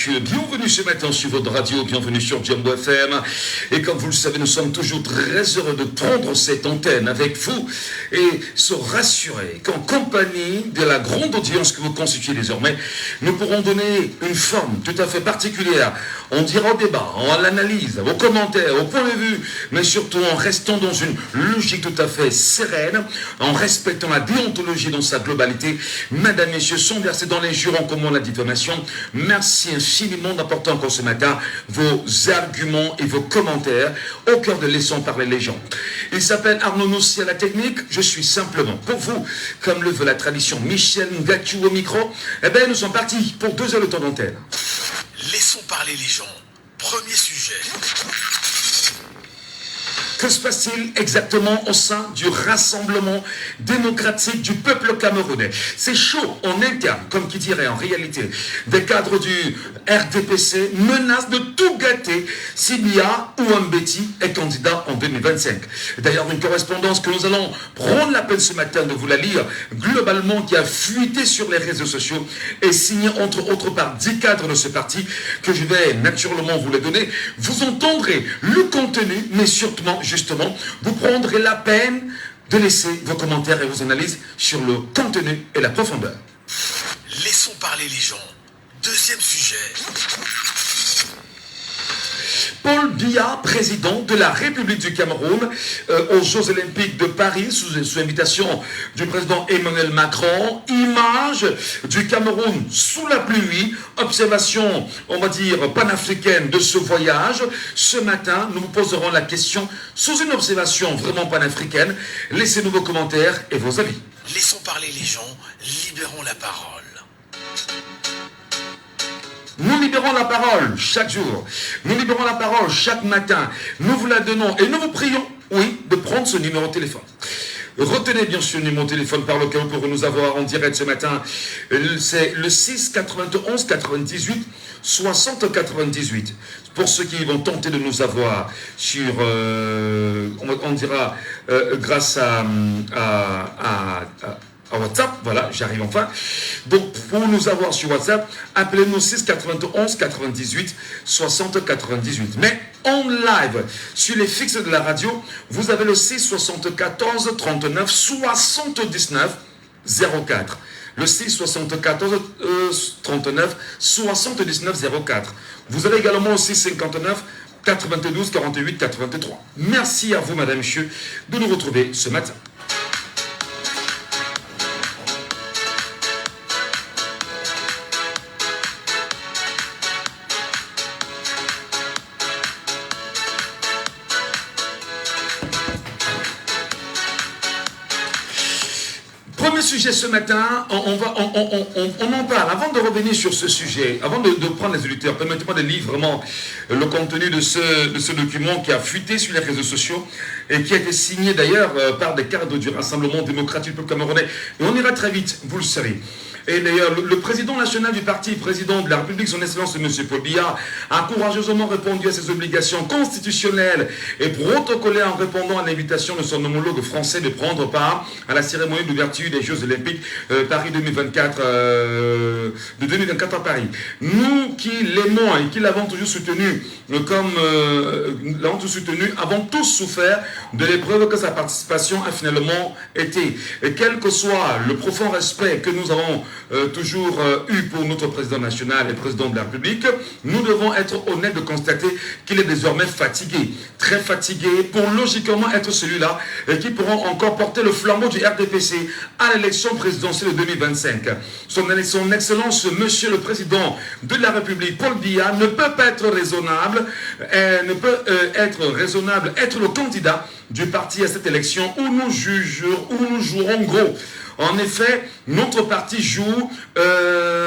messieurs, bienvenue ce matin sur votre radio, bienvenue sur Jumbo FM. Et comme vous le savez, nous sommes toujours très heureux de prendre cette antenne avec vous et se rassurer qu'en compagnie de la grande audience que vous constituez désormais, nous pourrons donner une forme tout à fait particulière. On dira au débat, à l'analyse, aux commentaires, au point de vue, mais surtout en restant dans une logique tout à fait sereine, en respectant la déontologie dans sa globalité. Mesdames, messieurs, sans verser dans les jurons comme on l'a dit, merci infiniment d'apporter encore ce matin vos arguments et vos commentaires au cœur de Laissons parler les gens. Il s'appelle Arnaud Noussi à la technique. Je suis simplement pour vous, comme le veut la tradition, Michel Ngachou au micro. Eh bien, nous sommes partis pour 2 heures de temps d'antenne. Laissons parler les gens. Premier sujet. Que se passe-t-il exactement au sein du Rassemblement démocratique du peuple camerounais? C'est chaud en interne, comme qui dirait en réalité. Des cadres du RDPC menacent de tout gâter si Biya ou Mbeti est candidat en 2025. D'ailleurs, une correspondance que nous allons prendre la peine ce matin de vous la lire, globalement qui a fuité sur les réseaux sociaux et signée entre autres par 10 cadres de ce parti, que je vais naturellement vous les donner. Vous entendrez le contenu, mais surtout justement, vous prendrez la peine de laisser vos commentaires et vos analyses sur le contenu et la profondeur. Laissons parler les gens. Deuxième sujet. Paul Biya, président de la République du Cameroun, aux Jeux Olympiques de Paris, sous invitation du président Emmanuel Macron. Image du Cameroun sous la pluie. Observation, on va dire, panafricaine de ce voyage. Ce matin, nous vous poserons la question sous une observation vraiment panafricaine. Laissez-nous vos commentaires et vos avis. Laissons parler les gens, libérons la parole. Nous libérons la parole chaque jour. Nous libérons la parole chaque matin. Nous vous la donnons et nous vous prions, oui, de prendre ce numéro de téléphone. Retenez bien sûr le numéro de téléphone par lequel vous pourrez nous avoir en direct ce matin. C'est le 6 91 98 60 98. Pour ceux qui vont tenter de nous avoir sur, on dira, grâce à WhatsApp, voilà, j'arrive enfin. Donc, pour nous avoir sur WhatsApp, appelez-nous 6 91 98 60 98. Mais en live, sur les fixes de la radio, vous avez le 6 74 39 79 04. Le 6 74 39 79 04. Vous avez également le 6 59 92 48 83. Merci à vous, madame, monsieur, de nous retrouver ce matin. Sujet ce matin, on en parle. Avant de revenir sur ce sujet, avant de prendre les auditeurs, permettez-moi de lire vraiment le contenu de ce document qui a fuité sur les réseaux sociaux et qui a été signé d'ailleurs par des cadres du Rassemblement démocratique du peuple camerounais. Et on ira très vite, vous le savez. Et d'ailleurs, le président national du parti, président de la République, son Excellence M. Paul Biya, a courageusement répondu à ses obligations constitutionnelles et protocolaires en répondant à l'invitation de son homologue français de prendre part à la cérémonie d'ouverture des Jeux Olympiques Paris 2024, de 2024 à Paris. Nous qui l'aimons et qui l'avons toujours soutenu, avons tous souffert de l'épreuve que sa participation a finalement été. Et quel que soit le profond respect que nous avons toujours eu pour notre président national et président de la République, nous devons être honnêtes de constater qu'il est désormais fatigué, très fatigué, pour logiquement être celui-là qui pourra encore porter le flambeau du RDPC à l'élection présidentielle de 2025. Son Excellence, Monsieur le Président de la République, Paul Biya, ne peut pas être raisonnable, être le candidat du parti à cette élection où nous jouerons gros. En effet, notre parti joue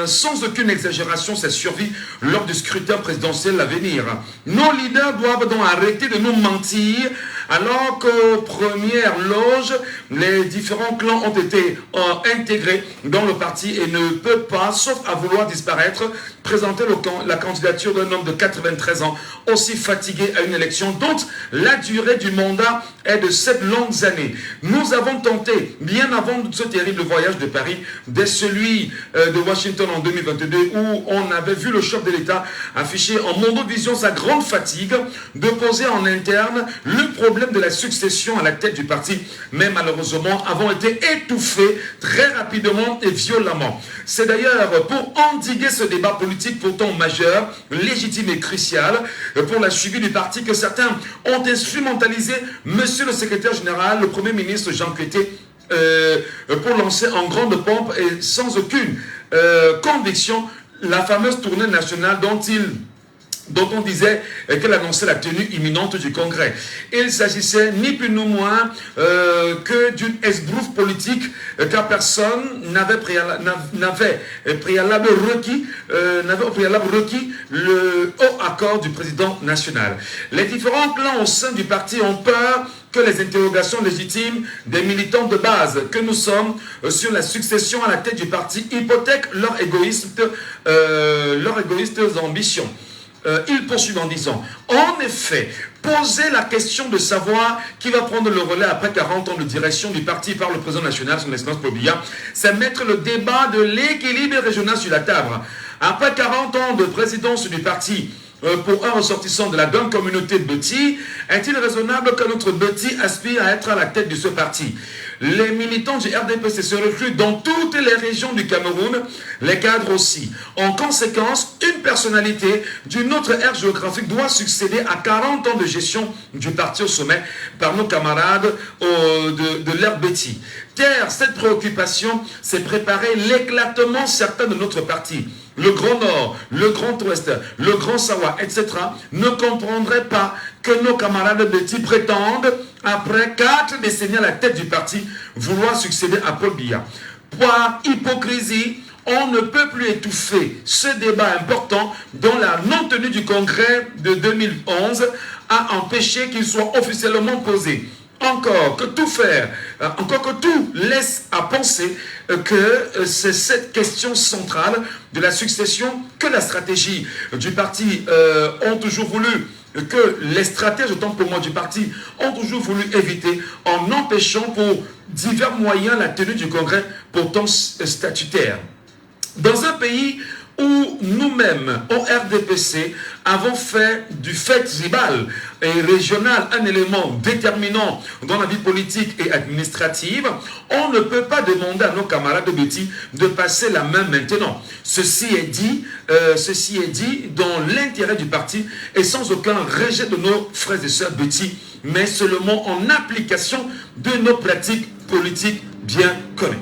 sans aucune exagération sa survie lors du scrutin présidentiel à venir. Nos leaders doivent donc arrêter de nous mentir Alors qu'aux premières loges, les différents clans ont été intégrés dans le parti et ne peut pas, sauf à vouloir disparaître, présenter la candidature d'un homme de 93 ans, aussi fatigué à une élection dont la durée du mandat est de 7 longues années. Nous avons tenté, bien avant ce terrible voyage de Paris, dès celui de Washington en 2022, où on avait vu le chef de l'État afficher en mondovision sa grande fatigue, de poser en interne le problème de la succession à la tête du parti, mais malheureusement avons été étouffés très rapidement et violemment. C'est d'ailleurs pour endiguer ce débat politique pourtant majeur, légitime et crucial pour la suivi du parti que certains ont instrumentalisé Monsieur le secrétaire général, le Premier ministre Jean Kété, pour lancer en grande pompe et sans aucune conviction la fameuse tournée nationale dont on disait qu'elle annonçait la tenue imminente du Congrès. Il s'agissait ni plus ni moins que d'une esbrouffe politique car personne n'avait au préalable requis le haut accord du président national. Les différents clans au sein du parti ont peur que les interrogations légitimes des militants de base que nous sommes sur la succession à la tête du parti hypothèquent leurs égoïstes ambitions. Il poursuit en disant, en effet, poser la question de savoir qui va prendre le relais après 40 ans de direction du parti par le président national, son excellence Paul Biya, c'est mettre le débat de l'équilibre régional sur la table. Après 40 ans de présidence du parti, pour un ressortissant de la grande communauté de Beti, est-il raisonnable que notre Beti aspire à être à la tête de ce parti? Les militants du RDPC se recrutent dans toutes les régions du Cameroun, les cadres aussi. En conséquence, une personnalité d'une autre aire géographique doit succéder à 40 ans de gestion du parti au sommet par nos camarades de l'ère Beti. Taire cette préoccupation, c'est préparer l'éclatement certain de notre parti. Le Grand Nord, le Grand Ouest, le Grand Sawa, etc. ne comprendraient pas que nos camarades de Beti prétendent, après 4 décennies à la tête du parti, vouloir succéder à Paul Biya. Par hypocrisie, on ne peut plus étouffer ce débat important dont la non-tenue du congrès de 2011 a empêché qu'il soit officiellement posé. Encore que tout laisse à penser que c'est cette question centrale de la succession que la stratégie du parti ont toujours voulu, que les stratèges, autant pour moi du parti, ont toujours voulu éviter en empêchant pour divers moyens la tenue du congrès pourtant statutaire. Dans un pays où nous-mêmes, au RDPC, avons fait du fait tribal et régional un élément déterminant dans la vie politique et administrative, on ne peut pas demander à nos camarades de Beti de passer la main maintenant. Ceci est dit dans l'intérêt du parti et sans aucun rejet de nos frères et sœurs Beti, mais seulement en application de nos pratiques politiques bien connues.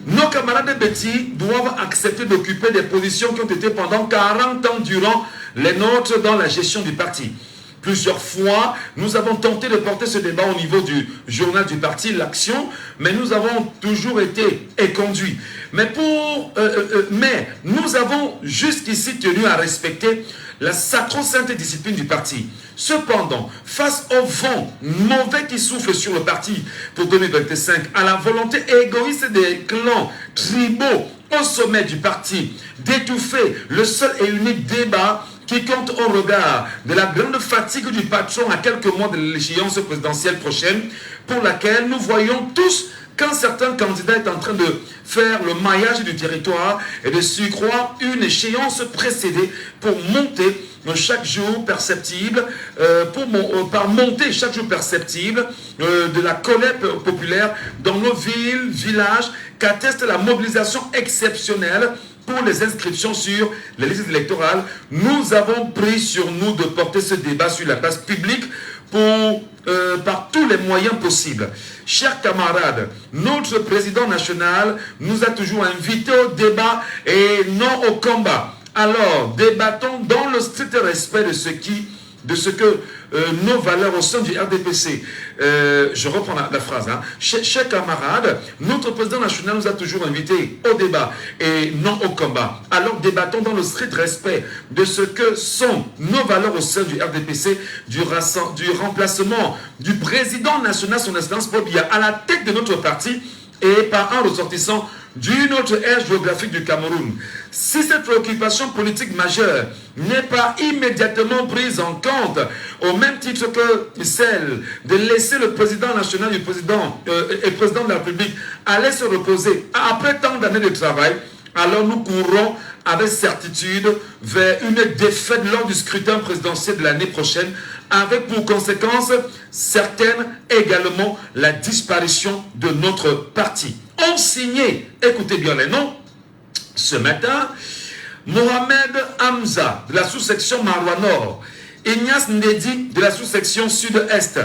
Nos camarades de Beti doivent accepter d'occuper des positions qui ont été pendant 40 ans durant les nôtres dans la gestion du parti. Plusieurs fois, nous avons tenté de porter ce débat au niveau du journal du parti, l'Action, mais nous avons toujours été éconduits. Mais nous avons jusqu'ici tenu à respecter la sacro-sainte discipline du parti. Cependant, face au vent mauvais qui souffle sur le parti pour 2025, à la volonté égoïste des clans tribaux au sommet du parti d'étouffer le seul et unique débat qui compte au regard de la grande fatigue du patron à quelques mois de l'échéance présidentielle prochaine, pour laquelle nous voyons tous qu'un certain candidat est en train de faire le maillage du territoire et de surcroît une échéance précédée pour monter chaque jour perceptible, par montée chaque jour perceptible de la colère populaire dans nos villes, villages, qu'atteste la mobilisation exceptionnelle pour les inscriptions sur les listes électorales. Nous avons pris sur nous de porter ce débat sur la place publique par tous les moyens possibles. Chers camarades, notre président national nous a toujours invités au débat et non au combat. Alors, débattons dans le strict respect de ce que nos valeurs au sein du RDPC. Je reprends la phrase. Hein. Chers camarades, notre président national nous a toujours invités au débat et non au combat. Alors débattons dans le strict respect de ce que sont nos valeurs au sein du RDPC, du remplacement du président national, son excellence Paul Biya, à la tête de notre parti et par un ressortissant d'une autre aire géographique du Cameroun. Si cette préoccupation politique majeure n'est pas immédiatement prise en compte, au même titre que celle de laisser le président national et président de la République aller se reposer après tant d'années de travail, alors nous courons avec certitude vers une défaite lors du scrutin présidentiel de l'année prochaine, avec pour conséquence certaine également la disparition de notre parti. Ont signé, écoutez bien les noms, ce matin, Mohamed Hamza de la sous-section Maroua Nord, Ignace Ndedi de la sous-section Sud-Est,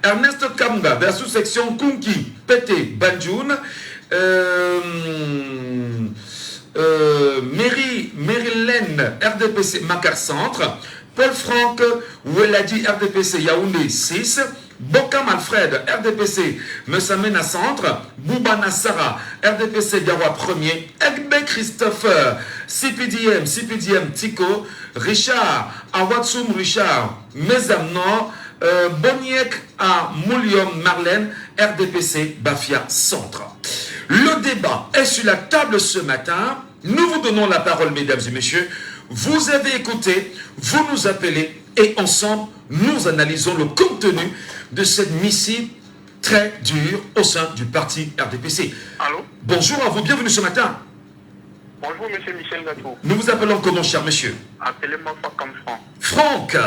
Ernest Kamba de la sous-section Kunki, Pété, Banjoun, Marilène, RDPC, Makar Centre, Paul Franck, Oueladi, RDPC, Yaoundé 6, Bokam Alfred, RDPC, Messamena Centre, Bouba Nassara, RDPC, Garoua 1er, Egbe Christopher, CPDM, Tico, Richard, Awatsoum Richard, Mezam Nord, Boniek à Moulium Marlène, RDPC, Bafia Centre. Le débat est sur la table ce matin. Nous vous donnons la parole, mesdames et messieurs. Vous avez écouté, vous nous appelez et ensemble, nous analysons le contenu de cette missive très dure au sein du parti RDPC. Allô? Bonjour à vous, bienvenue ce matin. Bonjour, monsieur Michel Gatou. Nous vous appelons comment, cher monsieur? Appelez-moi comme Franck. Franck,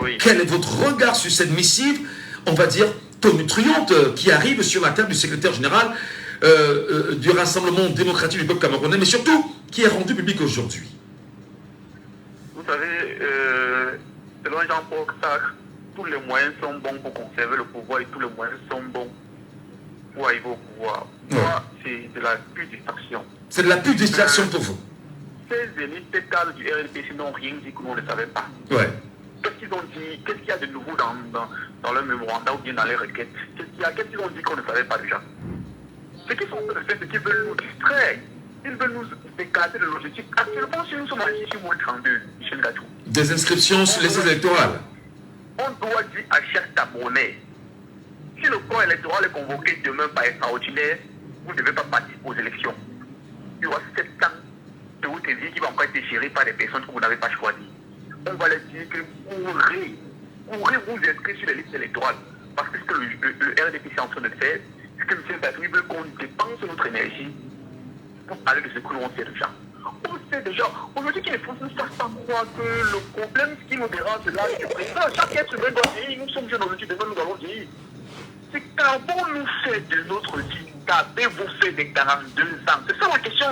oui. Quel est votre regard sur cette missive, on va dire, tonitruante, qui arrive sur la table du secrétaire général du Rassemblement démocratique du peuple camerounais, mais surtout, qui est rendu public aujourd'hui? Vous savez, selon Jean-Paul Sartre, tous les moyens sont bons pour conserver le pouvoir et tous les moyens sont bons pour arriver au pouvoir. Moi, c'est de la pure distraction. C'est de la pure distraction pour vous? Ces élites cadres du RDPC n'ont rien dit que nous ne savait pas. Ouais. Qu'est-ce qu'ils ont dit? Qu'est-ce qu'il y a de nouveau dans leur mémorandum ou bien dans les requêtes? Qu'est-ce qu'ils ont dit qu'on ne savait pas déjà? Ce qu'ils sont en train de faire, c'est qu'ils veulent nous distraire. Ils veulent nous écarter de l'objectif. Actuellement, si nous sommes à l'issue-32, Michel Gatou. Des inscriptions sur les listes électorales. On doit dire à chaque Camerounais, si le corps électoral est convoqué demain par extraordinaire, vous ne devez pas participer aux élections. Il y aura 7 ans de votre vie qui va encore être gérée par des personnes que vous n'avez pas choisies. On va leur dire que courez vous inscrire sur les listes électorales. Parce que ce que le RDPC est en train de faire, c'est que M. Gatou veut qu'on dépense notre énergie pour parler de ce que l'on sait déjà. On sait déjà, aujourd'hui qu'il faut ne fasse pas croire que le problème, ce qui nous dérange là, c'est que chaque être humain doit dire, nous sommes jeunes aujourd'hui, demain nous allons dire. C'est qu'avons-nous fait de notre vie, qu'avez-vous fait des 42 ans? C'est ça la question.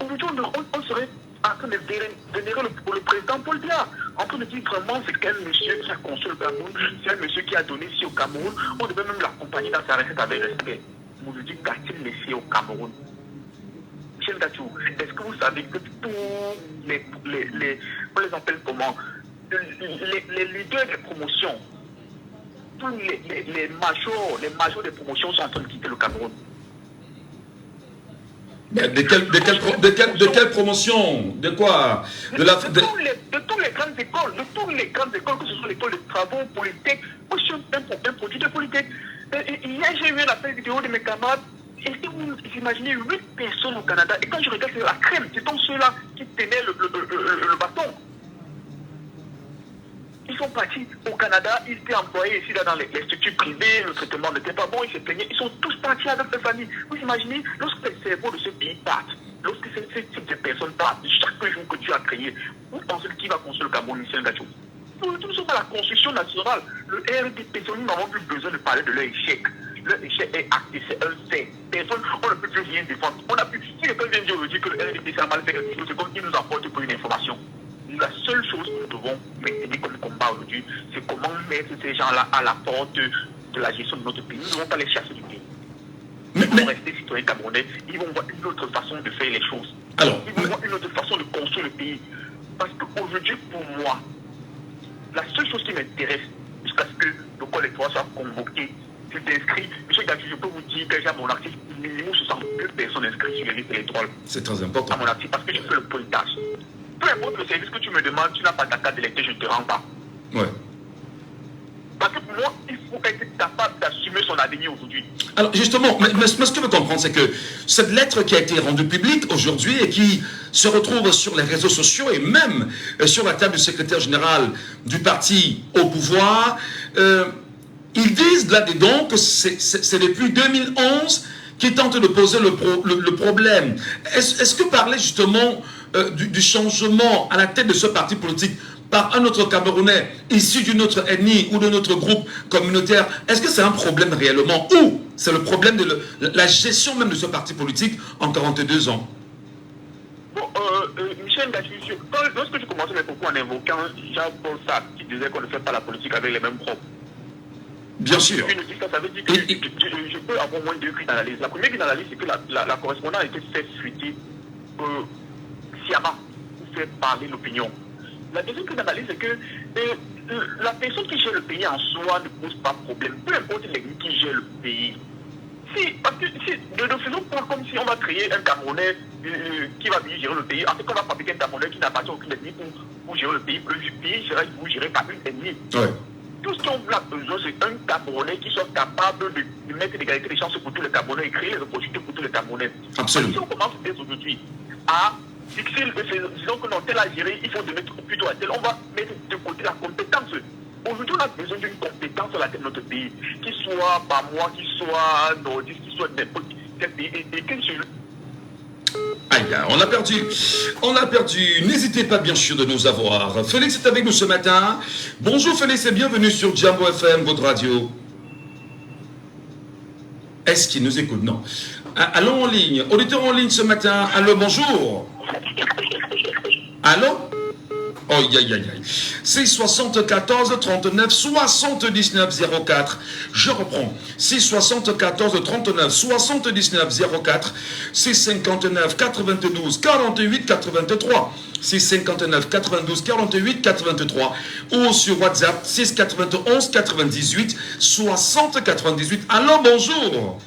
Aujourd'hui, on serait en train de vénérer le président Paul Biya, en train de dire vraiment c'est quel monsieur qui a construit le Cameroun, c'est un monsieur qui a donné ici au Cameroun, on devait même l'accompagner dans sa recette avec respect. Aujourd'hui, qu'a-t-il laissé au Cameroun? Michel Gatou, est-ce que vous savez que tous on les appelle comment, les leaders des promotions, tous les majors des promotions sont en train de quitter le Cameroun? De quelle promotion? De quoi? De toutes les grandes écoles, que ce soit l'école de travaux, Polytech. Moi, je suis un produit de Polytech. Hier, j'ai vu la vidéo de mes camarades. Et si vous imaginez 8 personnes au Canada, et quand je regarde, c'est la crème, c'est donc ceux-là qui tenaient le bâton. Ils sont partis au Canada, ils étaient employés ici là, dans les structures privées, le traitement n'était pas bon, ils se plaignaient, ils sont tous partis avec leur famille. Vous imaginez, lorsque les cerveaux de ce pays partent, lorsque ce type de personnes partent, chaque jour que tu as créé, vous pensez qui va construire le Cameroun, Michel Gatou? Nous sommes à la construction nationale. Le RDP, nous n'avons plus besoin de parler de leur échec. Leur échec est acté, c'est un fait. Personne, on ne peut plus rien défendre. Si quelqu'un vient dire aujourd'hui que le RDP a mal fait quelque chose, c'est comme s'il nous apporte pour une information. La seule chose que nous devons maintenir comme combat aujourd'hui, c'est comment mettre ces gens-là à la porte de la gestion de notre pays. Nous ne devons pas les chasser du pays. Ils vont rester citoyens camerounais, ils vont voir une autre façon de faire les choses. Ils vont voir une autre façon de construire le pays. Parce qu'aujourd'hui, pour moi, la seule chose qui m'intéresse, jusqu'à ce que le corps électoral soit convoqué, tu t'inscris. Monsieur Gadji, je peux vous dire que j'ai à mon actif minimum 62 personnes inscrites sur les listes électorales. C'est très important. À mon actif, parce que je fais le pointage. Peu importe le service que tu me demandes, tu n'as pas ta carte d'électeur, je ne te rends pas. Ouais. Parce que pour moi, il faut être capable d'assumer son avenir aujourd'hui. Alors justement, mais ce que je veux comprendre, c'est que cette lettre qui a été rendue publique aujourd'hui et qui se retrouve sur les réseaux sociaux et même sur la table du secrétaire général du parti au pouvoir, ils disent là-dedans que c'est depuis 2011 qu'ils tentent de poser le problème. Est-ce que parler justement du changement à la tête de ce parti politique par un autre Camerounais issu d'une autre ethnie ou d'un autre groupe communautaire, est-ce que c'est un problème réellement ou c'est le problème de la gestion même de ce parti politique en 42 ans? Bon, Michel Gadji, lorsque je commençais mes propos en invoquant Jean-Paul Sartre qui disait qu'on ne fait pas la politique avec les mêmes propres. Bien sûr. Ça veut dire que je peux avoir moins de grilles d'analyse. La première grille d'analyse, c'est que la correspondance a été faite fuiter sciemment pour faire parler l'opinion. La deuxième grille d'analyse, c'est que la personne qui gère le pays en soi ne pose pas de problème. Peu importe l'ennemi qui gère le pays. Parce que ne faisons pas comme si on va créer un Camerounais qui va venir gérer le pays. En fait, on va fabriquer un Camerounais qui n'appartient à aucune ethnie pour gérer le pays. Le pays sera géré par une ethnie. Ouais. Tout ce qu'on a besoin, c'est un Camerounais qui soit capable de mettre l'égalité des chances pour tous les Camerounais et créer les opportunités pour tous les Camerounais. Absolument. Si on commence dès aujourd'hui à fixer, disons que non, tel a géré, il faut de mettre plutôt à tel, on va mettre de côté la compétence. Aujourd'hui, on a besoin d'une compétence à la tête de notre pays, qui soit moi, qui soit nordiste, qui soit n'importe quel pays, et que je... Aïe, on a perdu. On a perdu. N'hésitez pas bien sûr de nous avoir. Félix est avec nous ce matin. Bonjour Félix et bienvenue sur Jambo FM, votre radio. Est-ce qu'il nous écoute? Non. Allons en ligne. Auditeur en ligne ce matin. Allô, bonjour. Allô? Oh, aïe, aïe, aïe. C'est 74 39 79 04. Je reprends. C'est 74 39 79 04. C'est 59 92 48 83. C'est 59 92 48 83. Ou sur WhatsApp, 6 91 98 60 98. Allô, bonjour.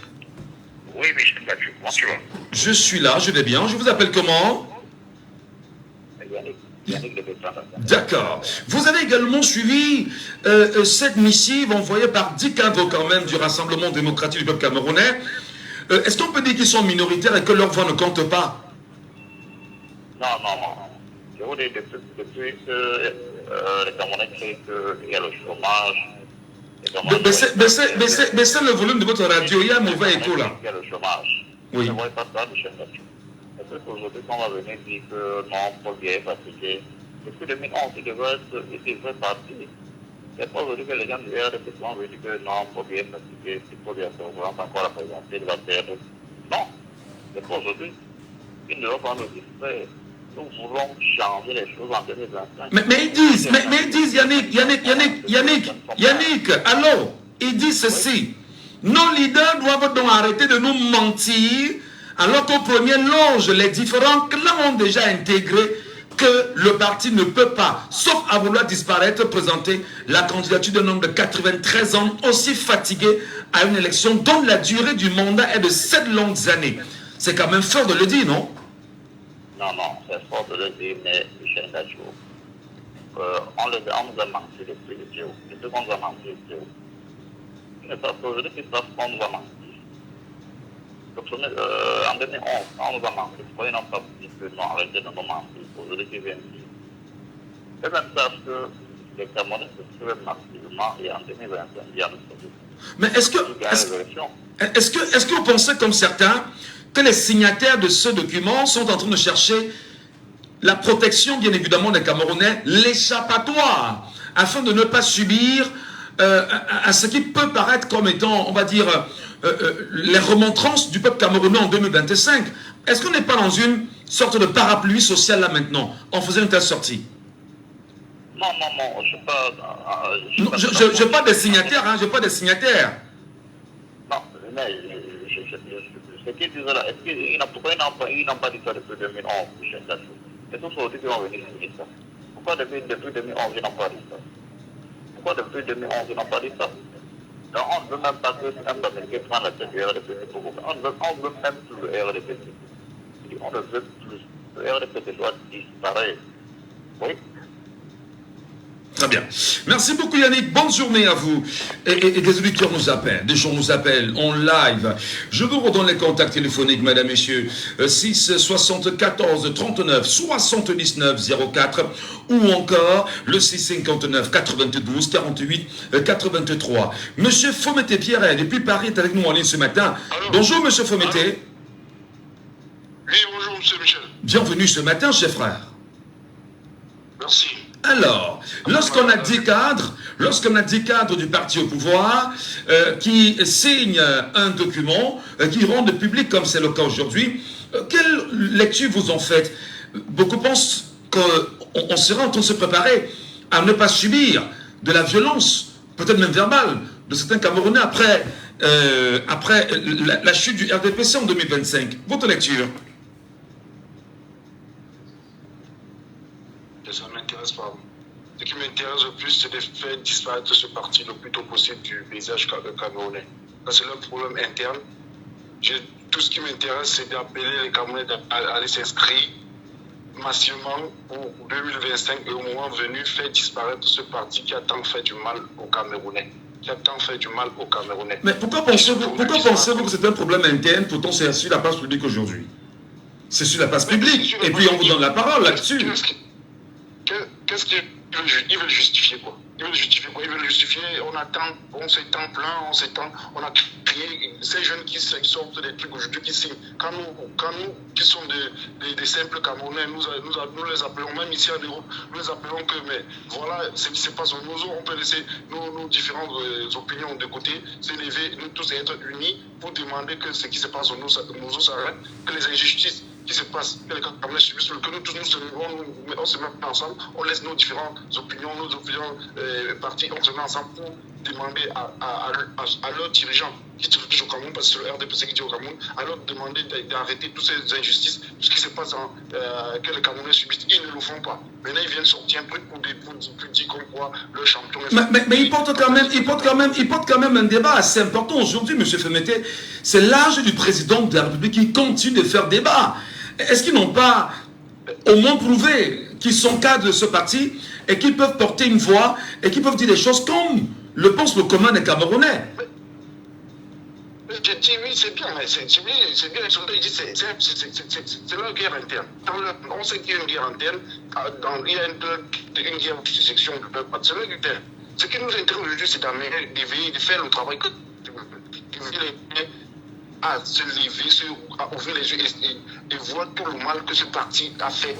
Oui, Michel Gadji, comment tu vas? Je suis là, je vais bien. Je vous appelle comment? D'accord. Vous avez également suivi cette missive envoyée par 10 cadres quand même du Rassemblement démocratique du peuple camerounais. Est-ce qu'on peut dire qu'ils sont minoritaires et que leur voix ne compte pas? Non. Je vous dis, depuis que les Camerounais créent qu'il y a le chômage. Baissez le volume de votre radio, il y a un mauvais écho là. Il y a le chômage. Oui. Je ne vois pas ça, Michel Gadji. Est-ce qu'aujourd'hui, on va venir dire que non, Paul Biya est fatigué? Depuis 2011, il devrait partir. C'est pas aujourd'hui que les gens du RDP vont venir dire que non, Paul Biya est fatigué, si Paul Biya se représente encore la présenter, il va perdre. Non, c'est pas aujourd'hui. Il ne va pas nous distraire. Nous voulons changer les choses en 2025. Mais ils disent, Yannick, allô, ils disent ceci. Nos leaders doivent donc arrêter de nous mentir, alors qu'au premier loge, les différents clans ont déjà intégré que le parti ne peut pas, sauf à vouloir disparaître, présenter la candidature d'un homme de 93 ans, aussi fatigué à une élection dont la durée du mandat est de 7 longues années. C'est quand même fort de le dire, non? Non, c'est fort de le dire, mais Michel Gadji, on nous a menti depuis le Dieu. Depuis qu'on nous a menti le Dieu. Mais parce qu'aujourd'hui, ils savent qu'on nous a menti. En 2011, on nous a menti. Pourquoi ils n'ont pas dit que non, arrêtez de nous mentir? Aujourd'hui, ils viennent dire. Et même savent que les Camerounais se trouvent massivement et en 2021, il y a une solution. Mais est-ce que vous pensez comme certains que les signataires de ce document sont en train de chercher la protection, bien évidemment, des Camerounais, l'échappatoire, afin de ne pas subir à ce qui peut paraître comme étant, on va dire, les remontrances du peuple camerounais en 2025. Est-ce qu'on n'est pas dans une sorte de parapluie social là maintenant, en faisant une telle sortie? Non, je ne sais pas des signataires, hein, je pas des signataires. Non, mais ce qu'ils disent là, pourquoi ils n'ont pas dit ça depuis 2011, Michel Gadji? Et tous aujourd'hui, ils vont venir signer ça. Pourquoi depuis 2011, ils n'ont pas dit ça? Pourquoi depuis 2011, on n'a pas dit ça? Donc, on ne veut même pas que un Américain prenne la tête du RDPC pour vous. On ne veut même plus le RDPC. On ne veut plus. Le RDPC doit disparaître. Oui. Très bien. Merci beaucoup Yannick. Bonne journée à vous. Et des auditeurs nous appellent, des gens nous appellent en live. Je vous redonne les contacts téléphoniques, mesdames, messieurs. 6 74 39 79 04 ou encore le 6 59 92 48 83. Monsieur Fomété-Pierre, depuis Paris, est avec nous en ligne ce matin. Allô? Bonjour Monsieur Fomété. Oui, bonjour Monsieur Michel. Bienvenue ce matin, chers frères. Merci. Alors, lorsqu'on a 10 cadres du parti au pouvoir qui signent un document, qui rendent public comme c'est le cas aujourd'hui, quelle lecture vous en faites? Beaucoup pensent qu'on sera en train de se préparer à ne pas subir de la violence, peut-être même verbale, de certains Camerounais après la chute du RDPC en 2025. Votre lecture? Ça ne m'intéresse pas. Ce qui m'intéresse le plus, c'est de faire disparaître ce parti le plus tôt possible du paysage camerounais. Ça, c'est leur problème interne. Tout ce qui m'intéresse, c'est d'appeler les Camerounais à aller s'inscrire massivement pour 2025 et au moment venu, faire disparaître ce parti qui a tant fait du mal aux Camerounais. Mais pourquoi pensez-vous que c'est un problème interne, pourtant c'est sur la place publique aujourd'hui? C'est sur la place publique, et puis on vous donne la parole là-dessus. Qu'est-ce qu'ils veulent justifier quoi? Ils veulent justifier, on s'étend plein, on a créé ces jeunes qui sortent des trucs aujourd'hui, qui signent. Quand nous qui sommes des simples Camerounais, nous les appelons, même ici en Europe, nous les appelons que, mais voilà ce qui se passe en nous, on peut laisser nos différentes opinions de côté, s'élever, nous tous être unis pour demander que ce qui se passe en nous s'arrête, que les injustices qui se passent, que les Camerounais subissent, que nous tous on se met ensemble, on laisse nos différentes opinions, partis, on se met ensemble pour demander à leurs dirigeants qui dirigent au Cameroun, parce que c'est le RDPC qui dit au Cameroun, à leur demander d'arrêter toutes ces injustices, tout ce qui se passe que les Camerounais subissent. Ils ne le font pas. Maintenant, ils viennent sortir un truc pour dire comme quoi le champion est... Mais il porte quand même un débat assez important aujourd'hui, M. Fomété. C'est l'âge du président de la République qui continue de faire débat. Est-ce qu'ils n'ont pas au moins prouvé qu'ils sont cadres de ce parti et qu'ils peuvent porter une voix et qu'ils peuvent dire des choses comme le pense le commun des Camerounais? Je dis oui, c'est bien, mais c'est bien, ils disent c'est leur guerre interne. On sait qu'il y a une guerre interne, il y a une guerre de section de peuple, c'est leur guerre interne. Ce qui nous intéresse aujourd'hui, c'est d'amener, de faire le travail que à se lever, à ouvrir les yeux et voir tout le mal que ce parti a fait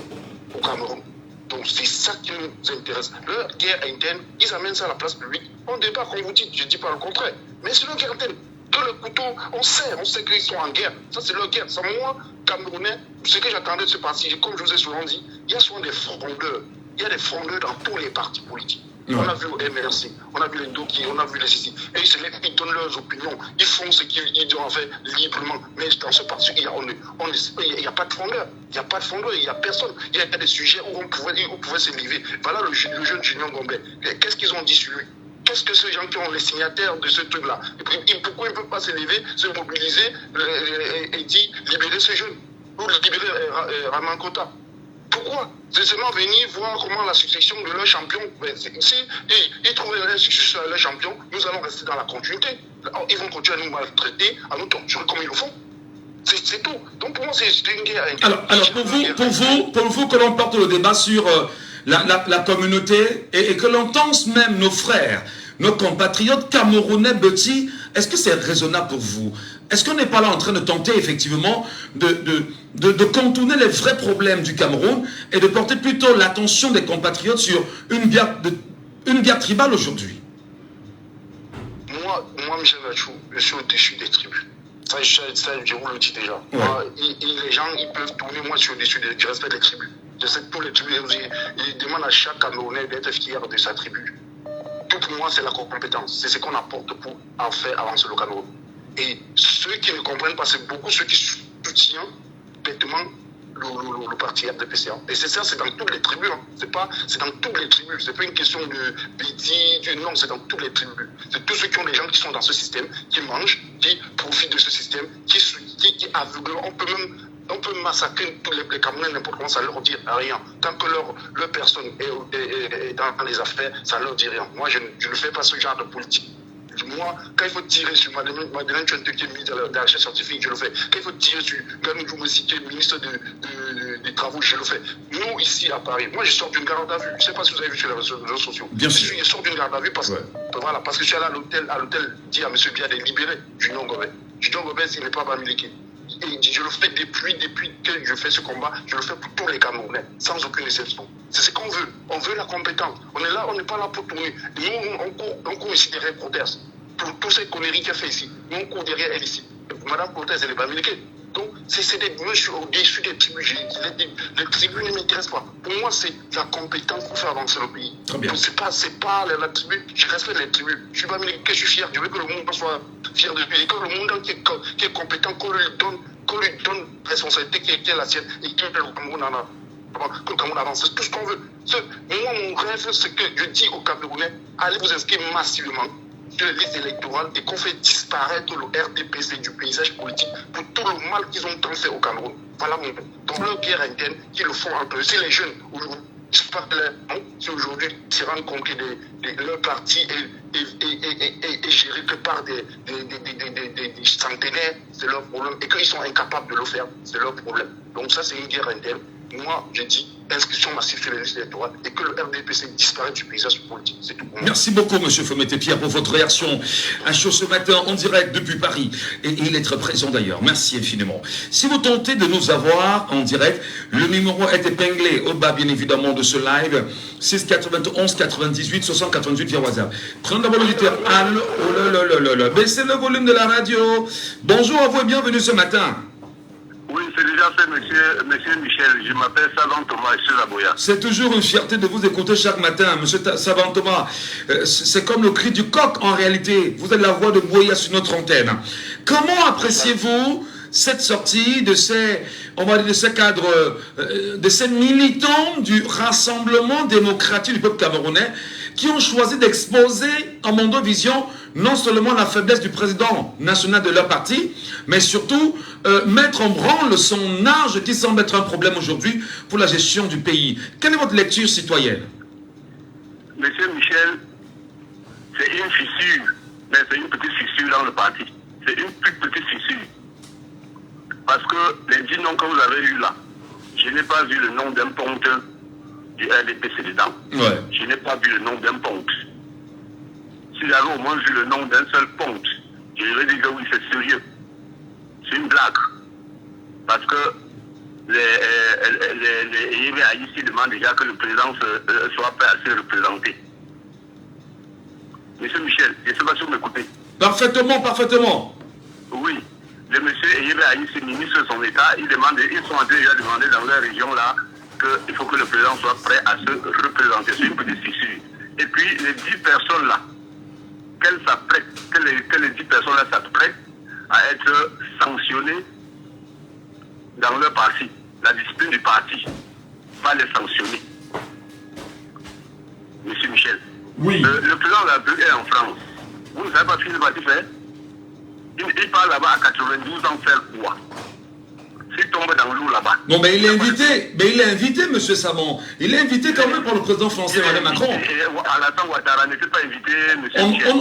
au Cameroun. Donc c'est ça qui nous intéresse. Leur guerre interne, ils amènent ça à la place publique. On débat, comme vous dites, je ne dis pas le contraire. Mais c'est leur guerre interne. Que le couteau, on sait qu'ils sont en guerre. Ça, c'est leur guerre. Ça, moi, Camerounais, ce que j'attendais de ce parti, comme je vous ai souvent dit, il y a souvent des frondeurs. Il y a des frondeurs dans tous les partis politiques. On a vu au MRC, on a vu les Doki, on a vu les Sissi. Et ils donnent leurs opinions, ils font ce qu'ils doivent faire librement. Mais dans ce parti, il n'y a pas de fondeur. Il n'y a pas de fondeur, il n'y a personne. Il y a des sujets où on pouvait se lever. Voilà le jeune Junior Gombe. Qu'est-ce qu'ils ont dit sur lui? Qu'est-ce que ces gens qui ont les signataires de ce truc-là? Pourquoi ils ne peuvent pas se lever, se mobiliser et dire libérer ces jeunes? Ou libérer Raman Kota? Pourquoi? C'est seulement venir voir comment la succession de leur champion, si ils trouvent la succession de leur champion, nous allons rester dans la continuité. Ils vont continuer à nous maltraiter, à nous torturer comme ils le font. C'est tout. Donc pour moi, c'est une guerre. Alors pour vous que l'on porte le débat sur la communauté et que l'on tense même nos frères, nos compatriotes camerounais petits, est-ce que c'est raisonnable pour vous? Est-ce qu'on n'est pas là en train de tenter effectivement de contourner les vrais problèmes du Cameroun et de porter plutôt l'attention des compatriotes sur une guerre tribale aujourd'hui? Moi, Michel Vachou, je suis au-dessus des tribus. Ça, je vous le dis déjà. Ouais. Moi, les gens, ils peuvent tourner, moi je suis au-dessus je respecte les tribus. Je sais que tous les tribus, ils demandent à chaque Camerounais d'être fier de sa tribu. Tout pour moi, c'est la compétence. C'est ce qu'on apporte pour en faire avancer le Cameroun. Et ceux qui ne comprennent pas, c'est beaucoup ceux qui soutiennent bêtement le parti RDPC. Et c'est ça, c'est dans toutes les tribus. Hein. C'est dans toutes les tribus. C'est pas une question de Bédi, non, c'est dans toutes les tribus. C'est tous ceux qui ont des gens qui sont dans ce système, qui mangent, qui profitent de ce système, qui aveuglent. On peut massacrer tous les Camerounais, n'importe comment, ça leur dit rien. Tant que leur personne est dans les affaires, ça leur dit rien. Moi, je ne fais pas ce genre de politique. Moi, quand il faut tirer sur Madeleine Tchouenté qui est ministre de la recherche scientifique, je le fais. Quand il faut tirer sur Ganou Djoumoussi qui est ministre des Travaux, je le fais. Nous, ici à Paris, moi je sors d'une garde à vue. Je ne sais pas si vous avez vu sur les réseaux sociaux. Bien sûr. Je sors d'une garde à vue parce que je suis allé à l'hôtel dire à M. Biya de libérer Junior Gobet. Junior Gobet, il n'est pas bamiliqué. Et je le fais depuis que je fais ce combat, je le fais pour tous les Camerounais, sans aucune exception. C'est ce qu'on veut. On veut la compétence. On est là, on n'est pas là pour tourner. Nous, on court ici derrière Cortès. Pour toutes ces conneries qu'elle fait ici. Nous, on court derrière elle ici. Madame Cortès, elle n'est pas américaine. Donc, c'est des monsieur au-dessus des tribus. Les tribus ne m'intéressent pas. Pour moi, c'est la compétence pour faire avancer le pays. Très bien. Donc, c'est pas la tribu. Je respecte les tribus. Je suis pas américain, je suis fier. Je veux que le monde soit fier de lui. Et que le monde qui est compétent, qu'on lui donne responsabilité qui est la sienne et qui le Cameroun en a. Que le Cameroun avance, c'est tout ce qu'on veut. Moi, mon rêve, c'est que je dis aux Camerounais, allez vous inscrire massivement sur les listes électorales et qu'on fait disparaître le RDPC du paysage politique pour tout le mal qu'ils ont tant fait au Cameroun. Voilà mon rêve. Dans leur guerre interne, qu'ils le font entre eux. Si les jeunes, aujourd'hui, si aujourd'hui ils se rendent compte que leur parti est géré que par des centenaires, c'est leur problème. Et qu'ils sont incapables de le faire, c'est leur problème. Donc ça, c'est une guerre interne. Moi, je dis inscription massive sur les listes électorales et que le RDPC disparaisse du paysage politique. C'est tout pour moi. Merci beaucoup, M. Fomete-Pierre, pour votre réaction à chaud ce matin en direct depuis Paris. Et il est très présent d'ailleurs. Merci infiniment. Si vous tentez de nous avoir en direct, le numéro est épinglé au bas, bien évidemment, de ce live. 6 91 98 60 88 via WhatsApp. Prenez d'abord l'auditeur. Allô, oh là. Baissez le volume de la radio. Bonjour à vous et bienvenue ce matin. Oui, c'est déjà fait, monsieur Michel. Je m'appelle Savant Thomas, je suis à Boya. C'est toujours une fierté de vous écouter chaque matin, monsieur Savant Thomas. C'est comme le cri du coq en réalité. Vous êtes la voix de Boya sur notre antenne. Comment appréciez-vous cette sortie de ces, on va dire, de ces cadres, de ces militants du Rassemblement démocratique du peuple camerounais qui ont choisi d'exposer en Mondovision non seulement la faiblesse du président national de leur parti, mais surtout mettre en branle son âge qui semble être un problème aujourd'hui pour la gestion du pays. Quelle est votre lecture citoyenne? Monsieur Michel, c'est une fissure, mais c'est une petite fissure dans le parti. C'est une toute petite fissure. Parce que les 10 noms que vous avez eus là, je n'ai pas vu le nom d'un ponte du RDPC dedans. Ouais. Je n'ai pas vu le nom d'un ponte. Si j'avais au moins vu le nom d'un seul ponte, je lui aurais dit que oui, c'est sérieux. C'est une blague. Parce que les Yévé ici demandent déjà que le président soit prêt à se représenter. Monsieur Michel, je ne sais pas si vous m'écoutez. Parfaitement. Oui. Le monsieur Yévé Aïssi, ministre de son État, ils sont déjà demandés dans leur région là qu'il faut que le président soit prêt à se représenter. C'est une petite fissure. Et puis les 10 personnes là, que les 10 personnes là s'apprêtent à être sanctionnées dans leur parti. La discipline du parti va les sanctionner. Monsieur Michel. Oui. Le président de la République est en France. Vous ne savez pas ce qu'il va faire? Il part là-bas à 92 ans faire quoi? S'il tombe dans l'eau là-bas. Non, mais il est invité, monsieur Savon. Il est invité quand même par le président français, Emmanuel Macron. Alassane Ouattara n'était pas invité, monsieur Michel.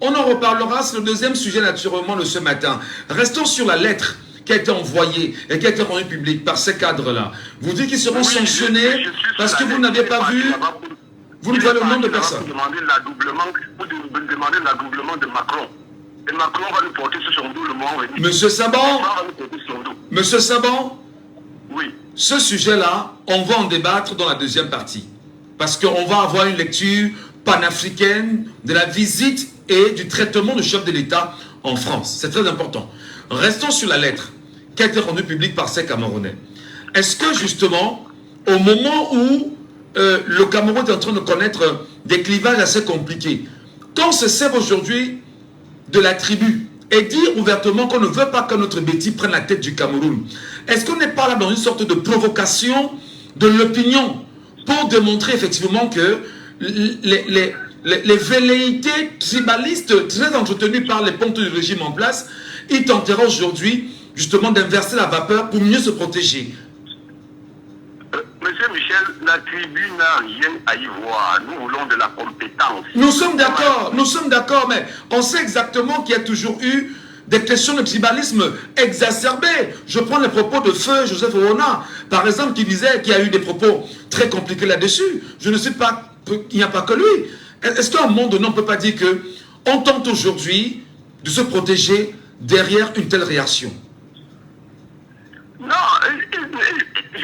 On en reparlera, c'est le deuxième sujet naturellement de ce matin. Restons sur la lettre qui a été envoyée et qui a été rendue publique par ces cadres-là. Vous dites qu'ils seront sanctionnés parce que vous n'aviez pas vu, vous ne voyez le nombre de personnes. Vous demandez l'adoublement de Macron. Et Macron va nous porter sur son dos le moment venu. Monsieur Sabon, oui. Ce sujet-là, on va en débattre dans la deuxième partie. Parce qu'on va avoir une lecture panafricaine de la visite et du traitement du chef de l'État en France. C'est très important. Restons sur la lettre qui a été rendue publique par ces Camerounais. Est-ce que justement, au moment où le Cameroun est en train de connaître des clivages assez compliqués, quand on se sert aujourd'hui de la tribu et dire ouvertement qu'on ne veut pas que notre Betty prenne la tête du Cameroun, est-ce qu'on n'est pas là dans une sorte de provocation de l'opinion pour démontrer effectivement que les velléités tribalistes très entretenues par les pontes du régime en place, ils tenteraient aujourd'hui justement d'inverser la vapeur pour mieux se protéger? Monsieur Michel, la tribu n'a rien à y voir. Nous voulons de la compétence. Nous sommes d'accord, mais on sait exactement qu'il y a toujours eu des questions de tribalisme exacerbées. Je prends les propos de feu Joseph Orona, par exemple, qui disait qu'il y a eu des propos très compliqués là-dessus. Je ne sais pas qu'il n'y a pas que lui. Est-ce qu'à un moment donné, on ne peut pas dire qu'on tente aujourd'hui de se protéger derrière une telle réaction? Non, je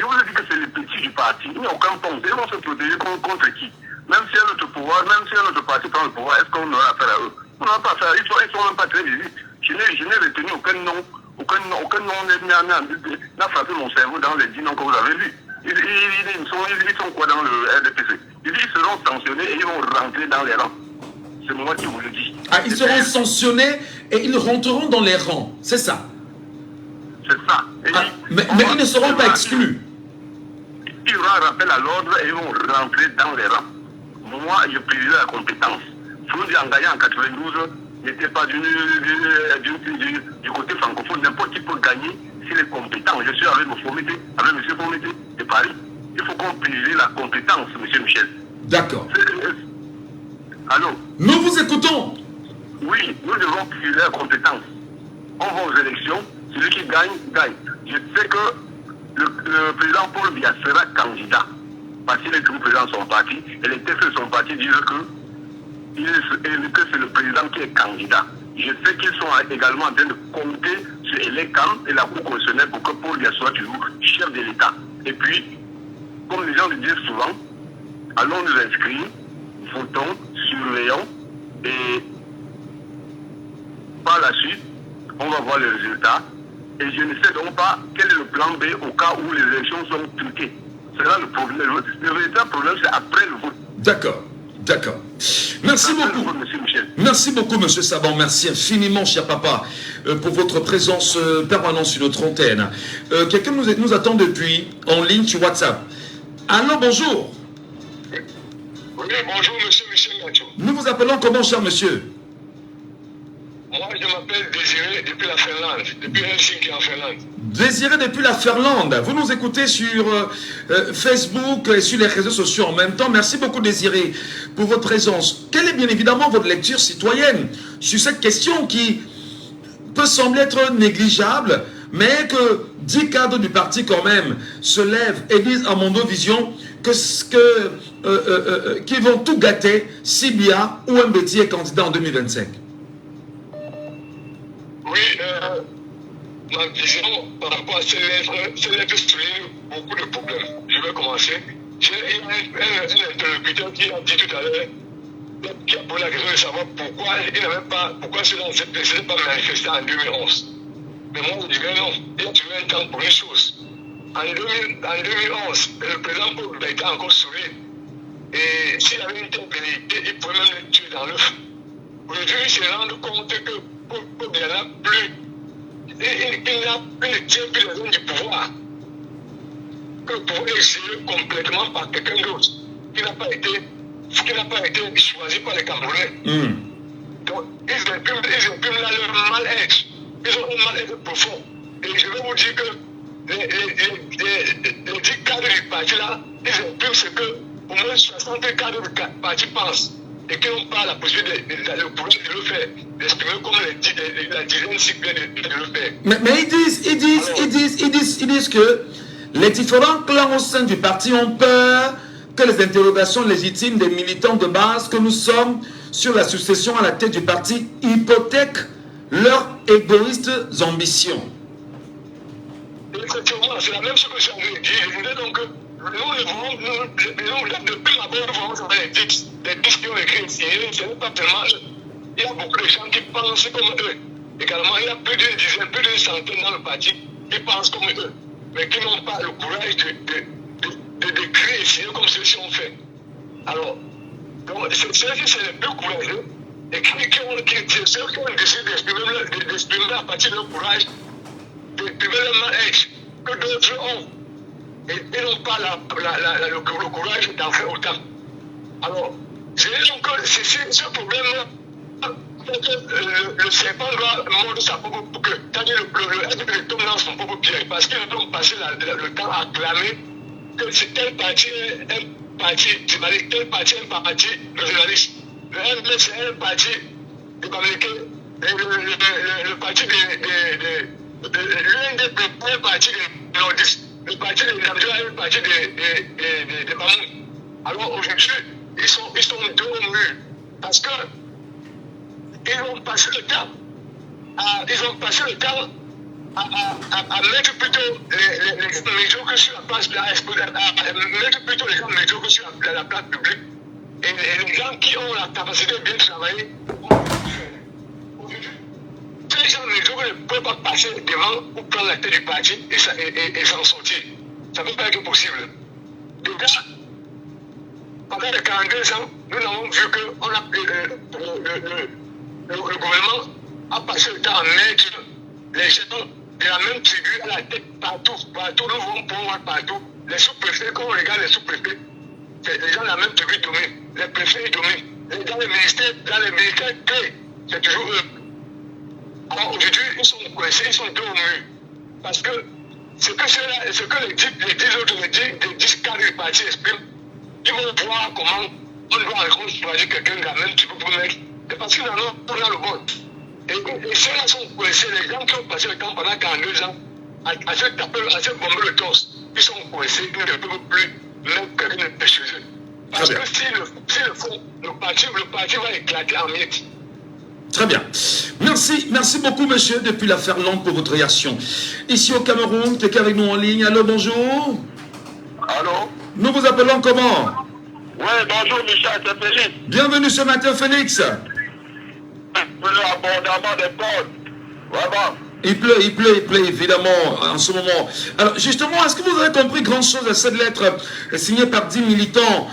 vous ai dit que c'est les petits du parti. Il n'y a aucun point. Ils vont se protéger contre qui? Même si un autre pouvoir, même si un autre parti prend le pouvoir, est-ce qu'on aura affaire à eux? On n'aura pas affaire à eux. Ils sont même pas très visibles. Je n'ai retenu aucun nom. Aucun nom n'a frappé mon cerveau dans les 10 noms que vous avez vus. Ils sont quoi dans le RDPC? Ils seront sanctionnés et ils vont rentrer dans les rangs. C'est moi qui vous le dis. Ah, ils seront sanctionnés et ils rentreront dans les rangs, c'est ça? C'est ça. Mais ils ne seront pas exclus. Il y aura un rappel à l'ordre et ils vont rentrer dans les rangs. Moi, je privilégie la compétence. Foundi engagé en 92 n'était pas du côté francophone. N'importe qui peut gagner s'il est compétent. Je suis avec M. Fomité de Paris. Il faut qu'on privilégie la compétence, M. Michel. D'accord. Allô? Nous vous écoutons. Oui, nous devons privilégier la compétence. On va aux élections. Celui qui gagne, gagne. Je sais que le président Paul Biya sera candidat. Parce qu'il est toujours président de son parti. Et les textes de son parti disent que c'est le président qui est candidat. Je sais qu'ils sont également en train de compter sur l'ECAM et la Cour constitutionnelle pour que Paul Biya soit toujours chef de l'État. Et puis, comme les gens le disent souvent, allons nous inscrire, votons, surveillons et par la suite, on va voir les résultats. Et je ne sais donc pas quel est le plan B au cas où les élections sont truquées. C'est là le problème. Le véritable problème, c'est après le vote. D'accord, d'accord. Merci beaucoup. Monsieur Michel. Merci beaucoup, monsieur Saban. Merci infiniment, cher papa, pour votre présence permanente sur notre antenne. Quelqu'un nous attend depuis en ligne sur WhatsApp. Allô, bonjour. Oui, bonjour, monsieur Michel Nacho. Nous vous appelons comment, cher monsieur? Moi, je m'appelle Désiré depuis la Finlande, depuis Helsinki en Finlande. Désiré depuis la Finlande. Vous nous écoutez sur Facebook et sur les réseaux sociaux en même temps. Merci beaucoup, Désiré, pour votre présence. Quelle est bien évidemment votre lecture citoyenne sur cette question qui peut sembler être négligeable, mais que 10 cadres du parti quand même se lèvent et disent à Mondovision qu'ils vont tout gâter si Biya ou Mbeti est candidat en 2025. Oui, ma vision par rapport à ces lettres souligne beaucoup de problèmes. Je vais commencer. J'ai un interlocuteur qui a dit tout à l'heure, qui a posé la question de savoir pourquoi cela ne s'était pas manifesté en 2011. Mais moi, je dirais non. Il y a toujours un temps pour une chose. En 2011, le président Paul Biya était encore solide. Et s'il avait une telle velléité, il pouvait même le tuer dans l'œuf. Aujourd'hui, il s'est rendu compte que Paul Biya n'a plus, il ne tient plus les rênes du pouvoir. Que le pouvoir est géré complètement par quelqu'un d'autre qui n'a pas été choisi par les Camerounais. Donc, ils impriment là leur mal-être. Ils ont un mal-être profond. Et je vais vous dire que les 10 cadres du parti là, ils impriment ce que au moins 60 cadres du parti pensent. Et qui n'ont pas la possibilité de le faire, d'exprimer comme la dizaine si bien de le faire. Mais ils disent que les différents clans au sein du parti ont peur que les interrogations légitimes des militants de base que nous sommes sur la succession à la tête du parti hypothèquent leurs égoïstes ambitions. Effectivement, c'est la même chose que j'avais dit. Je voulais donc que depuis la bonne voie, on avait des disques qui ont écrit ici. Ce n'est pas tellement eux. Il y a beaucoup de gens qui pensent comme eux. Également, il y a plus d'une dizaine, plus d'une centaine dans le parti qui pensent comme eux, mais qui n'ont pas le courage d'écrire ici comme ceux-ci ont fait. Alors, ceux-ci, c'est les plus courageux. et qui ceux qui ont décidé d'exprimer à partir de leur courage, d'exprimer leur manège, que d'autres ont. Et ils n'ont pas le courage d'en faire autant. Alors, je dis donc que ce problème-là, le serpent doit mordre sa propre boucle, c'est-à-dire le tombe dans son propre pied, parce qu'ils ont passé le temps à clamer que c'est tel parti un parti tribaliste, tel parti un parti régionaliste. Le MLS c'est un parti américain, le parti l'UNDP un parti des nordistes, le parti des Namibiens un parti des Bamouns. Alors aujourd'hui, ils sont deux au mur, parce que ils ont passé le temps à mettre plutôt les médiocres sur la place, à mettre plutôt les gens médiocres sur la place publique. Et les gens qui ont la capacité de bien travailler, ces gens médiocres ne peuvent pas passer devant ou prendre la tête du parti et s'en sortir. Ça ne peut pas être possible. Déjà, pendant les 42 ans, nous avons vu que le gouvernement a passé le temps à mettre les gens de la même tribu à la tête partout, nous vont pouvoir partout. Les sous-préfets, quand on regarde les sous-préfets, les gens de la même tribu dominent, les préfets dominent. Dans les ministères clés, c'est toujours eux. Alors aujourd'hui, ils sont coincés, ils sont deux au mur. Parce que ce que les 10 autres, les 10 cadres du parti expriment, ils vont voir comment on doit encore choisir quelqu'un de la même tribu pour mettre. C'est parce qu'ils en ont pour le bon. Et ceux-là sont coincés, les gens qui ont passé le temps pendant 42 ans à se bomber le torse, ils sont coincés, ils ne peuvent plus mettre quelqu'un de chez eux. Parce que s'ils le font, le parti va éclater en miettes. Très bien. Merci beaucoup, monsieur, depuis la Ferlande pour votre réaction. Ici au Cameroun, tu es avec nous en ligne. Allô, bonjour. Allô? Nous vous appelons comment? Oui, bonjour Michel, c'est Félix. Bienvenue ce matin, Félix. Abondamment des portes. Vraiment. Il pleut évidemment en ce moment. Alors justement, est-ce que vous avez compris grand chose à cette lettre signée par 10 militants,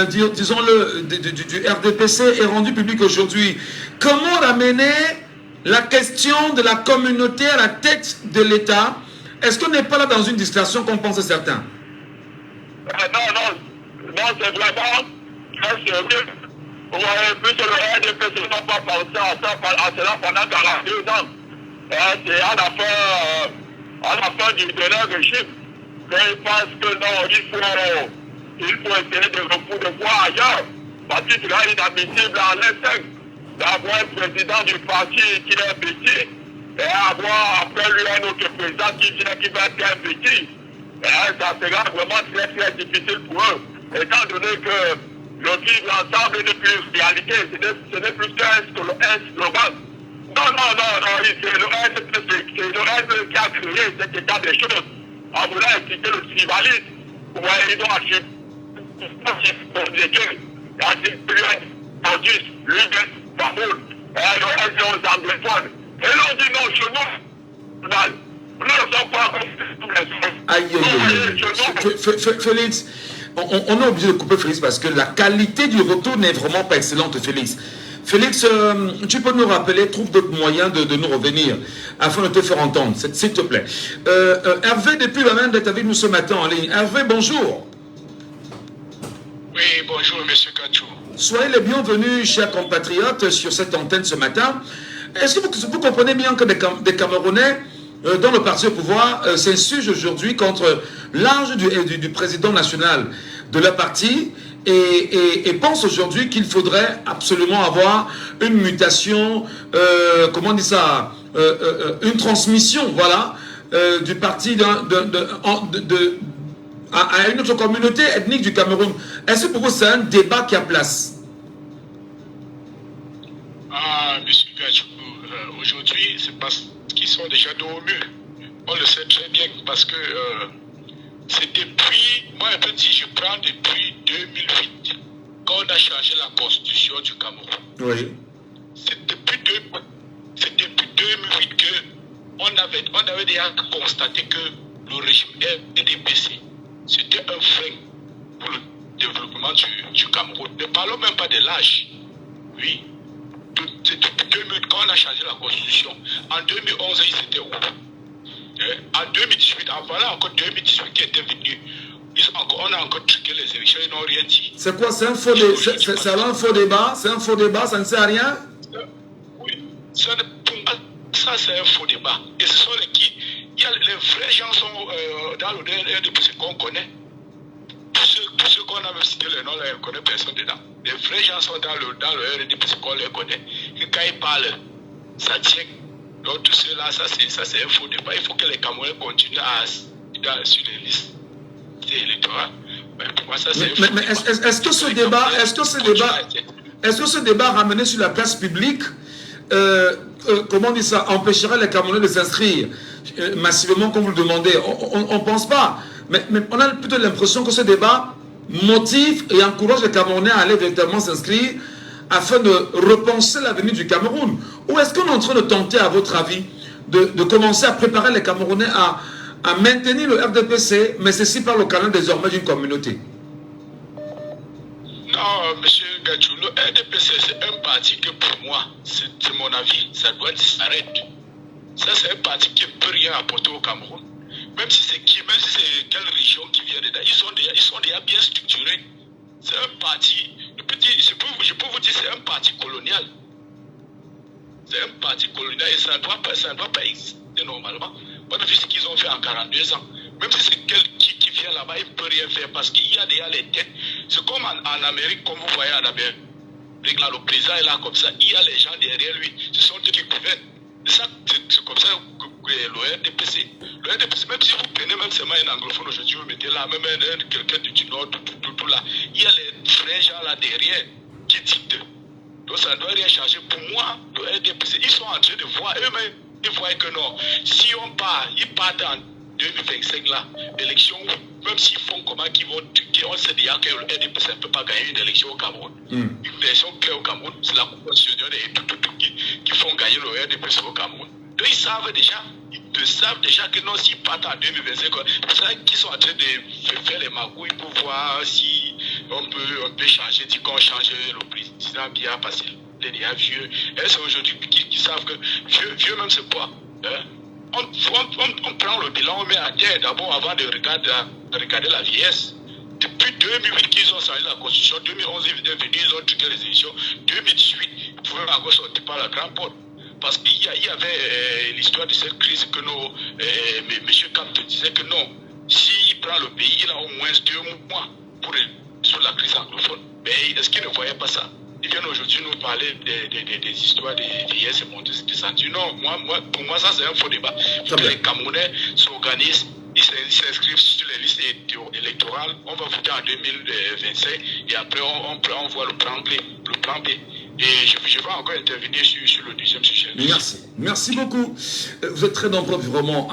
disons-le, du RDPC et rendue publique aujourd'hui? Comment ramener la question de la communauté à la tête de l'État? Est-ce qu'on n'est pas là dans une distraction comme pensent certains? Non, c'est vraiment très sérieux. Vous voyez, puisque le RDPC n'a pas pensé à cela pendant 42 ans. C'est à la fin du dernier régime qu'ils pensent que non, il faut essayer de voir ailleurs. Parce qu'il est inadmissible en l'instinct d'avoir un président du parti qui est petit et avoir après lui un autre président qui va être un petit. Ça sera vraiment très très difficile pour eux. Étant donné que le vivre ensemble n'est plus réalité, ce n'est plus qu'un slogan. Non, c'est le reste qui a créé cet état des choses. En voulant inciter le tribalisme, ils ont acheté aux anglophones. Et l'on dit non, chez nous, nous ne sommes pas Aïe. Félix, on est obligé de couper Félix parce que la qualité du retour n'est vraiment pas excellente, Félix. Félix, tu peux nous rappeler, trouve d'autres moyens de nous revenir afin de te faire entendre, s'il te plaît. Hervé, depuis la main d'être avec nous ce matin en ligne. Hervé, bonjour. Oui, bonjour, monsieur Kachou. Soyez les bienvenus, chers compatriotes, sur cette antenne ce matin. Est-ce que vous comprenez bien que des Camerounais, dans le parti au pouvoir, s'insurgent aujourd'hui contre l'âge du président national de la partie et pensent aujourd'hui qu'il faudrait absolument avoir une mutation, comment on dit ça, une transmission, voilà, du parti à une autre communauté ethnique du Cameroun. Est-ce que pour vous c'est un débat qui a place? Ah, monsieur Gachou, aujourd'hui, c'est parce qu'ils sont déjà dos au mur. On le sait très bien parce que c'est depuis, moi un peu dit, je prends depuis 2008, quand on a changé la constitution du Cameroun. Oui. C'est depuis 2008 qu'on avait déjà constaté que le régime RDPC, c'était un frein pour le développement du Cameroun. Ne parlons même pas de l'âge. Oui. De quand on a changé la constitution, en 2011, ils étaient où? En 2018, en parlant encore 2018 qui était venu, on a encore truqué les élections, ils n'ont rien dit. C'est quoi? C'est un faux débat? C'est un faux débat, ça ne sert à rien? Oui, pour moi, ça c'est un faux débat. Et ce sont les qui? Les vrais gens sont dans le RDPC qu'on connaît. Tous ceux qu'on a même cité le nom, là, on ne connaît personne dedans. Les vrais gens sont dans le RDPC qu'on les connaît. Et quand ils parlent, ça tient. Donc tout cela, ça c'est un faux débat. Il faut que les Camerounais continuent sur les listes électorales. Mais pour moi, ça c'est un faux débat. Est-ce que ce débat ramené sur la place publique, comment on dit ça, empêcherait les Camerounais de s'inscrire massivement comme vous le demandez? On ne pense pas. Mais on a plutôt l'impression que ce débat motive et encourage les Camerounais à aller véritablement s'inscrire afin de repenser l'avenir du Cameroun. Ou est-ce qu'on est en train de tenter, à votre avis, de commencer à préparer les Camerounais à maintenir le RDPC, mais ceci par le canal désormais d'une communauté? Non, M. Gadjou, le RDPC, c'est un parti que pour moi, c'est mon avis, ça doit disparaître. Ça, c'est un parti qui ne peut rien apporter au Cameroun. Même si c'est quelle région qui vient dedans, ils sont déjà bien structurés. C'est un parti, je peux vous dire, c'est un parti colonial. C'est un parti colonial et ça ne doit pas exister normalement. On a vu ce qu'ils ont fait en 42 ans. Même si c'est qui vient là-bas, il ne peut rien faire parce qu'il y a déjà les têtes. C'est comme en Amérique, comme vous voyez en Amérique. Là, le président est là comme ça, il y a les gens derrière lui. Ce sont eux qui gouvernent. C'est comme ça que le RDPC. Le RDPC, même si vous prenez même seulement un anglophone aujourd'hui, vous mettez là, même quelqu'un du Nord, tout là, il y a les vrais gens là derrière qui dictent. Donc ça ne doit rien changer. Pour moi, le RDPC, ils sont en train de voir eux-mêmes, ils voient que non, si on part, ils partent en 2025 là, l'élection, même s'ils font comment qu'ils vont truquer, on sait déjà que le RDPC ne peut pas gagner une élection au Cameroun. Une élection claire au Cameroun, c'est la Coupe constitutionnelle et tout qui font gagner le RDPC au Cameroun. Donc ils savent déjà que non, s'ils partent en 2025, c'est ça qu'ils sont en train de faire les magouilles pour voir si on peut changer, si on change le président bien parce qu'il est déjà vieux. Et c'est aujourd'hui qu'ils savent que vieux même c'est quoi, hein? On prend le bilan, on met à terre d'abord avant de regarder la vieillesse. Depuis 2008 qu'ils ont changé la constitution, 2011 ils ont truqué les élections, 2018 ils pouvaient encore sortir par la grande porte. Parce qu'il y avait l'histoire de cette crise que M. Camp disait que non, s'il prend le pays, il a au moins 2 mois pour sur la crise anglophone. Mais est-ce qu'il ne voyait pas ça? Ils viennent aujourd'hui nous parler des histoires des vieillesses et descendues. Non, pour moi, ça c'est un faux débat. Les Camerounais s'organisent, ils s'inscrivent sur les listes électorales. On va voter en 2025 et après on voit le plan B. Et je vais encore intervenir sur le deuxième sujet. Merci beaucoup. Vous êtes très nombreux vraiment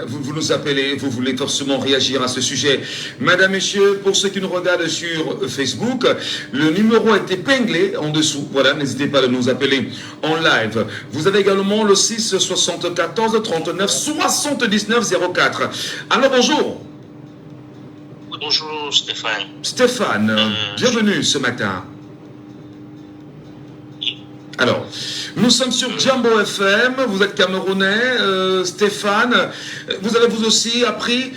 vous nous appelez, vous voulez forcément réagir à ce sujet. Madame, messieurs, pour ceux qui nous regardent sur Facebook, le numéro est épinglé en dessous. Voilà, n'hésitez pas à nous appeler en live. Vous avez également le 6 74 39 79 04. Alors bonjour. Bonjour Stéphane. Bienvenue ce matin. Alors, nous sommes sur Jambo FM, vous êtes Camerounais, Stéphane, vous avez vous aussi appris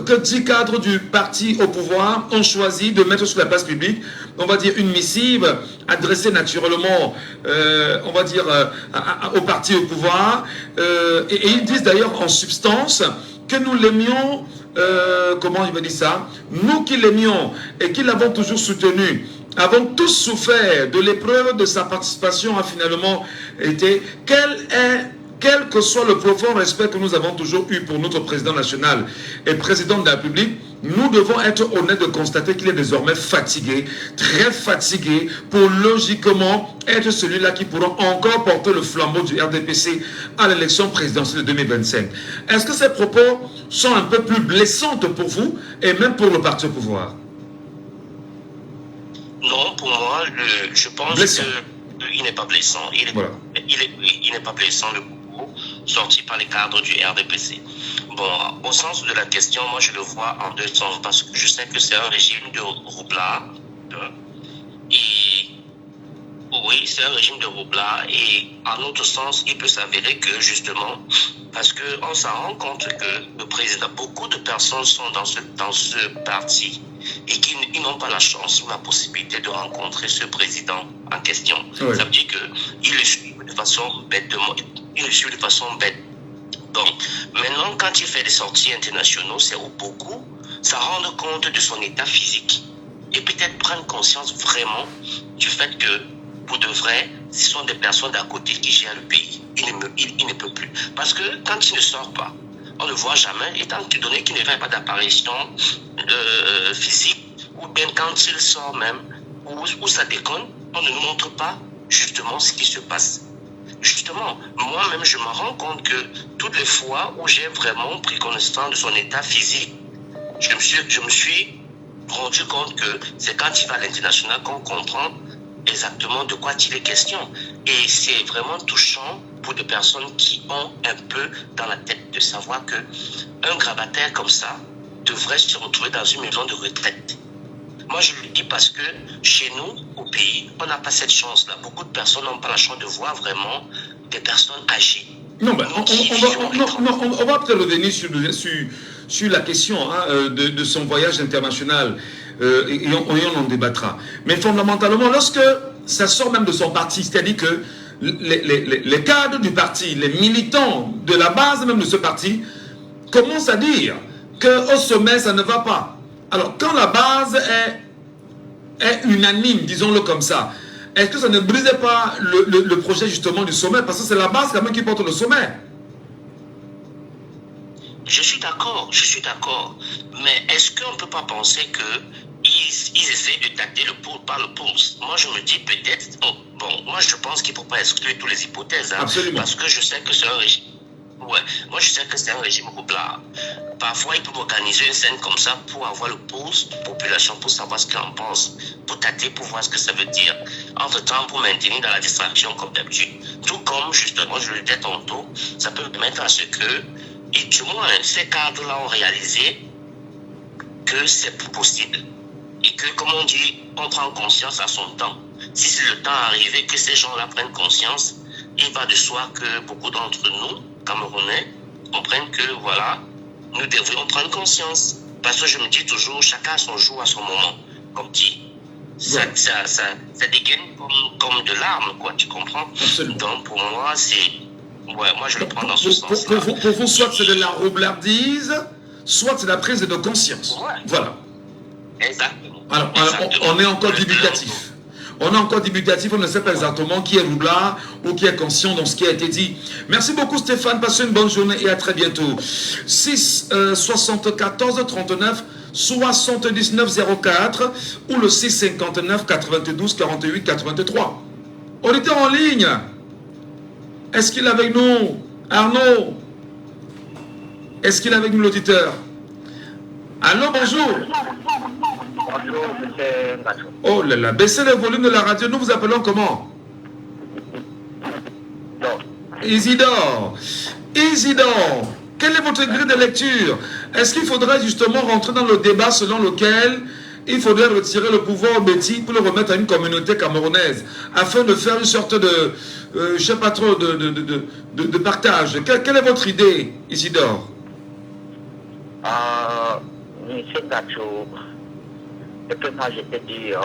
que 10 cadres du parti au pouvoir ont choisi de mettre sur la place publique, on va dire une missive adressée naturellement, on va dire, au parti au pouvoir, et ils disent d'ailleurs en substance que nous l'aimions, comment il va dire ça, nous qui l'aimions et qui l'avons toujours soutenu, avons tous souffert de l'épreuve de sa participation a finalement été quel que soit le profond respect que nous avons toujours eu pour notre président national et président de la République, nous devons être honnêtes de constater qu'il est désormais fatigué, très fatigué, pour logiquement être celui-là qui pourra encore porter le flambeau du RDPC à l'élection présidentielle de 2025. Est-ce que ces propos sont un peu plus blessants pour vous et même pour le parti au pouvoir? Non, pour moi, je pense qu'il n'est pas blessant. Il n'est pas blessant, le propos sorti par les cadres du RDPC. Bon, au sens de la question, moi je le vois en deux sens, parce que je sais que c'est un régime de roublard. Et oui, oui, c'est un régime de roublard et en autre sens, il peut s'avérer que justement, parce qu'on s'en rend compte que le président, beaucoup de personnes sont dans ce parti et qui n'ont pas la chance ou la possibilité de rencontrer ce président en question. Oui. Ça veut dire qu'il le suit de façon bête. Donc, maintenant, quand il fait des sorties internationaux, c'est où beaucoup se rendent compte de son état physique et peut-être prendre conscience vraiment du fait que, pour de vrai, ce sont des personnes d'à côté qui gèrent le pays. Il ne peut plus. Parce que quand il ne sort pas, on ne le voit jamais, étant donné qu'il ne fait pas d'apparition physique, ou bien quand il sort même, où ça déconne, on ne nous montre pas justement ce qui se passe. Justement, moi-même, je me rends compte que toutes les fois où j'ai vraiment pris connaissance de son état physique, je me suis rendu compte que c'est quand il va à l'international qu'on comprend exactement de quoi il est question. Et c'est vraiment touchant pour des personnes qui ont un peu dans la tête de savoir qu'un grabataire comme ça devrait se retrouver dans une maison de retraite. Moi, je le dis parce que chez nous, au pays, on n'a pas cette chance-là. Beaucoup de personnes n'ont pas la chance de voir vraiment des personnes âgées. Non, ben, on va peut-être revenir sur la question de son voyage international et on en débattra. Mais fondamentalement, lorsque ça sort même de son parti, c'est-à-dire que les cadres du parti, les militants de la base même de ce parti, commencent à dire qu'au sommet, ça ne va pas. Alors, quand la base est unanime, disons-le comme ça, est-ce que ça ne brisait pas le projet justement du sommet? Parce que c'est la base quand même qui porte le sommet. Je suis d'accord. Mais est-ce qu'on ne peut pas penser qu'ils essaient de tâter le pouls par le pouce? Moi, je me dis peut-être... moi, je pense qu'il ne faut pas exclure toutes les hypothèses. Hein, absolument. Parce que je sais que c'est un régime... Ouais, moi je sais que c'est un régime roublard. Parfois, ils peuvent organiser une scène comme ça pour avoir le pouls de la population, pour savoir ce qu'ils en pensent, pour tâter, pour voir ce que ça veut dire. Entre-temps, pour maintenir dans la distraction comme d'habitude. Tout comme, justement, je le disais tantôt, ça peut permettre à ce que, et du moins, ces cadres-là ont réalisé que c'est plus possible. Et que, comme on dit, on prend conscience à son temps. Si c'est le temps arrivé que ces gens-là prennent conscience, il va de soi que beaucoup d'entre nous, Camerounais, comprennent que voilà, nous devrions prendre conscience. Parce que je me dis toujours, chacun a son jour à son moment, comme dit. Ça dégaine comme de larmes, quoi, tu comprends? Absolument. Donc pour moi, c'est... Ouais, moi je le prends dans ce sens. Pour vous, soit c'est de la roublardise, soit c'est la prise de conscience. Ouais. Voilà. Exactement. Alors, on est encore dubitatif. On est encore dubitatif, on ne sait pas exactement qui est roublard ou qui est conscient dans ce qui a été dit. Merci beaucoup Stéphane, passez une bonne journée et à très bientôt. 6 74 39 79 04 ou le 6 59 92 48 83. Auditeur en ligne, est-ce qu'il est avec nous? Arnaud, est-ce qu'il est avec nous l'auditeur? Allô, bonjour. Bonjour, monsieur Ngacho. Oh là là, baissez le volume de la radio, nous vous appelons comment? Isidore. Isidore, quelle est votre grille de lecture? Est-ce qu'il faudrait justement rentrer dans le débat selon lequel il faudrait retirer le pouvoir au Béti pour le remettre à une communauté camerounaise afin de faire une sorte de, je ne sais pas trop, de partage? Quelle est votre idée, Isidore? Monsieur Ngacho, moi je peux dire,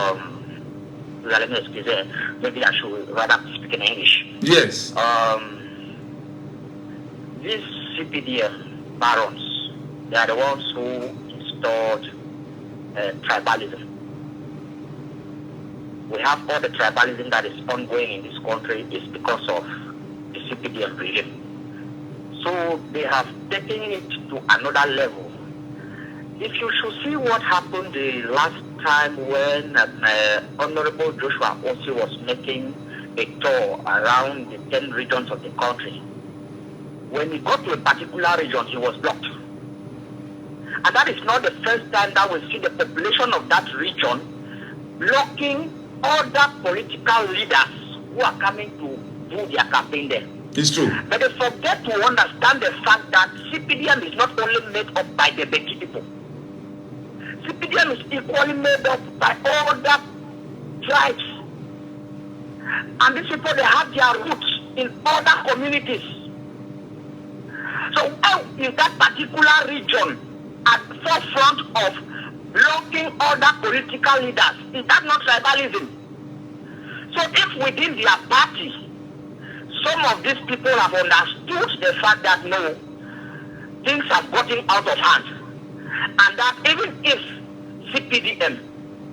vous allez m'excuser, maybe I should rather speak in English. Yes. These CPDM barons, they are the ones who installed tribalism. We have all the tribalism that is ongoing in this country is because of the CPDM regime. So they have taken it to another level. If you should see what happened the last time when Honorable Joshua Osi was making a tour around the 10 regions of the country, when he got to a particular region, he was blocked. And that is not the first time that we see the population of that region blocking other political leaders who are coming to do their campaign there. It's true. But they forget to understand the fact that CPDM is not only made up by the Beki people. CPDM is equally made up by other tribes. And these people, they have their roots in other communities. So how is that particular region at the forefront of blocking other political leaders? Is that not tribalism? So if within their party, some of these people have understood the fact that no, things have gotten out of hand, and that even if CPDM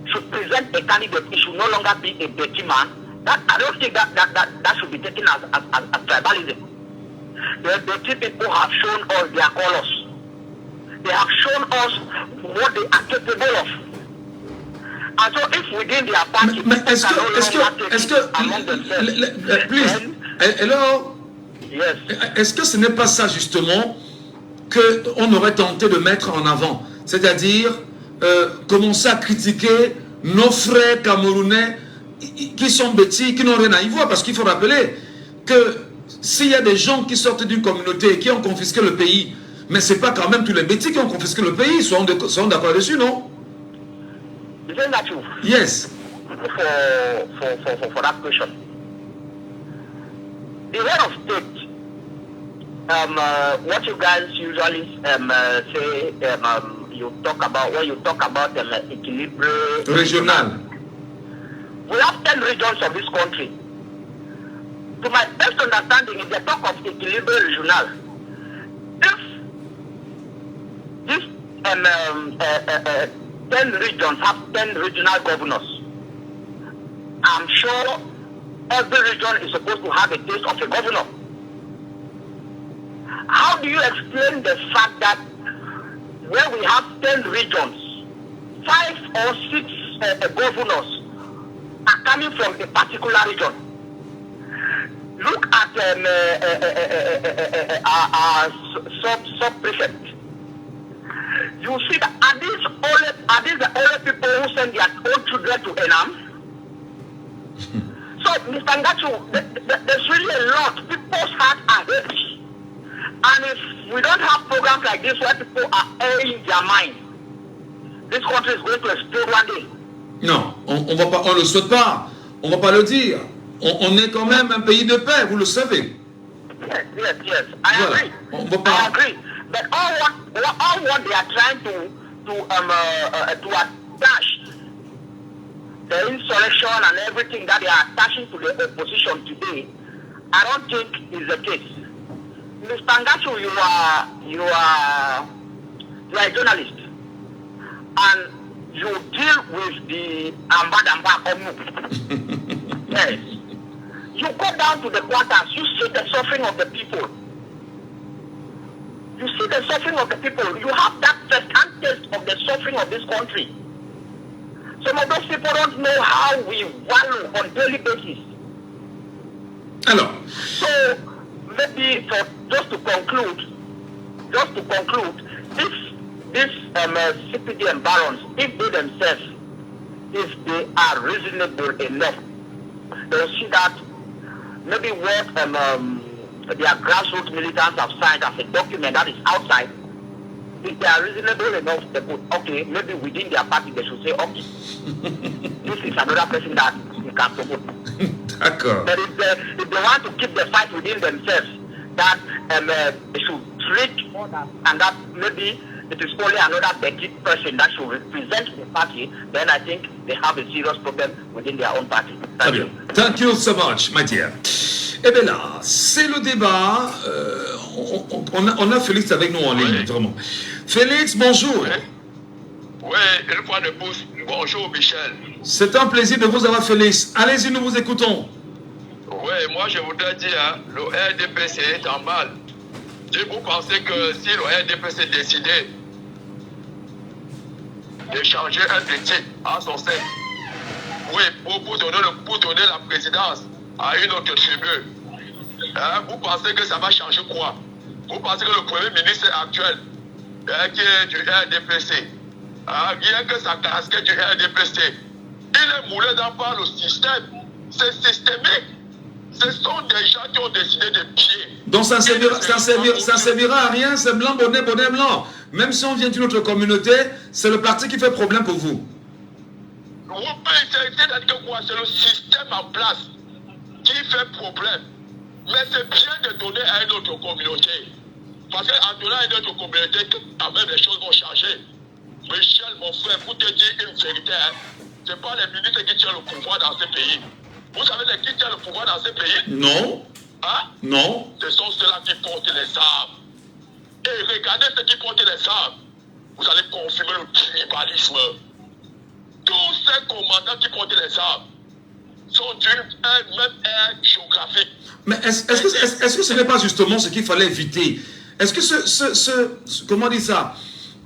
should present a candidate, it should no longer be a dirty man, that I don't think that should be taken as tribalism. The dirty people have shown us their colors. They have shown us what they are capable of. And so if within their party, please, hello? Yes. Est-ce que ce n'est pas ça justement qu'on aurait tenté de mettre en avant? C'est-à-dire commencer à critiquer nos frères camerounais qui sont bêtis, qui n'ont rien à y voir, parce qu'il faut rappeler que s'il y a des gens qui sortent d'une communauté et qui ont confisqué le pays, mais ce n'est pas quand même tous les bêtis qui ont confisqué le pays, sont d'accord dessus, non? Isn't that true? Yes. For that question. The head of state, what you guys usually say, you talk about, when you talk about equilibrium regional. We have 10 regions of this country. To my best understanding, if they talk of equilibrium regional, if these 10 regions have 10 regional governors, I'm sure every region is supposed to have a taste of a governor. How do you explain the fact that where we have 10 regions, 5 or 6 governors are coming from a particular region? Look at our sub-prefect. You see that are these the only people who send their own children to Enam? So, Mr. Ngachu, there's really a lot. People's hearts are heavy. And if we don't have programs like this where people are airing their mind, this country is going to explode one day. Non, on va pas, on le souhaite pas. On va pas le dire. On est quand même un pays de paix, vous le savez. Yes. I agree. I agree. But all what they are trying to attach, the insurrection and everything that they are attaching to the opposition today, I don't think is the case. Mr. Ngachu, you are a journalist, and you deal with the Ambadamba. Yes. You go down to the quarters, you see the suffering of the people. You see the suffering of the people. You have that first-hand taste of the suffering of this country. Some of those people don't know how we value on a daily basis. Alors. So, maybe just to conclude, if these CPDM barons, if they themselves, if they are reasonable enough, they'll see that maybe what their grassroots militants have signed as a document that is outside, if they are reasonable enough, they could, okay, maybe within their party they should say, okay, this is another person that we can promote. D'accord. But if they want to keep the fight within themselves, that they should treat others, and that maybe it is only another petty person that should represent the party, then I think they have a serious problem within their own party. Thank you. Thank you so much, my dear. Eh bien là, c'est le débat. On a Félix avec nous en ligne, vraiment. Félix, bonjour. Oui, une fois de plus, bonjour Michel. C'est un plaisir de vous avoir, Félix. Allez-y, nous vous écoutons. Oui, moi je voudrais dire, le RDPC est en mal. Si vous pensez que si le RDPC décidait de changer un petit à son sein, oui, pour donner la présidence à une autre tribu, vous pensez que ça va changer quoi? Vous pensez que le Premier ministre actuel, qui est du RDPC, bien que sa casquette du RDPC, il est moulé dans par le système. C'est systémique. Ce sont des gens qui ont décidé de pied. Donc ça ne servira à rien, c'est blanc, bonnet blanc. Même si on vient d'une autre communauté, c'est le parti qui fait problème pour vous. Oui, c'est-à-dire que quoi? C'est le système en place. qui fait problème. Mais c'est bien de donner à une autre communauté. Parce qu'en donnant à une autre communauté, quand même les choses vont changer. Michel, mon frère, pour te dire une vérité, hein, ce n'est pas les ministres qui tiennent le pouvoir dans ce pays. Vous savez qui tient le pouvoir dans ce pays? Non. Hein? Non. Ce sont ceux-là qui portent les armes. Et regardez ceux qui portent les armes. Vous allez confirmer le tribalisme. Tous ces commandants qui portent les armes sont d'une même ère géographique. Mais est-ce que ce n'est pas justement ce qu'il fallait éviter? Est-ce que comment dire ça?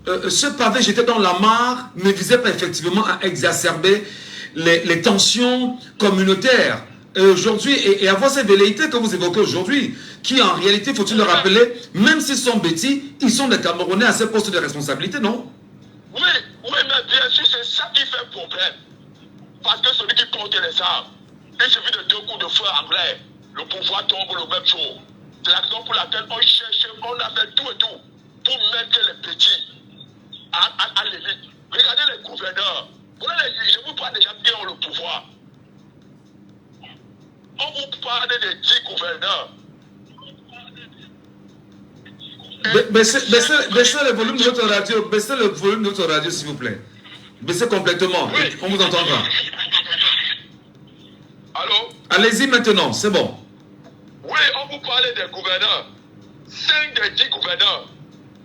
Ce pavé jeté dans la mare ne visait pas effectivement à exacerber les tensions communautaires aujourd'hui et avoir ces velléités que vous évoquez aujourd'hui, qui en réalité, faut-il le rappeler, même s'ils sont bêtis, ils sont des Camerounais à ces postes de responsabilité, non? Oui, mais bien sûr, c'est ça qui fait problème. Parce que celui qui porte les armes, il suffit de 2 coups de feu anglais, le pouvoir tombe le même jour. C'est la raison pour laquelle on cherche, on a fait tout et tout pour mettre les petits à l'élite. Regardez les gouverneurs. Je vous parle des gens qui ont le pouvoir. On vous parle des 10 gouverneurs. Baissez le volume de votre radio. Baissez le volume de votre radio, s'il vous plaît. Baissez complètement. Oui. On vous entendra. Allô? Allez-y maintenant, c'est bon. Oui, on vous parlait des gouverneurs. 5 des 10 gouverneurs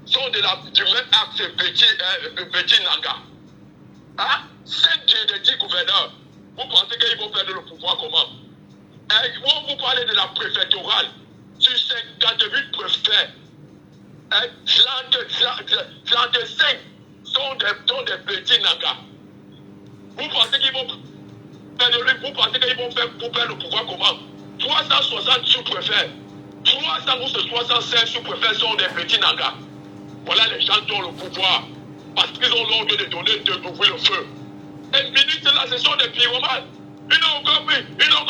sont du même axe Petit Nanga. Hein? 5 des 10 gouverneurs. Vous pensez qu'ils vont perdre le pouvoir comment? On vous parlez de la préfectorale. Sur 58 préfets, 35 sont des petits Nanga. Vous pensez qu'ils vont faire pour perdre le pouvoir comment? 360 sous-préfets, 300 ou 305 sous-préfets sont des petits Nanga. Voilà les gens qui ont le pouvoir. Parce qu'ils ont l'ordre de donner, d'ouvrir le feu. Et ministres là, ce sont des pyromanes. Ils n'ont encore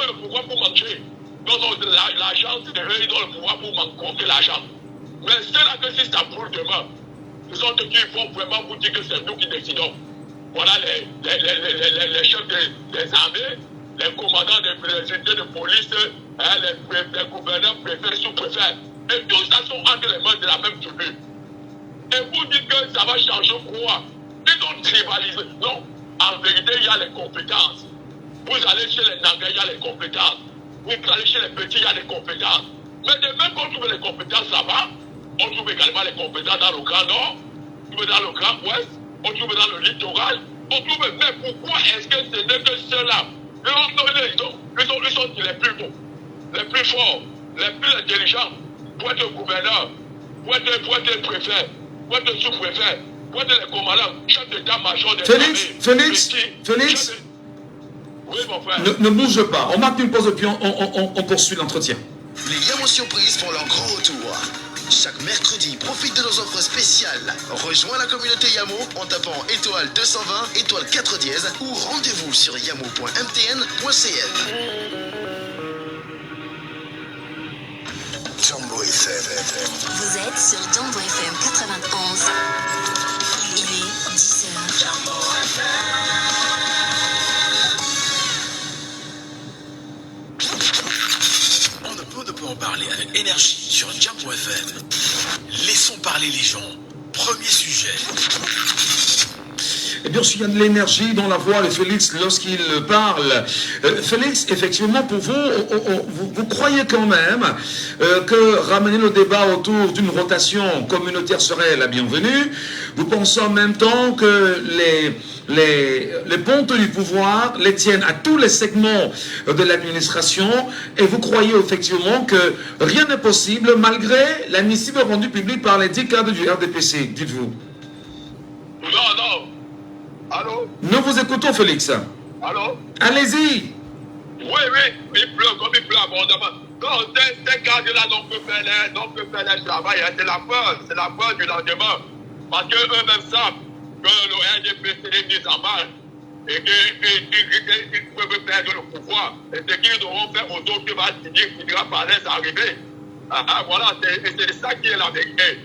le pouvoir pour manger. Donc l'argent, c'est eux, ils ont le pouvoir pour manquer l'argent. Mais c'est là que si ça brûle demain, ce sont eux qui vont vraiment vous dire que c'est nous qui décidons. Voilà les chefs des armées, les commandants des unités de police, les gouverneurs, préfets, sous-préfets. Et tout ça sont entre les mains de la même tribu. Et vous dites que ça va changer quoi? Ils ont tribalisé. Non, en vérité, il y a les compétences. Vous allez chez les Nanga, il y a les compétences. Vous allez chez les petits, il y a les compétences. Mais de même qu'on trouve les compétences là-bas, on trouve également les compétences dans le Grand Nord, on trouve dans le Grand Ouest, on trouve dans le littoral, on trouve même pourquoi est-ce que ce n'est que ceux-là? Ils sont les plus bons, les plus forts, les plus intelligents pour être gouverneur, pour être préfet, pour être sous-préfet, pour être les commandants, chef d'état-major des armées. Félix, oui, mon frère. Ne bouge pas. On marque une pause et puis on poursuit l'entretien. Les Yamo Surprises font leur grand retour. Chaque mercredi, profite de nos offres spéciales. Rejoins la communauté Yamo en tapant étoile 220, étoile 4 dièse ou rendez-vous sur yamo.mtn.cn. Jambo FM. Vous êtes sur Jambo FM 91. Il est 10h. Jambo FM. On peut en parler avec énergie sur Jambo FM. Laissons parler les gens. Premier sujet. Eh bien, s'il y a de l'énergie dans la voix de Félix lorsqu'il parle. Félix, effectivement, pour vous, vous croyez quand même que ramener le débat autour d'une rotation communautaire serait la bienvenue. Vous pensez en même temps que les pontes du pouvoir les tiennent à tous les segments de l'administration et vous croyez effectivement que rien n'est possible malgré l'admissible rendu public par les 10 cadres du RDPC, dites-vous. Non. Allô? Nous vous écoutons, Félix. Allô? Allez-y. Oui, il pleut comme il pleut abondamment. Non, ces cadres-là n'ont que faire le travail. C'est la peur du lendemain. Parce qu'eux-mêmes savent que le RDPC est mis en marche et qu'ils peuvent perdre le pouvoir. Et ce qu'ils auront fait aux autres qui va finira par les arriver. Voilà, c'est ça qui est la vérité.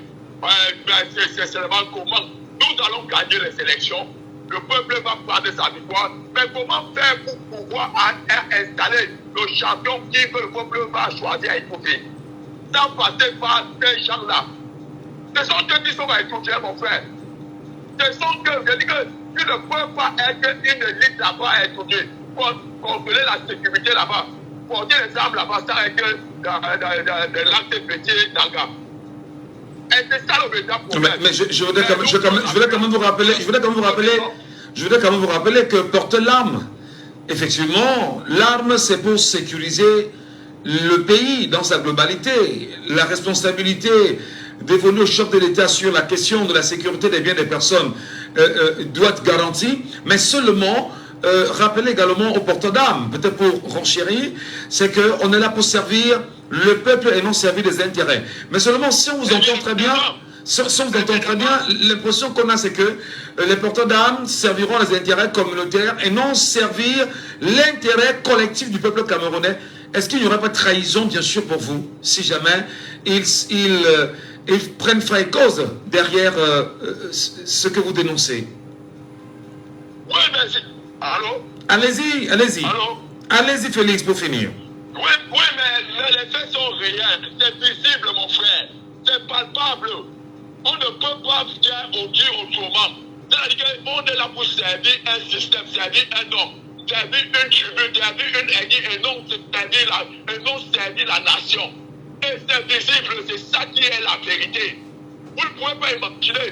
C'est seulement comment nous allons gagner les élections. le peuple va prendre sa victoire. Mais comment faire pour pouvoir installer le champion qui le peuple va choisir à écouter? Sans passer par ces gens-là. Ce sont eux qui sont à écouter, mon frère. Ce sont eux, je dis que tu ne peux pas être une élite là-bas à écouter. Pour contrôler la sécurité là-bas. Porter les armes là-bas, ça avec des lances petits d'Anga. Et c'est ça le véritable problème. Mais je voudrais quand même vous rappeler que porter l'arme, effectivement, l'arme c'est pour sécuriser le pays dans sa globalité. La responsabilité dévolue au chef de l'État sur la question de la sécurité des biens des personnes doit être garantie, mais seulement rappeler également aux porteurs d'armes, peut-être pour renchérir, c'est qu'on est là pour servir le peuple et non servir les intérêts. Mais seulement si on vous entend très bien, l'impression qu'on a, c'est que les porteurs d'armes serviront les intérêts communautaires et non servir l'intérêt collectif du peuple camerounais. Est-ce qu'il n'y aurait pas de trahison, bien sûr, pour vous, si jamais ils prennent fin et cause derrière ce que vous dénoncez? Oui, mais... Allô? Allez-y. Allô? Allez-y, Félix, pour finir. Oui, mais les faits sont réels. C'est visible, mon frère. C'est palpable. On ne peut pas dire autrement. C'est-à-dire qu'on est là pour servir un système, servir un homme, servir une tribu, servir une ethnie, et non servir la nation. Et c'est visible, c'est ça qui est la vérité. Vous ne pouvez pas imaginer,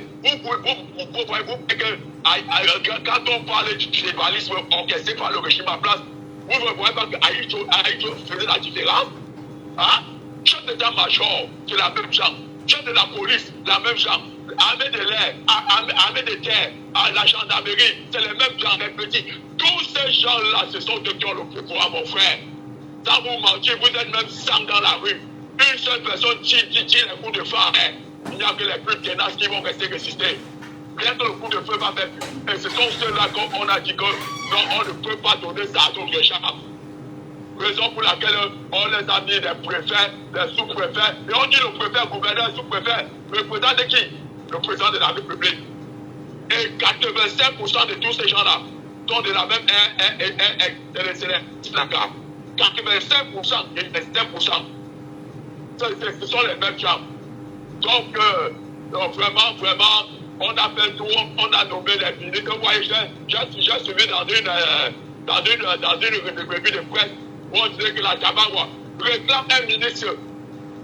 quand on parle du tribalisme orchestré par le régime en place, vous ne voyez pas qu'Aïcho faisait la différence. Hein? Chef d'état-major, c'est la même chose. Chef de la police, la même chose. Armée de l'air, armée de terre, la gendarmerie, c'est les mêmes gens, les petits. Tous ces gens-là, ce sont eux qui ont le pouvoir, mon frère. Sans vous mentir, vous êtes même 100 dans la rue. Une seule personne tire les coups de phare. Il n'y a que les plus tenaces qui vont rester résister. Rien que le coup de feu va faire. Et ce sont ceux-là qu'on a dit que non, on ne peut pas donner ça à d'autres gens. Raison pour laquelle on les a mis des préfets, des sous-préfets. Et on dit le préfet, gouverneur, sous-préfet. Le président de qui? Le président de la République. Et 85% de tous ces gens-là sont de la même c'est les 85% et 5%. Ce sont les mêmes gens. Donc, vraiment, on a fait tout, on a nommé les ministres. Vous voyez, j'ai suivi dans une revue de presse où on disait que la Tamawa réclame un ministre.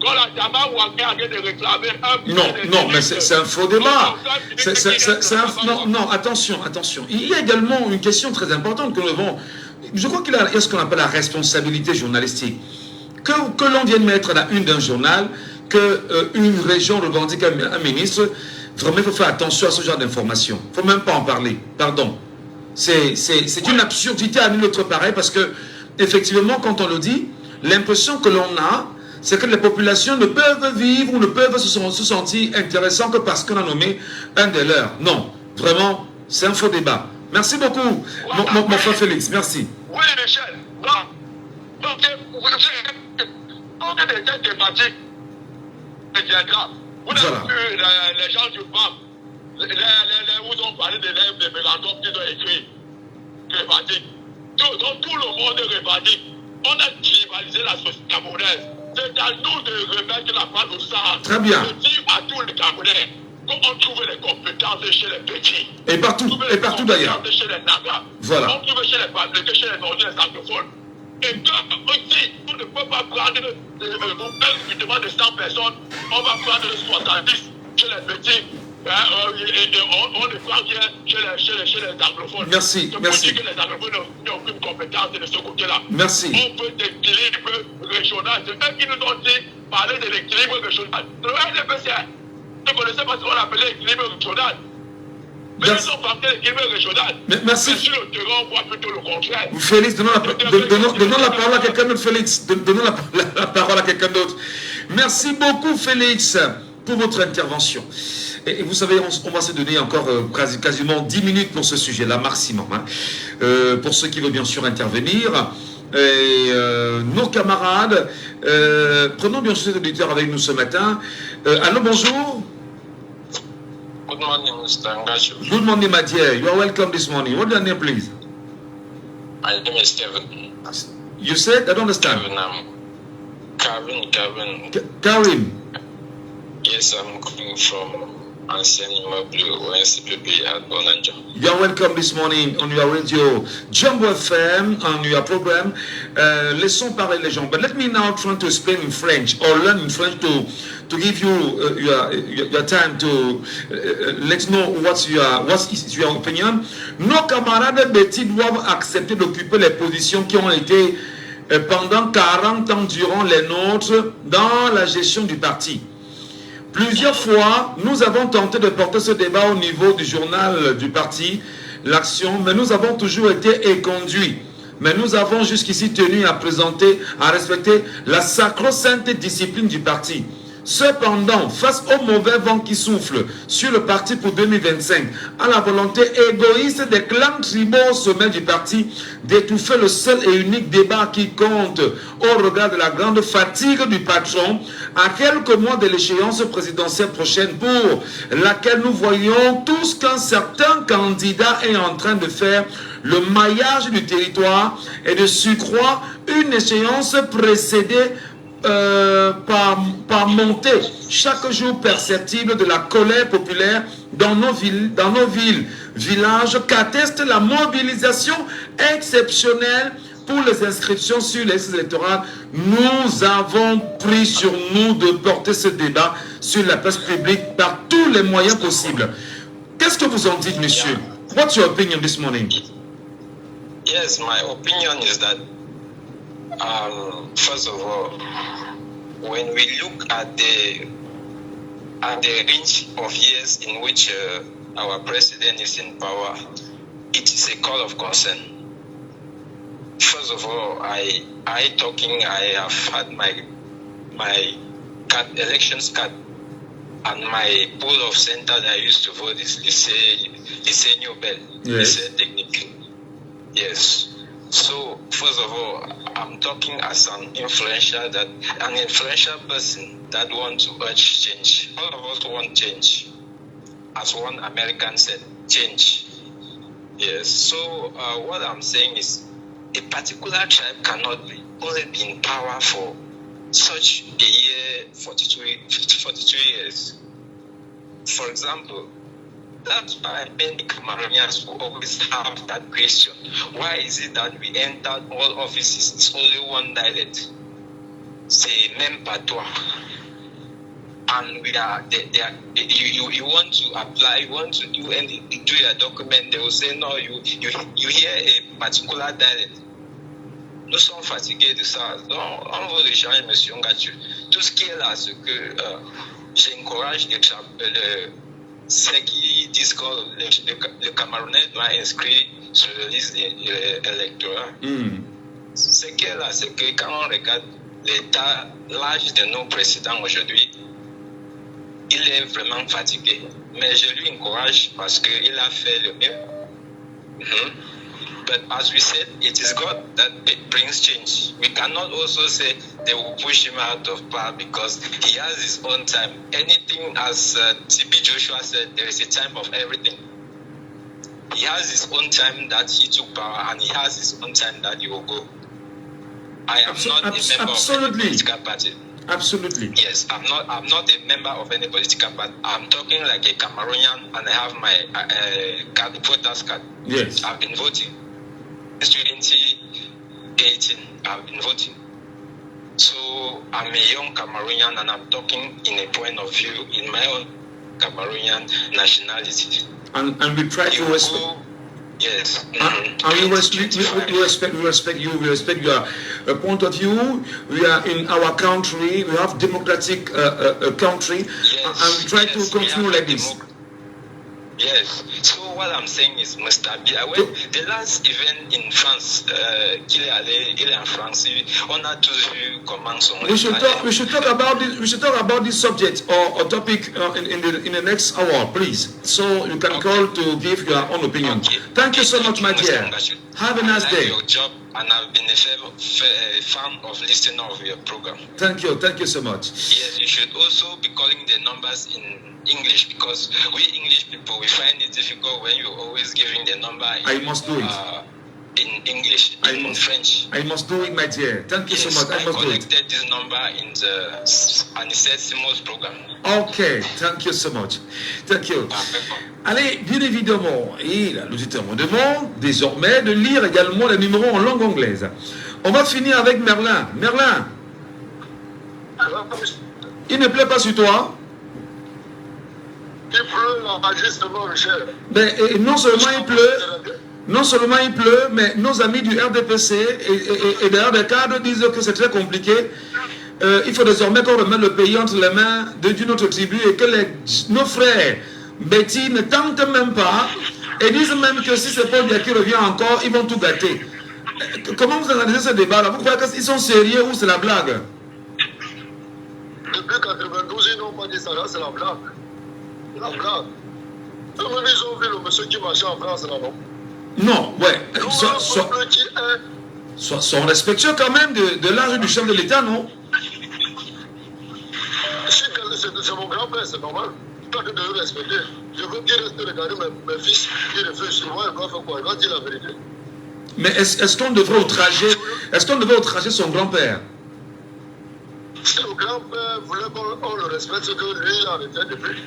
Quand la Tamawa arrête de réclamer un ministre. Non, mais c'est un faux débat. Non, attention. Il y a également une question très importante que nous devons. Je crois qu'il y a ce qu'on appelle la responsabilité journalistique. Que l'on vienne mettre à la une d'un journal, qu'une région revendique un ministre, vraiment il faut faire attention à ce genre d'informations. Il ne faut même pas en parler, pardon. C'est une absurdité à nul autre pareil parce que, effectivement, quand on le dit, l'impression que l'on a, c'est que les populations ne peuvent vivre ou ne peuvent se sentir intéressants que parce qu'on a nommé un des leurs. Non, vraiment, c'est un faux débat. Merci beaucoup, mon frère Félix, merci. Oui, Michel, donc, on a des thématiques. Vous avez vu les gens du PAM, où ont parlé des lèvres des mélancoles qui ont écrit répartis. Donc tout le monde est réparti. On a tribalisé la société camerounaise. C'est à nous de remettre la part au sang. Très bien. De dire à tous les Camerounais qu'on trouve les compétences chez les petits. Et partout d'ailleurs. Chez les Nagas. Voilà. On trouve chez les Pablés, chez les Nordiens, les anglophones. Et que aussi, on ne peut pas prendre un recrutement de 100 personnes, on va prendre 70 chez les petits, on ne prend rien chez les anglophones. Merci. C'est pour dire que les anglophones n'ont aucune compétence de ce côté-là. Merci. On veut d'équilibre régional. C'est eux qui nous ont dit parler de l'équilibre régional. Le RDPC, vous ne connaissez pas ce qu'on appelait l'équilibre régional. Mais ils ont parlé de l'équilibre régional. Merci. Mais sur le terrain, on voit plutôt le contraire. Félix, donnons la parole à quelqu'un d'autre, Félix. Donnons la parole à quelqu'un d'autre. Merci beaucoup, Félix, pour votre intervention. Et vous savez, on va se donner encore quasiment 10 minutes pour ce sujet-là, maximum. Pour ceux qui veulent bien sûr intervenir. Et, nos camarades, prenons bien sûr cet auditeur avec nous ce matin. Allô, bonjour. Good morning, Mr. Ngacho. Good morning, my dear. You are welcome this morning. What's your name, please? My name is Kevin. You said? I don't understand. Kevin. Karim. Yes, I'm coming from Ancien Immeuble, NCPB at Bolanja. You are welcome this morning on your radio Jumbo FM, on your program Laissons parler les gens. But let me now try to explain in French or learn in French to give you your time to let know what is your opinion. Nos camarades Betty doivent accepter d'occuper les positions qui ont été pendant 40 ans durant les nôtres dans la gestion du parti. Plusieurs fois, nous avons tenté de porter ce débat au niveau du journal du parti, l'Action, mais nous avons toujours été éconduits. Mais nous avons jusqu'ici tenu à respecter la sacro-sainte discipline du parti. Cependant, face au mauvais vent qui souffle sur le parti pour 2025, à la volonté égoïste des clans tribaux au sommet du parti d'étouffer le seul et unique débat qui compte au regard de la grande fatigue du patron, à quelques mois de l'échéance présidentielle prochaine pour laquelle nous voyons tous qu'un certain candidat est en train de faire le maillage du territoire et de surcroît une échéance précédée par montée chaque jour perceptible de la colère populaire dans nos villes, villages, qu'atteste la mobilisation exceptionnelle pour les inscriptions sur les listes électorales. Nous avons pris sur nous de porter ce débat sur la place publique par tous les moyens possibles. Qu'est-ce que vous en dites, monsieur? What's your opinion this morning? Yes, my opinion is that first of all, when we look at the range of years in which our president is in power, it is a call of concern. First of all, I have had my elections card, and my pool of center that I used to vote is Lycée Nobel, Lycée Technique. Yes. So, first of all, I'm talking as an influential person that wants to urge change. All of us want change. As one American said, change. Yes. So, what I'm saying is, a particular tribe cannot only be in power for such a year, 42 years. For example, that's why many Cameroonians will always have that question. Why is it that we entered all offices, it's only one dialect? C'est même pas toi. And we are, you want to apply, you want to do your document, they will say, no, you hear a particular dialect. Nous sommes fatigués de ça. Donc, on veut les changer, monsieur Ngacho. Tout ce qui est là, ce que j'encourage ceux qui disent que le Camerounais doit inscrire sur la liste électorale. Ce qui est là, c'est que quand on regarde l'âge de nos présidents aujourd'hui, il est vraiment fatigué. Mais je lui encourage parce qu'il a fait le mieux. But as we said, it is God that brings change. We cannot also say they will push him out of power because he has his own time. Anything, as TB Joshua said, there is a time of everything. He has his own time that he took power, and he has his own time that he will go. I am not a member of any political party. Absolutely. Yes, I'm not a member of any political party. I'm talking like a Cameroonian, and I have my voter's card. Yes. I've been voting. Since 2018, I've been voting. So I'm a young Cameroonian, and I'm talking in a point of view in my own Cameroonian nationality. And we try to respect. Yes. And we respect you. We respect your point of view. We are in our country. We have democratic country, and we try to continue like this. Yes. So what I'm saying is, Mr. B, the last event in France, qu'il est allé, il est en France, on a tous vu comment son. We should talk about this. We should talk about this subject or topic in the next hour, please. So you can call to give your own opinion. Okay. Thank you so much, my dear. Have a nice day. Your job, and I've been a fan of listening of your program. Thank you so much. Yes, you should also be calling the numbers in English, because we English people, we find it difficult when you're always giving the number I must do it. In English, in French. I must do it, my dear. Thank you so much. I must do it. Collected this number in the Anicet program. Ok, thank you so much. Thank you. Allez, bien évidemment, et l'auditeur me demande désormais de lire également les numéros en langue anglaise. On va finir avec Merlin. Merlin, il ne pleut pas sur toi? Il pleut là, justement, Michel. Ben, et non seulement il pleut, mais nos amis du RDPC et d'ailleurs des cadres disent que c'est très compliqué. Il faut désormais qu'on remette le pays entre les mains d'une autre tribu et que nos frères Betty ne tentent même pas et disent même que si c'est Paul Biya qui revient encore, ils vont tout gâter. Comment vous analysez ce débat-là? Vous croyez qu'ils sont sérieux ou c'est la blague? Depuis 92, ils n'ont pas dit ça, là c'est la blague. La blague. Ils ont vu le monsieur qui marchait en France là, non? Non, ouais. Sont respectueux quand même de l'âge du chef de l'État, non? C'est mon grand-père, c'est normal. Toi, tu devrais respecter. Je veux qu'il reste regarder mes fils. Il réfléchit. Moi, il doit faire quoi? Il doit dire la vérité. Mais est-ce qu'on devrait outrager son grand-père? Si le grand-père voulait qu'on le respecte, c'est que lui, il a arrêté depuis.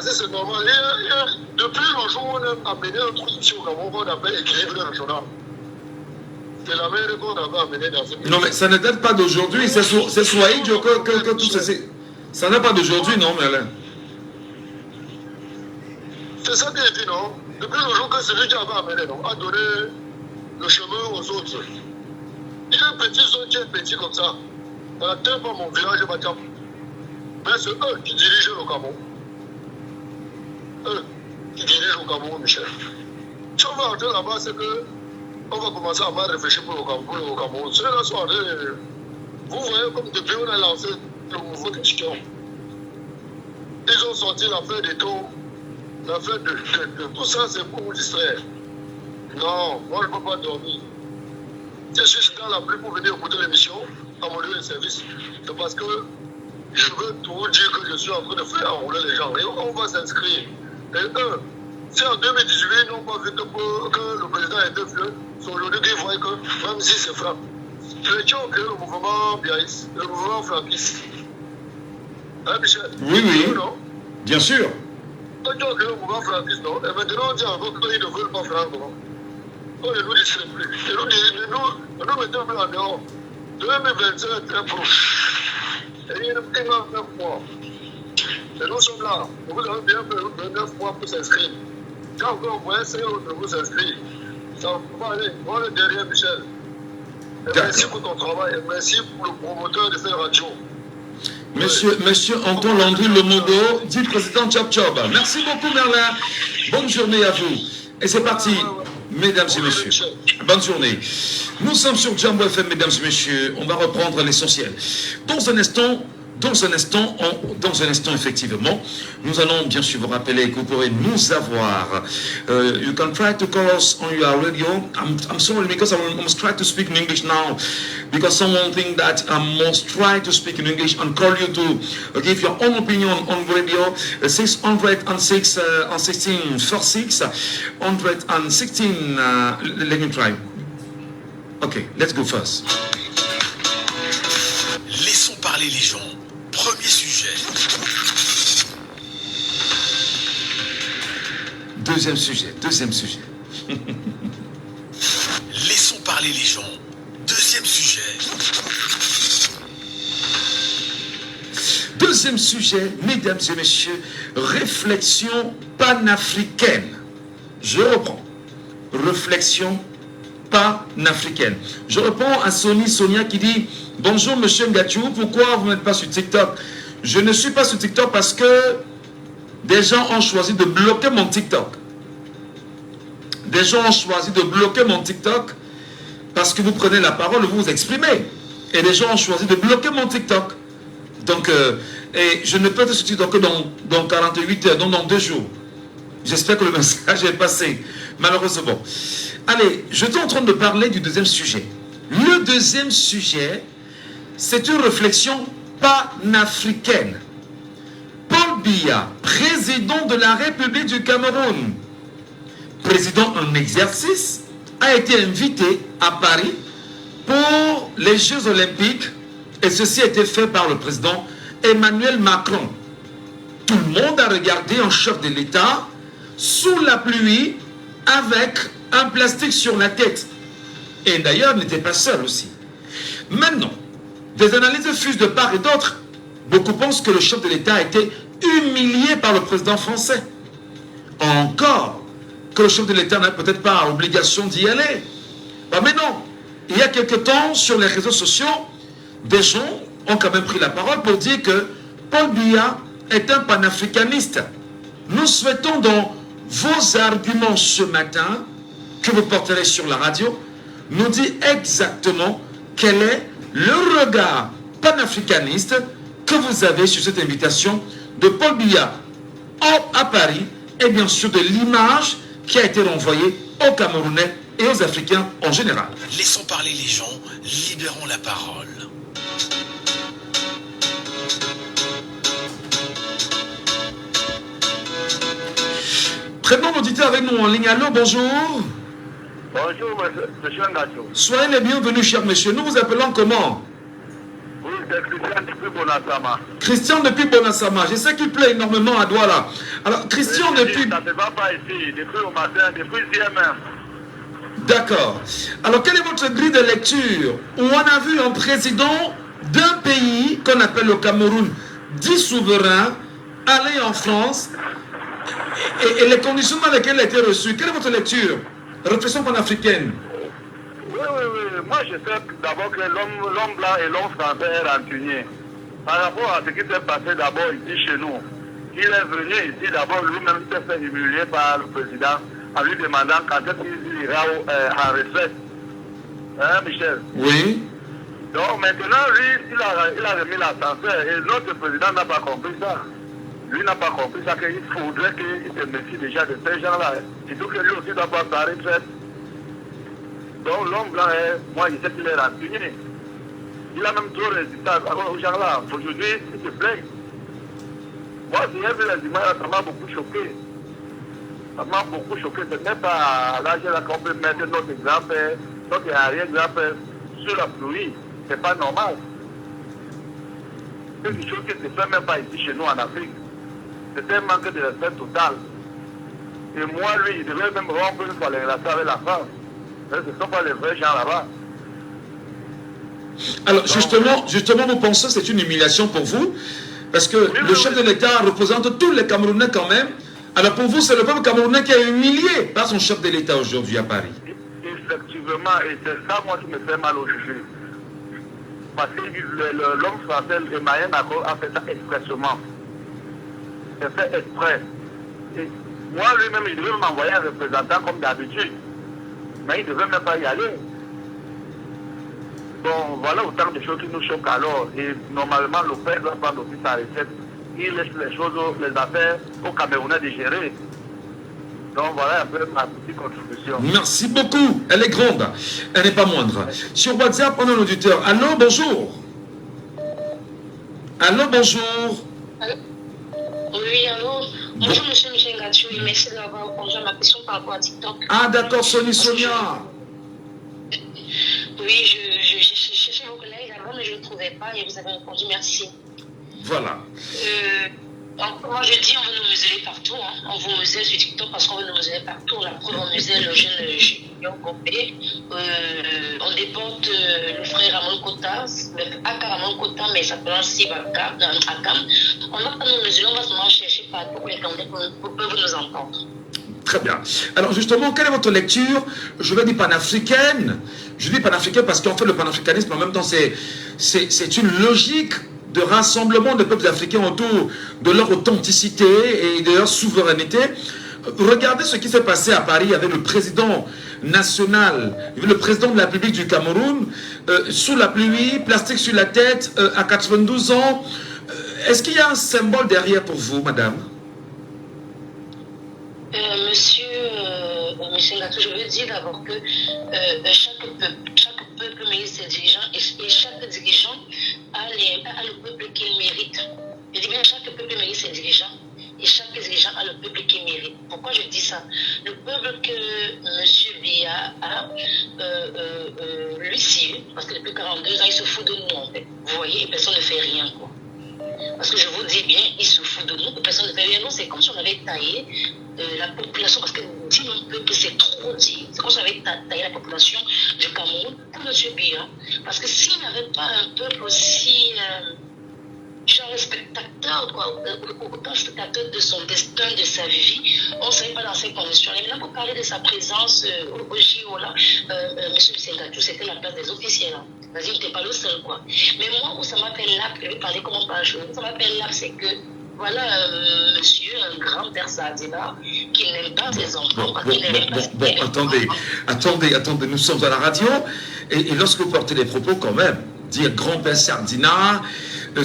C'est normal. Depuis le jour où on a amené un truc ici au Cameroun qu'on appelle équilibre régional. C'est la meilleure qu'on avait amené dans ce pays. Non, mais ça ne date pas d'aujourd'hui. C'est Swahili que tout ceci. Ça n'est pas d'aujourd'hui, non, Merlin? C'est ça qu'il dit, non? Depuis le jour que celui qui avait amené, non, a donné le chemin aux autres. Il y a un petit zone qui est petit comme ça. On n'atteint pas mon village de Batiam. Mais c'est eux qui dirigent le Cameroun. Eux qui dirigent le Cameroun, Michel. Si on va entrer là-bas, c'est que on va commencer à mal réfléchir pour le Cameroun. Ceux-là sont en train de... Vous voyez comme depuis on a lancé le mouvement question. Ils ont sorti l'affaire des taux, l'affaire de tout ça, c'est pour vous distraire. Non, moi je ne peux pas dormir. Si je suis dans la pluie pour venir écouter l'émission, à mon lieu de service, c'est parce que je veux tout dire que je suis en train de faire enrouler les gens. Et on va s'inscrire. Et eux, si en 2018, ils n'ont pas vu que le président était vieux, c'est aujourd'hui qu'ils voient que même si c'est franc. Les gens ont créé le mouvement biaïs, le mouvement franquiste. Hein, Michel? Oui. Non? Bien sûr. Les gens ont créé le mouvement franquiste, non? Et maintenant, on dit encore qu'ils ne veulent pas franc, non? On ne nous distrait plus. Et nous mettons plus en dehors. 2025 est très proche. Et il y a 9 mois. Et nous sommes là. Vous avez bien fait 9 mois pour s'inscrire. Quand on voit essayer de vous inscrire, ça va pas aller. Moi, le derrière, Michel. Et merci pour ton travail. Et merci pour le promoteur de cette radio. Monsieur Antoine Landry Lomodo, dit président Chop Chop. Merci beaucoup, Merlin. Bonne journée à vous. Et c'est parti, mesdames et messieurs. Bonne journée. Nous sommes sur Jambo FM, mesdames et messieurs. On va reprendre l'essentiel. Dans un instant, effectivement, nous allons bien sûr vous rappeler que vous pourrez nous avoir. You can try to call us on your radio. I'm sorry because I must try to speak in English now, because someone think that I must try to speak in English and call you to give your own opinion on radio. 606 on 16 46 116. Let me try. Okay, let's go first. Laissons parler les gens. Premier sujet. Deuxième sujet. Laissons parler les gens. Deuxième sujet. Deuxième sujet, mesdames et messieurs, réflexion panafricaine. Je reprends. Réflexion panafricaine. Je réponds à Sonia qui dit: bonjour monsieur Ngachou, pourquoi vous n'êtes pas sur TikTok? Je ne suis pas sur TikTok parce que des gens ont choisi de bloquer mon TikTok. Des gens ont choisi de bloquer mon TikTok parce que vous prenez la parole, vous vous exprimez. Et des gens ont choisi de bloquer mon TikTok. Donc, et je ne peux être sur TikTok que dans 48 heures, donc dans 2 jours. J'espère que le message est passé, malheureusement. Allez, je suis en train de parler du deuxième sujet. Le deuxième sujet, c'est une réflexion panafricaine. Paul Biya, président de la République du Cameroun, président en exercice, a été invité à Paris pour les Jeux Olympiques, et ceci a été fait par le président Emmanuel Macron. Tout le monde a regardé un chef de l'État sous la pluie avec un plastique sur la tête. Et d'ailleurs, il n'était pas seul aussi. Maintenant, des analyses fusent de part et d'autre. Beaucoup pensent que le chef de l'État a été humilié par le président français. Encore que le chef de l'État n'a peut-être pas obligation d'y aller. Mais non, il y a quelque temps, sur les réseaux sociaux, des gens ont quand même pris la parole pour dire que Paul Biya est un panafricaniste. Nous souhaitons dans vos arguments ce matin, que vous porterez sur la radio, nous dire exactement quel est le regard panafricaniste que vous avez sur cette invitation de Paul Biya à Paris, et bien sûr de l'image qui a été renvoyée aux Camerounais et aux Africains en général. Laissons parler les gens, libérons la parole. Prenons l'auditeur avec nous en ligne. Allô, bonjour. Bonjour, monsieur Ngacho. Soyez les bienvenus, cher monsieur. Nous vous appelons comment? Oui, c'est Christian depuis Bonassama. Christian depuis Bonassama. Je sais qu'il plaît énormément à Douala. Alors, Christian depuis... Ça ne va pas ici, depuis au matin, depuis CMM. D'accord. Alors, quelle est votre grille de lecture où on a vu un président d'un pays qu'on appelle le Cameroun, dit souverain, aller en France et les conditions dans lesquelles il a été reçu? Quelle est votre lecture? Réflexion panafricaine. Oui. Moi, je sais d'abord que l'homme blanc et l'homme français est rancunier. Par rapport à ce qui s'est passé d'abord ici chez nous, il est venu ici d'abord, lui-même s'est fait humilier par le président en lui demandant quand est-ce qu'il ira en retraite. Hein, Michel? Oui. Donc maintenant, lui, il a remis l'ascenseur et notre président n'a pas compris ça. Lui n'a pas compris ça, qu'il faudrait qu'il se méfie déjà de ces gens-là. Surtout que lui aussi doit pas sa retraite. Donc l'homme blanc, moi, il sait qu'il est rancunier. Il a même trop résisté aux gens-là. Aujourd'hui, s'il te plaît. Moi, si j'ai vu les images, ça m'a beaucoup choqué. Ça m'a beaucoup choqué. Ce n'est pas à l'âge là qu'on peut mettre notre grand-père, notre arrière-grand-père sur la pluie. C'est pas normal. C'est une chose qui ne se fait même pas ici chez nous en Afrique. C'est un manque de respect total. Et moi, lui, il devait même rompre une fois les relations avec la France. Mais ce ne sont pas les vrais gens là-bas. Alors, justement, vous pensez que c'est une humiliation pour vous? Parce que le chef de l'État représente tous les Camerounais quand même. Alors pour vous, c'est le peuple camerounais qui est humilié par son chef de l'État aujourd'hui à Paris. Effectivement, et c'est ça, moi, qui me fait mal au jugé. Parce que l'homme français, Emmanuel Macron, a fait ça expressément. C'est fait exprès. Et moi, lui-même, il devait m'envoyer un représentant comme d'habitude. Mais il ne devait même pas y aller. Bon, voilà autant de choses qui nous choquent alors. Et normalement, le père doit prendre aussi sa recette. Il laisse les choses, les affaires aux Camerounais de gérer. Donc voilà un peu ma petite contribution. Merci beaucoup. Elle est grande. Elle n'est pas moindre. Sur WhatsApp, on a un auditeur. Allô, bonjour. Allô, bonjour. Allô? Oui, allô. Bonjour, monsieur Michel Ngacho. Merci d'avoir répondu à ma question par rapport à TikTok. Ah, d'accord, Sonia. Oui, je cherchais vos collègues avant, mais je ne trouvais pas et vous avez répondu merci. Voilà. Moi, je dis, on veut nous museler partout. Hein. On vous muselle sur TikTok parce qu'on veut nous museler partout. La preuve, on muselle le jeune Junior Gobé. On déporte le frère Ramon Kota, Ramon Kota, mais il s'appelle Steve Akam. On va pas nous museler, on va seulement chercher partout pour les candidats pour peuvent nous entendre. Très bien. Alors justement, quelle est votre lecture? Je vais dire panafricaine. Je dis panafricaine parce qu'en fait, le panafricanisme, en même temps, c'est une logique de rassemblement des peuples africains autour de leur authenticité et de leur souveraineté. Regardez ce qui s'est passé à Paris avec le président national, le président de la République du Cameroun, sous la pluie, plastique sur la tête, à 92 ans. Est-ce qu'il y a un symbole derrière pour vous, madame? Monsieur Ngacho, je veux dire d'abord que chaque peuple mérite ses dirigeants et chaque dirigeant a le peuple qu'il mérite. Je dis bien chaque peuple mérite ses dirigeants. Et chaque dirigeant a le peuple qui mérite. Pourquoi je dis ça? Le peuple que M. Biya a, lui si, parce que depuis 42 ans, il se fout de nous en fait. Vous voyez, et personne ne fait rien quoi. Parce que je vous dis bien, il se fout de nous, et personne ne fait rien. Non, c'est comme si on avait taillé la population, parce que dit mon peuple, c'est trop dit. C'est comme si on avait taillé la population du Cameroun pour M. Biya. Parce que s'il n'y avait pas un peuple aussi... genre spectateur, quoi, autant spectateur de son destin, de sa vie, on ne savait pas dans ces conditions. Et maintenant, pour parler de sa présence au JO, là, M. Bisengatou, c'était la place des officiels. Hein. Vas-y, il n'était pas le seul, quoi. Mais moi, où ça m'appelle là, je vais parler comment pas jouer, ça m'appelle là, c'est que, voilà, monsieur, un grand-père Sardina, qui n'aime pas ses enfants. Attendez, nous sommes à la radio, et lorsque vous portez les propos, quand même, dire grand-père Sardina,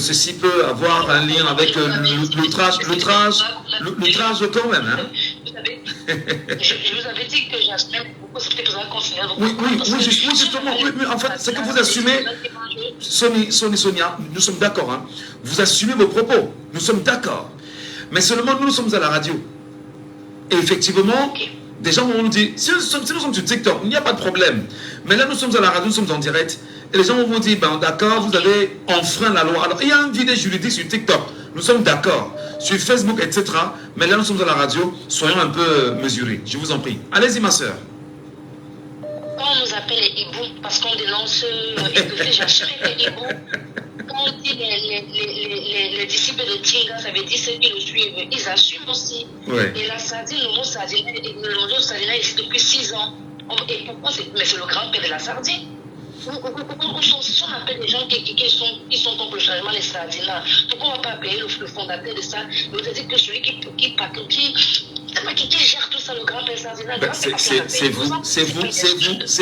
ceci peut avoir un lien avec l'outrage quand même. Hein? Je vous avais dit que j'assumais beaucoup, c'était que vous avez considéré vos oui, justement, en fait, c'est que vous assumez, Sonia, nous sommes d'accord, hein? Vous assumez vos propos, nous sommes d'accord, mais seulement nous sommes à la radio. Et effectivement, des gens vont nous dire, si nous sommes sur TikTok, il n'y a pas de problème, mais là nous sommes à la radio, nous sommes en direct, et les gens vont vous dire, ben, d'accord, vous avez enfreint la loi. Alors, il y a un vidéo juridique sur TikTok, nous sommes d'accord, sur Facebook, etc. Mais là, nous sommes à la radio, soyons un peu mesurés. Je vous en prie. Allez-y, ma soeur. Quand on nous appelle les hiboux, parce qu'on dénonce, j'ai acheté les hiboux. Quand on dit les disciples de Tinga, ça veut dire ceux qui le suivent, ils assument aussi. Ouais. Et la sardine, le mot sardine existe depuis 6 ans. Et pourquoi mais c'est le grand-père de la sardine. Si on appelle des gens qui sont contre le changement des sardinats, pourquoi on ne va pas appeler le fondateur de ça? Vous avez dit que celui qui gère tout ça, le grand-père Sardina. Ben, c'est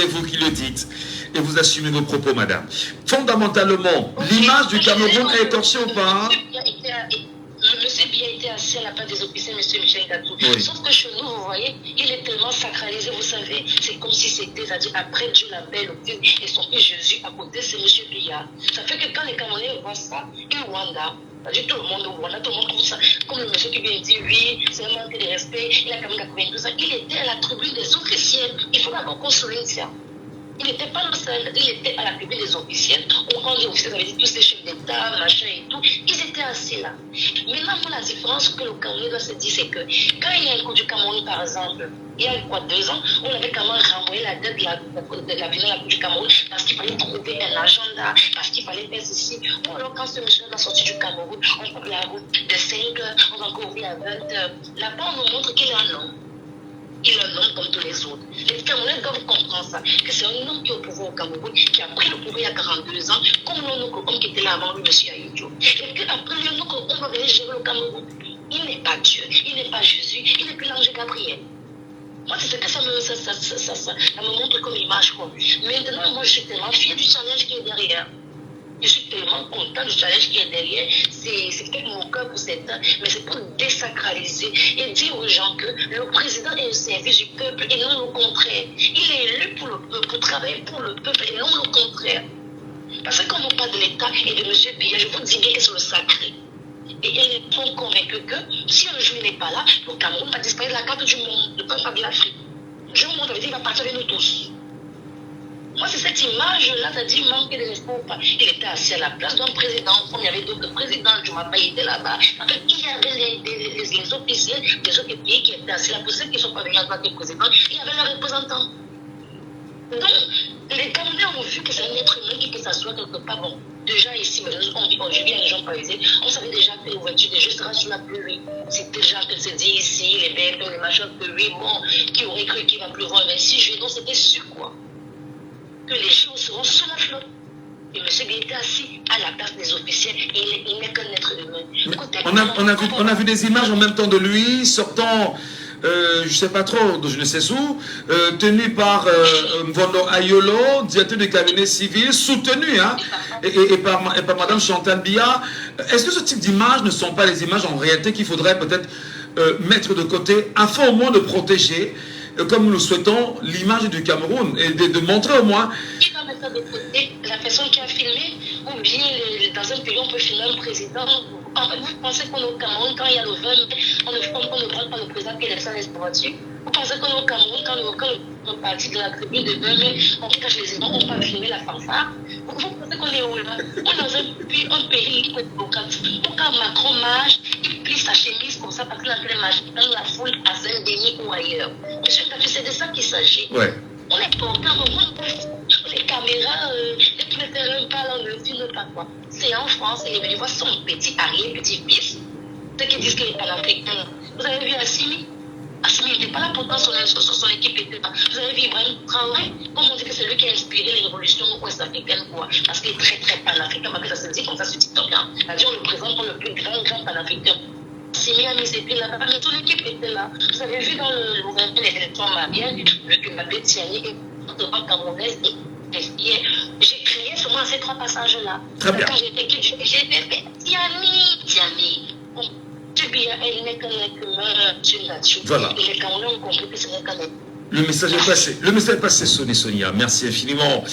vous qui le dites. Et vous assumez vos propos, madame. Fondamentalement, l'image du Cameroun est écorchée ou pas? Monsieur Biya était assis à la place des officiers, monsieur Michel Gatou. Oui. Sauf que chez nous, vous voyez, il est tellement sacralisé, vous savez, c'est comme si c'était, c'est-à-dire après Dieu l'appelle au fils et son fils Jésus à côté, c'est monsieur Biya. Ça fait que quand les Camerounais voient ça, et Rwanda, c'est-à-dire tout le monde au Rwanda, tout le monde trouve ça, comme le monsieur qui vient dire, oui, c'est un manque de respect, il a quand même 92 ans, il était à la tribune des officiels, il faut d'abord qu'on souligne ça. Il n'était pas le seul, il était à la tribune des officiels. Ou quand les officiels avaient dit tous les chefs d'État, machin et tout, ils étaient assis là. Maintenant, la différence que le Cameroun doit se dire, c'est que quand il y a un coup du Cameroun, par exemple, il y a 2 ans, on avait quand même renvoyé la dette de la finale de la Coupe du Cameroun parce qu'il fallait trouver un agenda, parce qu'il fallait faire ceci. Ou alors, quand ce monsieur a sorti du Cameroun, on prend la route de 5 heures, on va encore ouvrir à 20 heures. Là-bas, on nous montre qu'il est un homme. Il est un homme comme tous les autres. Les Camerounais doivent comprendre ça, que c'est un homme qui est au pouvoir au Cameroun, qui a pris le pouvoir il y a 42 ans, comme l'autre homme qui était là avant lui, M. Ayodjo. Et qu'après lui, on va venir gérer le Cameroun. Il n'est pas Dieu, il n'est pas Jésus, il n'est plus l'ange Gabriel. Moi, c'est ce que ça me montre comme image, quoi. Maintenant, moi, je suis tellement fière du challenge qui est derrière. Je suis tellement content du challenge qui est derrière. C'est peut-être mon cœur pour cette ans, mais c'est pour désacraliser et dire aux gens que le président est au service du peuple et non le contraire. Il est élu pour le peuple, pour travailler pour le peuple et non le contraire. Parce que quand on parle de l'État et de M. Biya, je vous dis bien que c'est le sacré. Et ils sont convaincus que si un jour il n'est pas là, le Cameroun va disparaître de la carte du monde, pas de l'Afrique. Du monde, ça veut dire qu'il va partir avec nous tous. Moi, c'est cette image-là, c'est-à-dire manque de respect ou pas. Il était assis à la place d'un président, comme il y avait d'autres présidents, il était là-bas. En fait, il y avait les officiels des autres pays qui étaient assis là. Pour ceux qui ne sont pas venus en tant que président, il y avait leurs représentants. Donc, les Camerounais ont vu que c'est un être humain qui peut s'asseoir quelque part. Bon, déjà ici, on vit en région parisienne, on savait déjà que l'ouverture des Justes sur la pluie. C'était déjà que c'est dit ici, les BFM, les machins, que oui, bon, qui aurait cru qu'il va pleuvoir le 26 juillet, donc c'était sûr, quoi. Que les gens seront sur la flotte. Et M. Biya était assis à la place des officiels et il n'est qu'un être humain. On a vu des images en même temps de lui sortant, je ne sais pas trop, de je ne sais où, tenu par Mvondo Ayolo, directeur du cabinet civil, soutenu hein, et par Mme Chantal Biya. Est-ce que ce type d'images ne sont pas les images en réalité qu'il faudrait peut-être mettre de côté afin au moins de protéger comme nous souhaitons, l'image du Cameroun et de montrer au moins. Qui va mettre de côté la personne qui a filmé, ou bien dans un pays on peut filmer un président. En fait, vous pensez qu'on est au Cameroun quand il y a le 20 mai, on ne prend pas le président qui est laissé les voitures. Vous pensez qu'on est au Cameroun quand le parti de la tribune de 20 mai, on cache les éléments, on ne peut pas filmer la fanfare. Vous pensez qu'on est où là? On est dans un pays libre et démocratique. Donc quand Macron marche, il plie sa chemise comme ça parce qu'il a fait marcher dans la foule à Saint-Denis ou ailleurs. Monsieur Tatu, c'est de ça qu'il s'agit. Ouais. On est pas au Cameroun, les caméras, les préférés parlent, on ne filme pas quoi. C'est en France, il est venu voir son arrière-petit-fils. Ceux qui disent qu'il est panafricain. Vous avez vu Assimi? Assimi n'était pas là, pourtant son équipe était là. Vous avez vu Ibrahim Traoré? Comme on dit que c'est lui qui a inspiré les révolutions ouest-africaines, quoi. Parce qu'il est très très panafricain, parce que ça se dit comme ça sur TikTok. Hein. C'est-à-dire, on le présente comme le plus grand panafricain. Assimi a mis ses pieds là-bas, mais toute l'équipe était là. Vous avez vu dans le gouvernement des élections maliennes, le Kumabe Tiani est devant camerounaise et j'ai crié seulement à ces 3 passages-là. Très bien. Quand j'étais kid, j'ai fait Tiani. Elle n'est qu'un être humain, nature. Voilà. Et les Camerounais ont compris que ce n'est qu'un être. Le message est passé. Le message est passé, Sonia. Merci infiniment.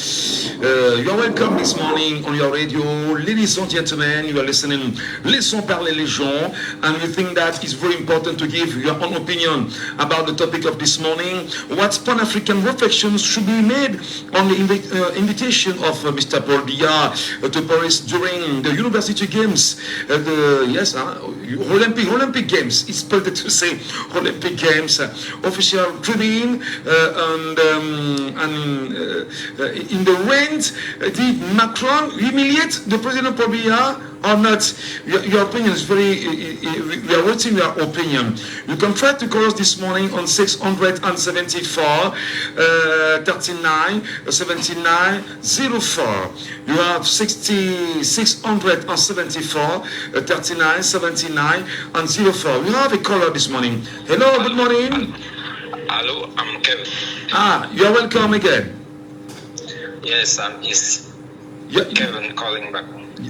You are welcome this morning on your radio. Ladies and gentlemen, you are listening. Laissons parler les gens. And we think that it's very important to give your own opinion about the topic of this morning. What Pan-African reflections should be made on the invitation of Mr. Paul Biya to Paris during the University Games. Olympic Games. It's better to say Olympic Games. Official tribune. In the wind, did Macron humiliate the President Paul Biya or not? Your opinion is we are waiting your opinion. You can try to call us this morning on 674 39 79 04. You have 674 39 79 and 04. We have a caller this morning. Hello, good morning. Hello, I'm Kevin. You are welcome again. Yes, Kevin calling back.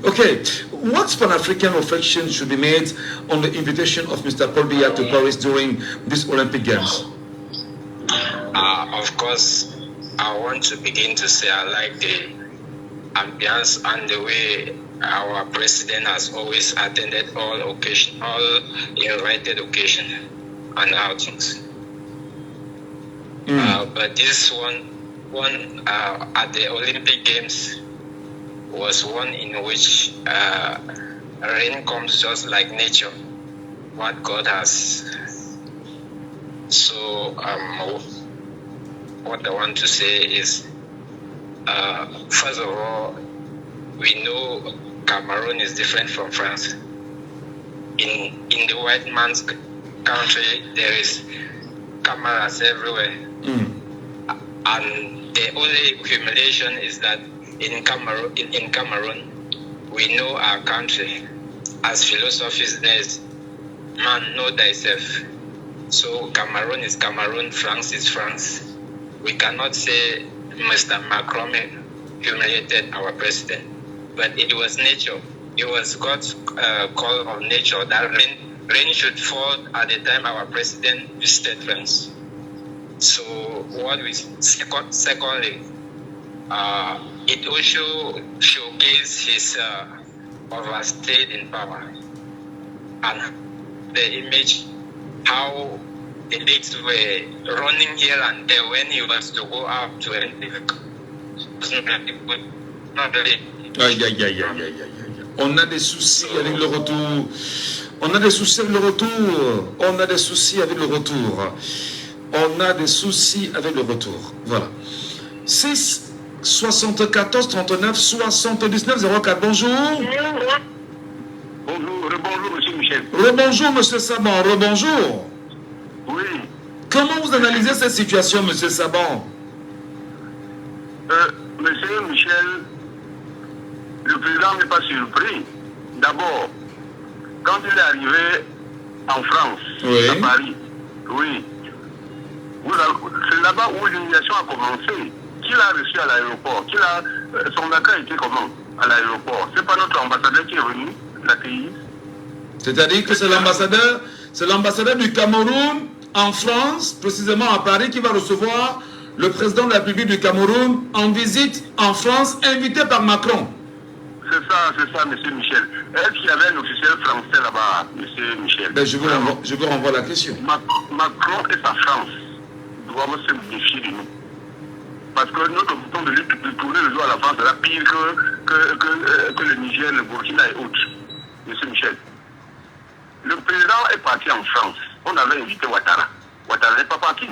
Okay, what Pan-African reflection should be made on the invitation of Mr. Paul Biya to Paris during these Olympic Games? Of course, I want to begin to say I like the ambience and the way our president has always attended all invited occasions and outings. But this one at the Olympic Games was one in which rain comes just like nature, what God has. So what I want to say is, first of all, we know Cameroon is different from France. In the white man's country, there is cameras everywhere. And the only humiliation is that in Cameroon, we know our country. As philosophy says, man, know thyself. So Cameroon is Cameroon, France is France. We cannot say Mr. Macron humiliated our president, but it was nature. It was God's call of nature that rain should fall at the time our president visited France. So what we secondly, it also showcased his overstayed in power and the image how the dates were running here and there when he was to go out to a On a des soucis avec le retour. On a des soucis avec le retour. On a des soucis avec le retour. On a des soucis avec le retour. Voilà. 6 74 39 79 04. Bonjour. Rebonjour, monsieur Michel. Rebonjour, monsieur Saban. Rebonjour. Oui. Comment vous analysez cette situation, monsieur Saban? Monsieur Michel, le président n'est pas surpris. D'abord, quand il est arrivé en France, à Paris, oui, c'est là-bas où l'humiliation a commencé. Qui l'a reçu à l'aéroport? Son accueil était comment à l'aéroport? C'est pas notre ambassadeur qui est venu l'accueillir? C'est-à-dire que c'est l'ambassadeur du Cameroun en France, précisément à Paris, qui va recevoir le président de la République du Cameroun en visite en France, invité par Macron. C'est ça, monsieur Michel. Est-ce qu'il y avait un officiel français là-bas, monsieur Michel? Ben, je vous renvoie la question. Macron et sa France doivent se méfier de nous. Parce que notre bouton de lutte de tourner le dos à la France sera pire que le Niger, le Burkina et autres. Monsieur Michel. Le président est parti en France. On avait invité Ouattara. Ouattara n'est pas parti.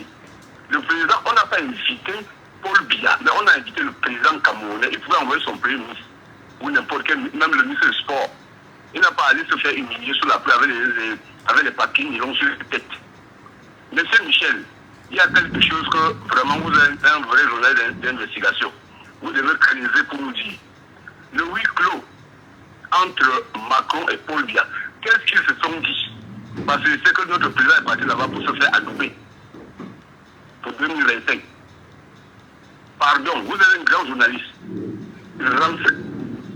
Le président, on n'a pas invité Paul Biya, mais on a invité le président camerounais. Il pouvait envoyer son premier ministre, ou n'importe quel, même le ministre du Sport. Il n'a pas allé se faire humilier sous la pluie avec les papiers nylon sur la tête. Monsieur Michel, il y a quelque chose que vraiment vous avez un vrai journal d'investigation. Vous devez creuser pour nous dire. Le huis clos entre Macron et Paul Biya, qu'est-ce qu'ils se sont dit? Parce que c'est que notre président est parti là-bas pour se faire adouber pour 2025. Pardon, vous êtes un grand journaliste.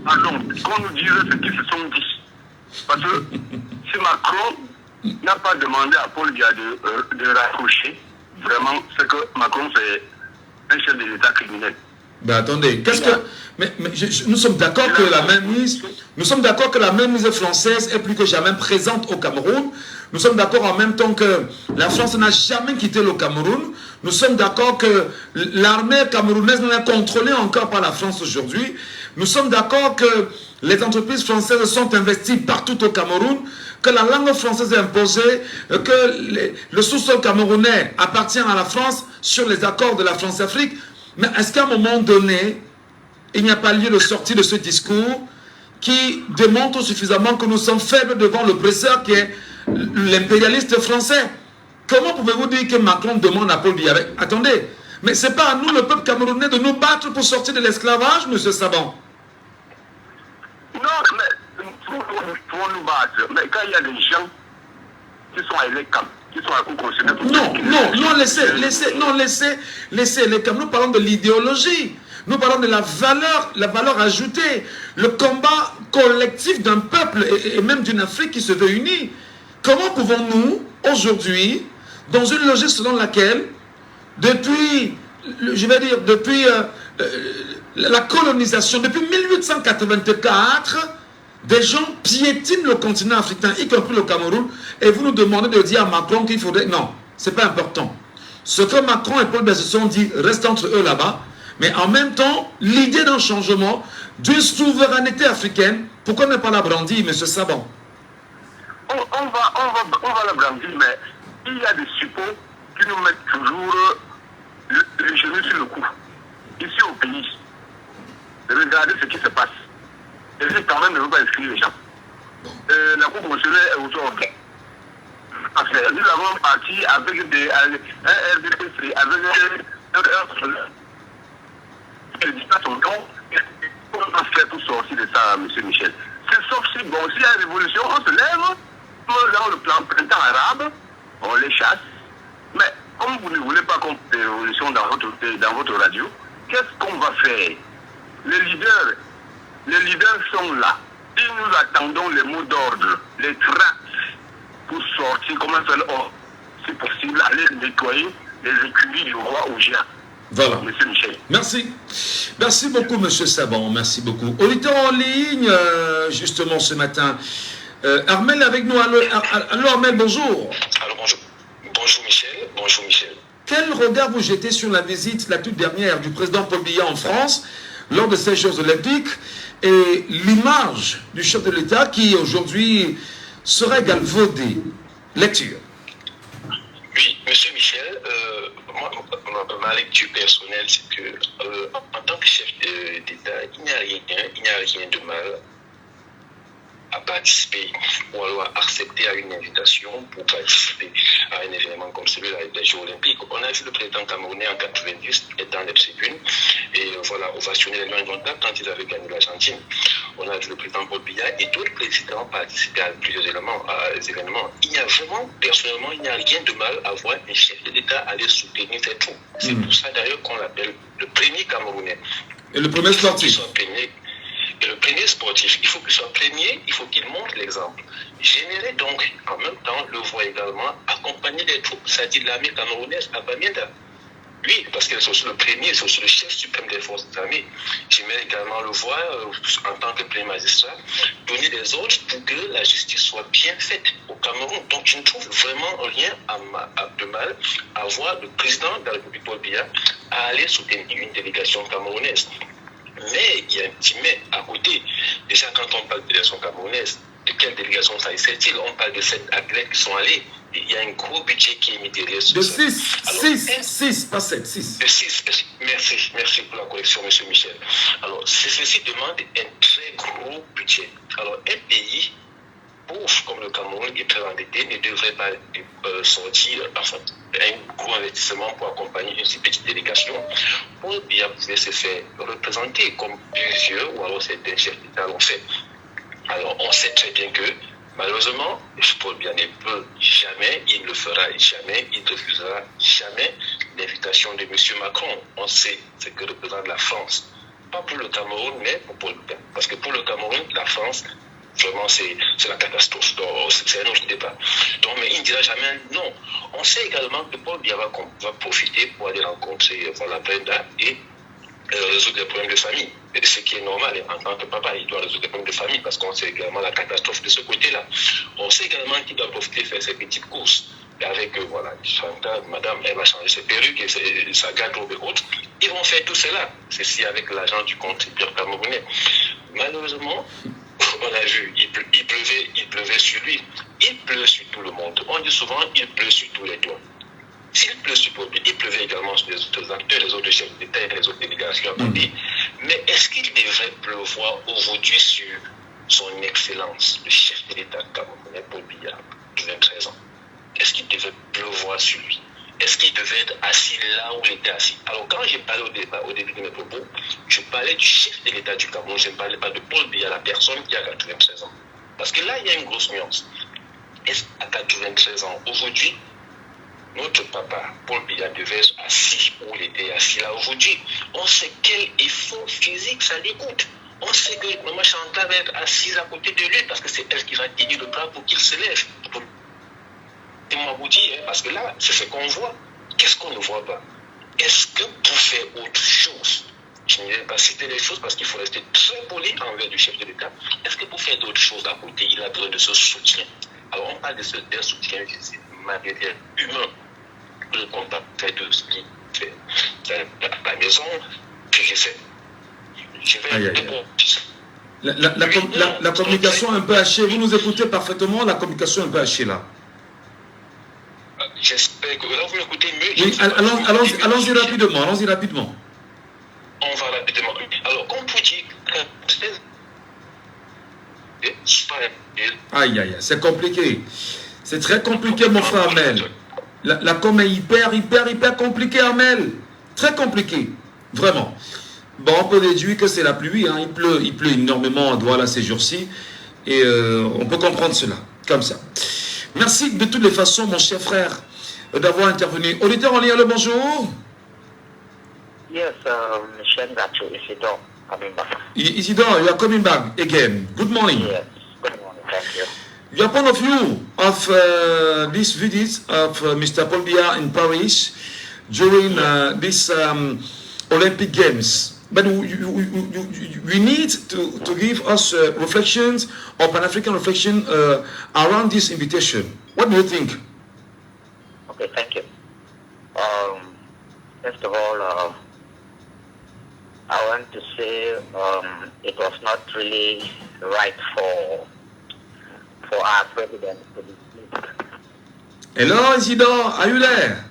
Pardon, qu'on nous dise ce qu'ils se sont dit. Parce que si Macron n'a pas demandé à Paul Biya de raccrocher, vraiment, c'est que Macron c'est un chef de l'État criminel. Ben attendez, qu'est-ce que... nous sommes d'accord que la mainmise française est plus que jamais présente au Cameroun. Nous sommes d'accord en même temps que la France n'a jamais quitté le Cameroun. Nous sommes d'accord que l'armée camerounaise n'est contrôlée encore par la France aujourd'hui. Nous sommes d'accord que les entreprises françaises sont investies partout au Cameroun, que la langue française est imposée, que le sous-sol camerounais appartient à la France sur les accords de la France-Afrique. Mais est-ce qu'à un moment donné, il n'y a pas lieu de sortir de ce discours qui démontre suffisamment que nous sommes faibles devant le presseur qui est l'impérialiste français? Comment pouvez-vous dire que Macron demande à Paul Biya? Attendez, mais ce n'est pas à nous, le peuple camerounais, de nous battre pour sortir de l'esclavage, M. Saban? Non, mais pour nous battre, mais quand il y a des gens qui sont à l'ECAM, qui sont à la Cour constitutionnelle... laissez les camps. Nous parlons de l'idéologie. Nous parlons de la valeur ajoutée, le combat collectif d'un peuple et même d'une Afrique qui se réunit. Comment pouvons-nous, aujourd'hui, dans une logique selon laquelle, depuis la colonisation, depuis 1884, des gens piétinent le continent africain, y compris le Cameroun, et vous nous demandez de dire à Macron qu'il faudrait... Non, ce n'est pas important. Ce que Macron et Paul Biya se sont dit reste entre eux là-bas, mais en même temps, l'idée d'un changement, d'une souveraineté africaine, pourquoi ne pas la brandir, M. Saban? On va la brandir, mais il y a des suppôts qui nous mettent toujours les genoux sur le cou. Ici au pays, regardez ce qui se passe. Et c'est quand même ne veut pas inscrire les gens. La Cour constitutionnelle est aujourd'hui. Parce que nous avons parti avec un RDPC, avec un dictat son nom. On va faire tout sortir de ça, M. Michel. C'est sauf si, bon, s'il y a une révolution, on se lève, dans le plan printemps arabe, on les chasse. Mais comme vous ne voulez pas qu'on ait une révolution dans votre radio, qu'est-ce qu'on va faire? Les leaders sont là. Et nous attendons les mots d'ordre, les tracts pour sortir, comment faire si possible, aller nettoyer les écuries du roi Ougéa. Voilà. Monsieur Michel. Merci. Merci beaucoup, Monsieur Saban. Merci beaucoup. Auditeur en ligne, justement, ce matin. Armel est avec nous. Allô, Armel, bonjour. Alors, bonjour. Bonjour, Michel. Bonjour, Michel. Quel regard vous jetez sur la visite, la toute dernière, du président Paul Biya en France, lors de ces Jeux olympiques, et l'image du chef de l'État qui, aujourd'hui, serait galvaudée? Lecture. Oui, Monsieur Michel, ma lecture personnelle, c'est que en tant que chef d'État, il n'y a rien de mal à participer ou alors à accepter à une invitation pour participer à un événement comme celui-là des Jeux Olympiques. On a vu le président camerounais en 90 être dans les tribunes et voilà, ovationner les Lions d'Ontac quand ils avaient gagné l'Argentine. On a vu le président Paul Biya et d'autres présidents participer à plusieurs événements. Il y a vraiment, personnellement, il n'y a rien de mal à voir un chef de l'État aller soutenir ses troupes. C'est pour ça d'ailleurs qu'on l'appelle le premier Camerounais. Et le premier sportif. Et le premier sportif, il faut qu'il soit premier, il faut qu'il montre l'exemple. J'aimerais donc, en même temps, le voir également accompagner les troupes, c'est-à-dire l'armée camerounaise à Bamienda. Oui, parce que c'est aussi le premier, c'est aussi le chef suprême des forces armées. J'aimerais également le voir en tant que premier magistrat, donner des ordres pour que la justice soit bien faite au Cameroun. Donc je ne trouve vraiment rien de mal à voir le président de la République Paul Biya à aller soutenir une délégation camerounaise. Mais il y a un petit mais à côté. Déjà, quand on parle de délégation camerounaise, de quelle délégation s'agit-il? On parle de 7 athlètes qui sont allés. Il y a un gros budget qui est mis derrière ce. De 6, pas 7, 6. De 6, merci pour la correction, M. Michel. Alors, ceci demande un très gros budget. Alors, un pays pauvre comme le Cameroun et très endetté ne devrait pas sortir un gros investissement pour accompagner une si petite délégation. Paul Biya pouvait se faire représenter comme plusieurs ou alors certains chefs d'État l'ont fait. Alors, on sait très bien que malheureusement, Paul Biya ne peut jamais, il ne le fera jamais, il ne refusera jamais l'invitation de M. Macron. On sait ce que représente la France. Pas pour le Cameroun, mais pour Paul Biya. Parce que pour le Cameroun, la France, vraiment, c'est la catastrophe. C'est un autre débat. Donc, mais il ne dira jamais non. On sait également que Paul Biya va profiter pour aller rencontrer Brenda et résoudre les problèmes de famille. Et ce qui est normal, en tant que papa, il doit résoudre les problèmes de famille parce qu'on sait également la catastrophe de ce côté-là. On sait également qu'il doit profiter faire ses petites courses. Et avec, Chantal, madame, elle va changer ses perruques et sa garde-robe et autres. Ils vont faire tout cela. Ceci avec l'argent du contribuable camerounais. Malheureusement, on a vu, il pleuvait sur lui. Il pleut sur tout le monde. On dit souvent, il pleut sur tous les toits. S'il pleut sur Paul Biya, il pleuvait également sur les autres acteurs, les autres chefs d'État et les autres délégations à côté. Mais est-ce qu'il devrait pleuvoir aujourd'hui sur son excellence, le chef de l'État camerounais, Paul Biya, de 23 ans? Est-ce qu'il devait pleuvoir sur lui? Est-ce qu'il devait être assis là où il était assis? Alors quand j'ai parlé au début de mes propos, je parlais du chef de l'État du Cameroun, je ne parlais pas de Paul Biya, la personne qui a 93 ans. Parce que là, il y a une grosse nuance. Est-ce qu'à 93 ans, aujourd'hui, notre papa, Paul Biya, devait être assis où il était assis là aujourd'hui? On sait quel effort physique ça lui coûte. On sait que maman Chantal va être assise à côté de lui parce que c'est elle qui va tenir le bras pour qu'il se lève. Et moi vous dire, parce que là, c'est ce qu'on voit. Qu'est-ce qu'on ne voit pas? Est-ce que pour faire autre chose, je ne vais pas citer les choses parce qu'il faut rester très poli envers du chef de l'État, est-ce que pour faire d'autres choses à côté, il a besoin de ce soutien? Alors on parle d'un soutien matériel, humain. Le contact fait de ce qu'il fait. À la maison, la communication est un peu hachée. Vous nous écoutez parfaitement, la communication est un peu hachée là. J'espère que là vous m'écoutez mieux. Oui, allons-y rapidement. On va rapidement. Alors, comme vous dites, aïe, c'est compliqué. C'est très compliqué, mon frère Amel. La com est hyper compliquée, Amel. Très compliqué, vraiment. Bon, on peut déduire que c'est la pluie, hein. Il pleut énormément à Douala ces jours-ci. Et on peut comprendre cela, comme ça. Merci de toutes les façons, mon cher frère, d'avoir intervenu. Auditeur en ligne, le bonjour. Yes, Michel Gacho, Isidore, coming back. Isidore, you are coming back again. Good morning. Yes, good morning, thank you. Your point of view of this visit of Mr. Paul Biya in Paris during this Olympic Games. But we need to give us reflections or Pan-African reflection around this invitation. What do you think? Okay, thank you. First of all, I want to say it was not really right for our president to be pleased. Hello, Isidore, are you there?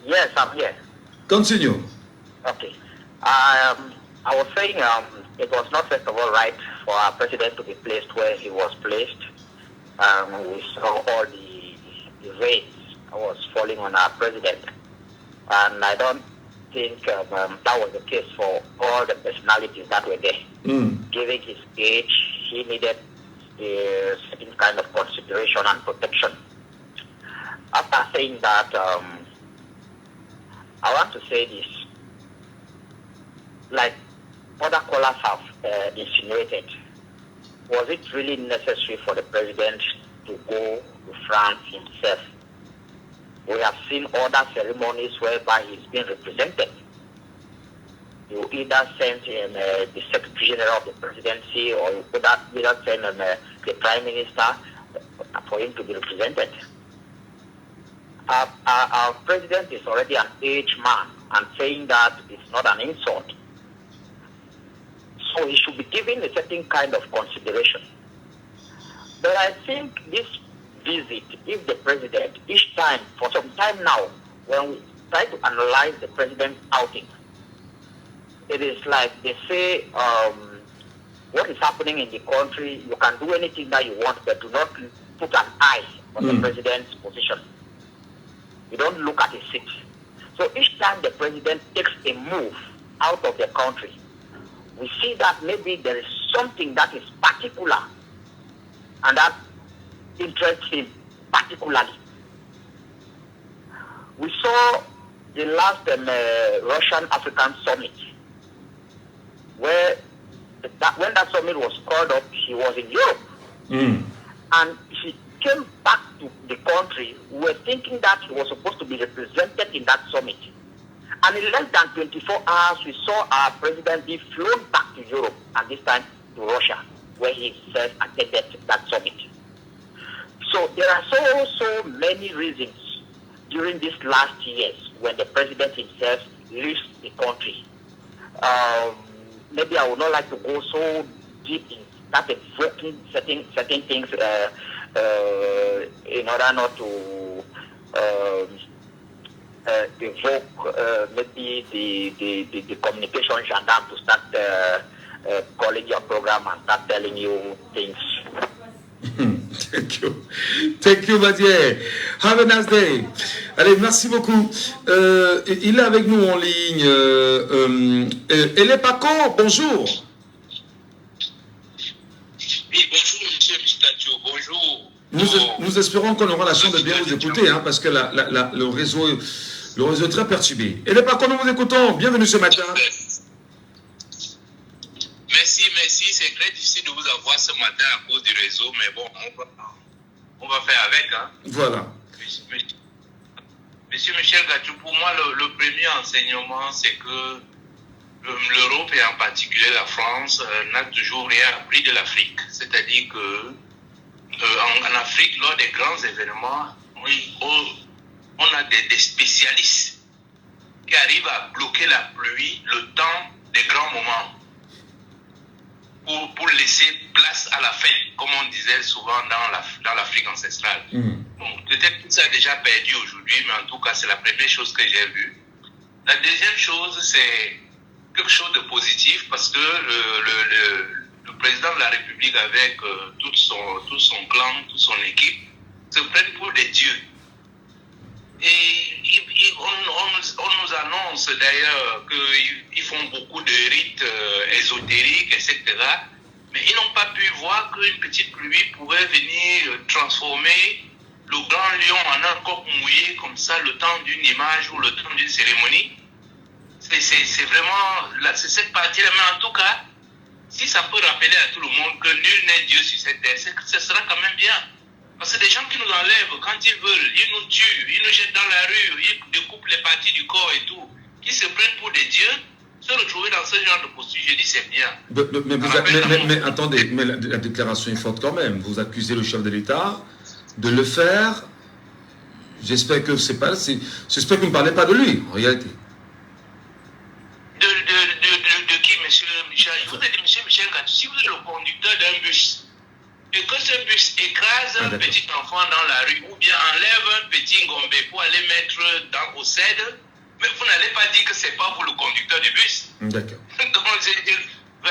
Yes, I'm here. Continue. Okay. I was saying it was not, first of all, right for our president to be placed where he was placed. We saw all the rains was falling on our president. And I don't think that was the case for all the personalities that were there. Given his age, he needed a certain kind of consideration and protection. After saying that, I want to say this. Like other callers have insinuated, was it really necessary for the president to go to France himself? We have seen other ceremonies whereby he's been represented. You either send him the Secretary General of the Presidency, or you either send him the Prime Minister for him to be represented. Our president is already an aged man, and saying that is not an insult. So he should be given a certain kind of consideration. But I think this visit, if the president, each time, for some time now, when we try to analyze the president's outing, it is like they say, what is happening in the country, you can do anything that you want, but do not put an eye on the president's position. You don't look at his seat. So each time the president takes a move out of the country, we see that maybe there is something that is particular and that interests him particularly. We saw the last Russian-African summit, where when that summit was called up, he was in Europe. And he came back to the country. We were thinking that he was supposed to be represented in that summit. And in less than 24 hours, we saw our president be flown back to Europe, and this time to Russia, where he himself attended that summit. So there are so many reasons during these last years when the president himself leaves the country. Maybe I would not like to go so deep in that evoking certain things in order not to evoke maybe the communication gendarme to start calling your program and start telling you things. Thank you, Mathieu. Have a nice day. Allez, merci beaucoup. Il est avec nous en ligne. Ele Paco, bonjour. Oui, bonjour, monsieur Mistacho, bonjour. Nous espérons qu'on aura la chance de bien vous écouter, hein, parce que le réseau est très perturbé. Ele Paco, nous vous écoutons. Bienvenue ce matin. Merci. C'est très difficile de vous avoir ce matin à cause du réseau, mais bon, on va faire avec. Hein. Voilà. Monsieur Michel Gachou, pour moi, le premier enseignement, c'est que l'Europe et en particulier la France n'a toujours rien appris de l'Afrique. C'est-à-dire que en Afrique, lors des grands événements, on a des spécialistes qui arrivent à bloquer la pluie le temps des grands moments. Pour laisser place à la fête, comme on disait souvent dans l'Afrique ancestrale. Bon, peut-être que ça a déjà perdu aujourd'hui, mais en tout cas, c'est la première chose que j'ai vue. La deuxième chose, c'est quelque chose de positif, parce que le président de la République, avec tout son clan, toute son équipe, se prennent pour des dieux. Et on nous annonce d'ailleurs qu'ils font beaucoup de rites ésotériques, etc. Mais ils n'ont pas pu voir qu'une petite pluie pouvait venir transformer le grand lion en un coq mouillé, comme ça, le temps d'une image ou le temps d'une cérémonie. C'est vraiment c'est cette partie-là. Mais en tout cas, si ça peut rappeler à tout le monde que nul n'est Dieu sur cette terre, ce sera quand même bien. Parce que des gens qui nous enlèvent, quand ils veulent, ils nous tuent, ils nous jettent dans la rue, ils découpent les parties du corps et tout, qui se prennent pour des dieux, se retrouver dans ce genre de posture, je dis c'est bien. Mais attendez, mais la déclaration est forte quand même. Vous accusez le chef de l'État de le faire. J'espère que j'espère que vous ne parlez pas de lui, en réalité. De qui, monsieur Michel? Je vous ai dit, monsieur Michel, si vous êtes le conducteur d'un bus, et que ce bus écrase un petit enfant dans la rue, ou bien enlève un petit ngombe pour aller mettre au cèdre, mais vous n'allez pas dire que c'est pas vous le conducteur du bus. D'accord. Ben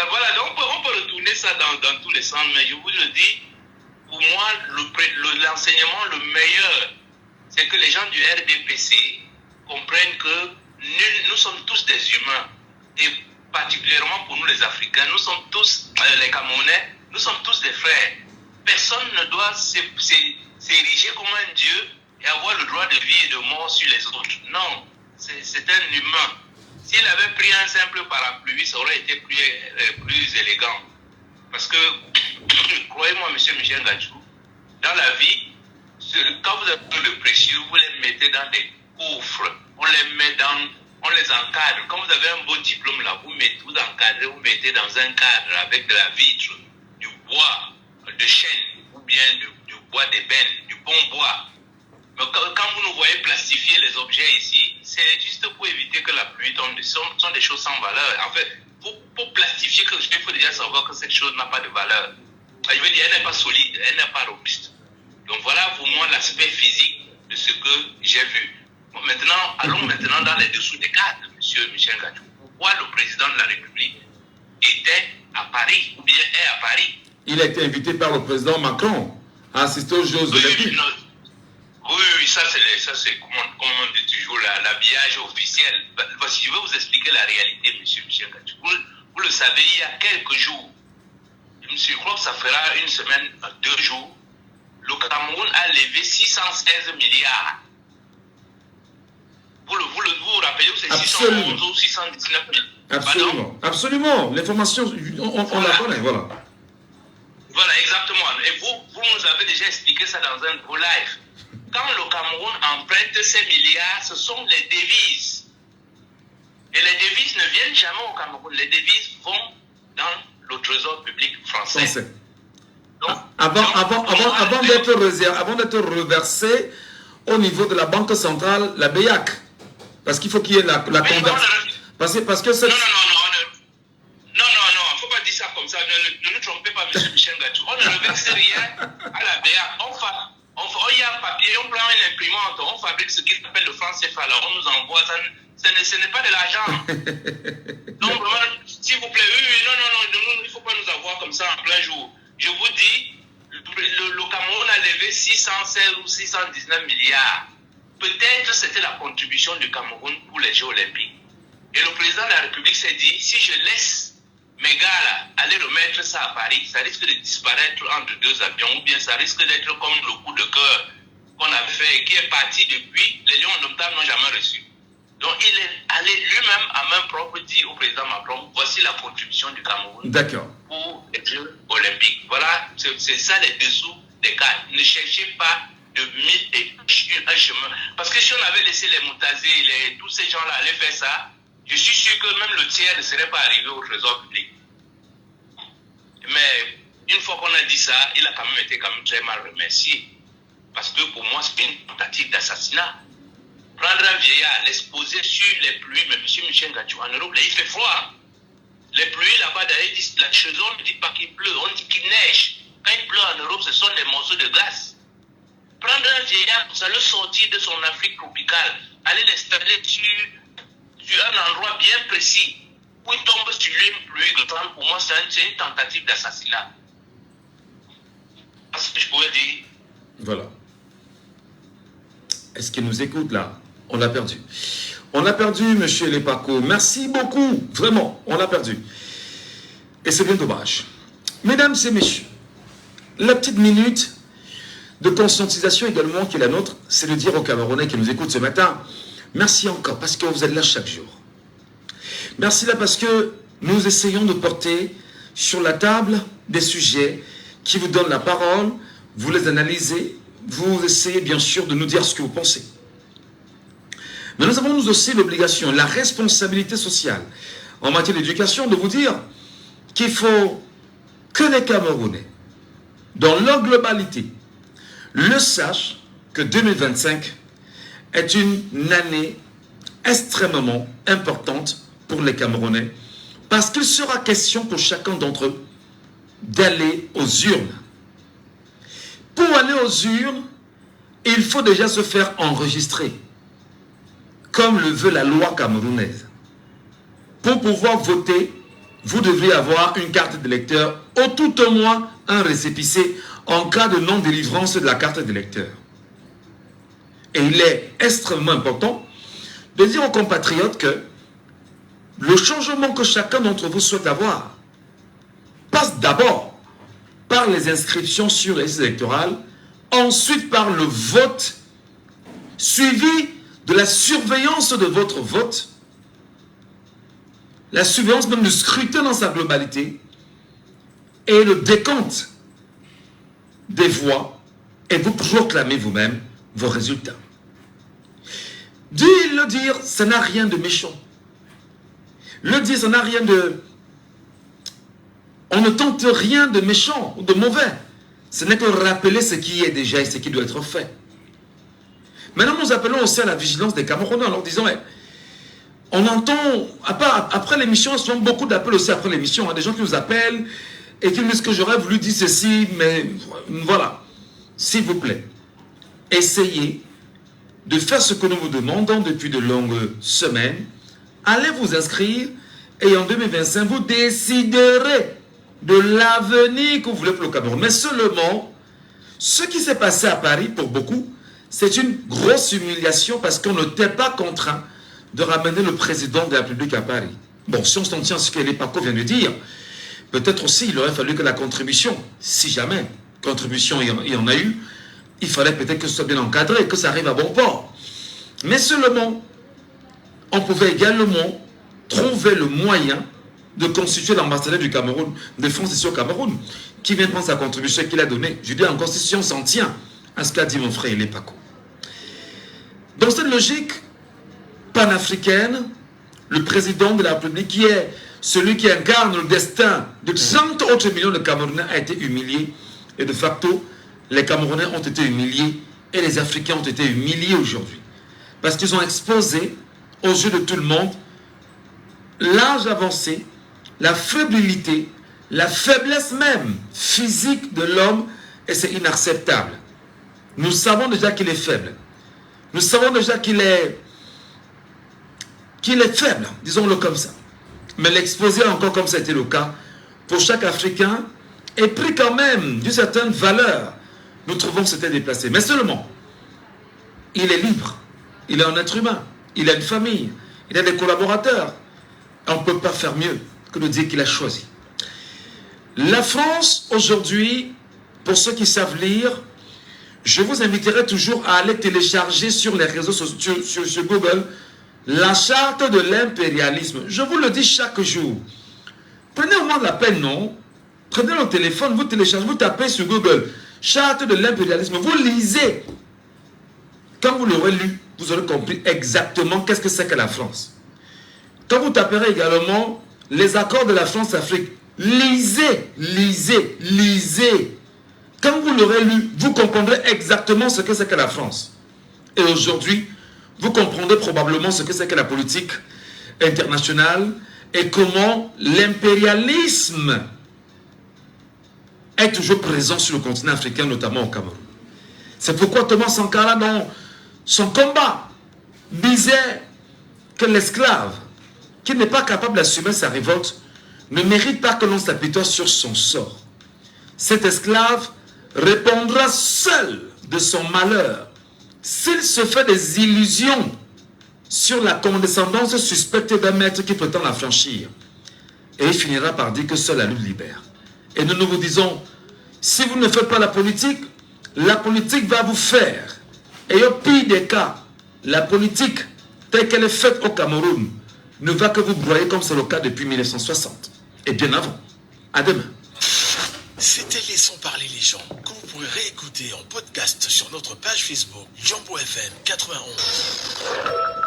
voilà, donc on peut retourner ça dans tous les sens, mais je vous le dis, pour moi, l'enseignement le meilleur, c'est que les gens du RDPC comprennent que nous sommes tous des humains, et particulièrement pour nous les Africains, nous sommes tous les Camerounais, nous sommes tous des frères. Personne ne doit s'ériger comme un dieu et avoir le droit de vie et de mort sur les autres. Non, c'est un humain. S'il avait pris un simple parapluie, ça aurait été plus élégant. Parce que croyez-moi, monsieur Michel Gachou, dans la vie, quand vous avez le précieux, vous les mettez dans des coffres, on les encadre. Quand vous avez un beau diplôme là, vous encadrez, vous mettez dans un cadre avec de la vitre, du bois de chêne ou bien du bois d'ébène, du bon bois. Mais quand vous nous voyez plastifier les objets ici, c'est juste pour éviter que la pluie tombe. Ce sont des choses sans valeur. En fait, pour plastifier quelque chose, il faut déjà savoir que cette chose n'a pas de valeur. Je veux dire, elle n'est pas solide, elle n'est pas robuste. Donc voilà pour moi l'aspect physique de ce que j'ai vu. Bon, maintenant, allons maintenant dans les dessous des cadres, monsieur Michel Gachou. Pourquoi le président de la République était à Paris, ou bien est à Paris? Il a été invité par le président Macron à assister aux Jeux Olympiques. Oui, ça c'est comme on dit toujours, l'habillage officiel. Voici, je vais vous expliquer la réalité, monsieur Michel Gachou. Vous le savez, il y a quelques jours, je crois que ça fera une semaine, 2 jours, le Cameroun a levé 616 milliards. Vous vous rappelez où c'est 611 ou 619 milliards? Absolument, absolument. L'information, on la connaît, voilà. Voilà, exactement. Et vous nous avez déjà expliqué ça dans un gros live. Quand le Cameroun emprunte ces milliards, ce sont les devises. Et les devises ne viennent jamais au Cameroun. Les devises vont dans le trésor public français. Donc, avant d'être reversé au niveau de la Banque centrale, la BEAC. Parce qu'il faut qu'il y ait la conversion. Parce que c'est... Non, il ne faut pas dire ça comme ça. Ne nous trompez pas, monsieur Michel Gachou. On ne reverse rien à la BEAC. Il y a un papier, on prend une imprimante, on fabrique ce qu'ils appellent le franc CFA, on nous envoie, ce n'est pas de l'argent. Donc vraiment, s'il vous plaît, non, il ne faut pas nous avoir comme ça en plein jour. Je vous dis, le Cameroun a levé 616 ou 619 milliards. Peut-être c'était la contribution du Cameroun pour les Jeux Olympiques. Et le président de la République s'est dit, si je laisse mes gars là, aller remettre ça à Paris, ça risque de disparaître entre 2 avions, ou bien ça risque d'être comme le coup de cœur qu'on a fait et qui est parti depuis, les Lions indomptables n'ont jamais reçu. Donc il est allé lui-même à main propre dire au président Macron, voici la contribution du Cameroun pour les Jeux Olympiques. Voilà, c'est ça les dessous des cartes. Ne cherchez pas de un chemin. Parce que si on avait laissé les Moutazis, tous ces gens-là aller faire ça, je suis sûr que même le tiers ne serait pas arrivé au trésor public. Mais une fois qu'on a dit ça, il a quand même été très mal remercié. Parce que pour moi, c'est une tentative d'assassinat. Prendre un vieillard, l'exposer sur les pluies, mais monsieur Michel Gachou, en Europe, là, il fait froid. Les pluies là-bas, la saison ne dit pas qu'il pleut, on dit qu'il neige. Quand il pleut en Europe, ce sont des morceaux de glace. Prendre un vieillard, ça le sortir de son Afrique tropicale, aller l'installer sur un endroit bien précis, où il tombe sur lui une pluie grande, pour moi, c'est une tentative d'assassinat. C'est ce que je pourrais dire. Voilà. Est-ce qu'il nous écoute là? On l'a perdu. On l'a perdu, monsieur Lepako. Merci beaucoup. Vraiment, on l'a perdu. Et c'est bien dommage. Mesdames et messieurs, la petite minute de conscientisation également qui est la nôtre, c'est de dire aux Camerounais qui nous écoutent ce matin, merci encore parce que vous êtes là chaque jour. Merci là parce que nous essayons de porter sur la table des sujets qui vous donnent la parole, vous les analysez, vous essayez bien sûr de nous dire ce que vous pensez. Mais nous avons nous aussi l'obligation, la responsabilité sociale en matière d'éducation de vous dire qu'il faut que les Camerounais, dans leur globalité, le sachent que 2025 est une année extrêmement importante pour les Camerounais parce qu'il sera question pour chacun d'entre eux d'aller aux urnes. Pour aller aux urnes, il faut déjà se faire enregistrer, comme le veut la loi camerounaise. Pour pouvoir voter, vous devriez avoir une carte d'électeur, ou tout au moins un récépissé en cas de non-délivrance de la carte d'électeur. Et il est extrêmement important de dire aux compatriotes que le changement que chacun d'entre vous souhaite avoir passe d'abord par les inscriptions sur les listes électorales, ensuite par le vote, suivi de la surveillance de votre vote, la surveillance même du scrutin dans sa globalité, et le décompte des voix et vous proclamez vous-même vos résultats. Le dire, ça n'a rien de méchant. Le dire, ça n'a rien de... On ne tente rien de méchant ou de mauvais. Ce n'est que rappeler ce qui est déjà et ce qui doit être fait. Maintenant, nous appelons aussi à la vigilance des Camerounais en leur disant, on entend, après l'émission, souvent beaucoup d'appels aussi après l'émission, des gens qui nous appellent et qui nous disent que j'aurais voulu dire ceci, mais voilà. S'il vous plaît, essayez de faire ce que nous vous demandons depuis de longues semaines. Allez vous inscrire et en 2025, vous déciderez de l'avenir que vous voulez pour le Cameroun. Mais seulement, ce qui s'est passé à Paris, pour beaucoup, c'est une grosse humiliation parce qu'on n'était pas contraint de ramener le président de la République à Paris. Bon, si on s'en tient à ce que l'EPACO vient de dire, peut-être aussi il aurait fallu que la contribution, si jamais contribution il y en a eu, il fallait peut-être que ce soit bien encadré, que ça arrive à bon port. Mais seulement, on pouvait également trouver le moyen de constituer l'ambassadeur du Cameroun, de France ici au Cameroun, qui vient prendre sa contribution qu'il a donnée. Je dis encore, si on s'en tient à ce qu'a dit mon frère Lepaco. Dans cette logique panafricaine, le président de la République, qui est celui qui incarne le destin de 30 autres millions de Camerounais, a été humilié. Et de facto, les Camerounais ont été humiliés et les Africains ont été humiliés aujourd'hui. Parce qu'ils ont exposé aux yeux de tout le monde l'âge avancé, la fébrilité, la faiblesse même physique de l'homme, et c'est inacceptable. Nous savons déjà qu'il est faible. Nous savons déjà qu'il est faible, disons-le comme ça. Mais l'exposer encore comme ça a été le cas pour chaque Africain est pris quand même d'une certaine valeur. Nous trouvons que c'était déplacé. Mais seulement, il est libre. Il est un être humain. Il a une famille. Il a des collaborateurs. On ne peut pas faire mieux que de dire qu'il a choisi. La France, aujourd'hui, pour ceux qui savent lire, je vous inviterai toujours à aller télécharger sur les réseaux sociaux, sur Google, la charte de l'impérialisme. Je vous le dis chaque jour. Prenez au moins la peine, non? Prenez le téléphone, vous téléchargez, vous tapez sur Google, charte de l'impérialisme, vous lisez. Quand vous l'aurez lu, vous aurez compris exactement qu'est-ce que c'est que la France. Quand vous taperez également les accords de la France-Afrique, lisez, lisez, lisez. Quand vous l'aurez lu, vous comprendrez exactement ce que c'est que la France. Et aujourd'hui, vous comprendrez probablement ce que c'est que la politique internationale et comment l'impérialisme est toujours présent sur le continent africain, notamment au Cameroun. C'est pourquoi Thomas Sankara, dans son combat, disait que l'esclave, qui n'est pas capable d'assumer sa révolte, ne mérite pas que l'on s'apitoie sur son sort. Cet esclave répondra seul de son malheur s'il se fait des illusions sur la condescendance suspecte d'un maître qui prétend la franchir. Et il finira par dire que seule la lutte libère. Et nous vous disons, si vous ne faites pas la politique va vous faire. Et au pire des cas, la politique telle qu'elle est faite au Cameroun ne va que vous broyer comme c'est le cas depuis 1960. Et bien avant. À demain. C'était Laissons parler les gens, que vous pourrez réécouter en podcast sur notre page Facebook Jambo FM 91.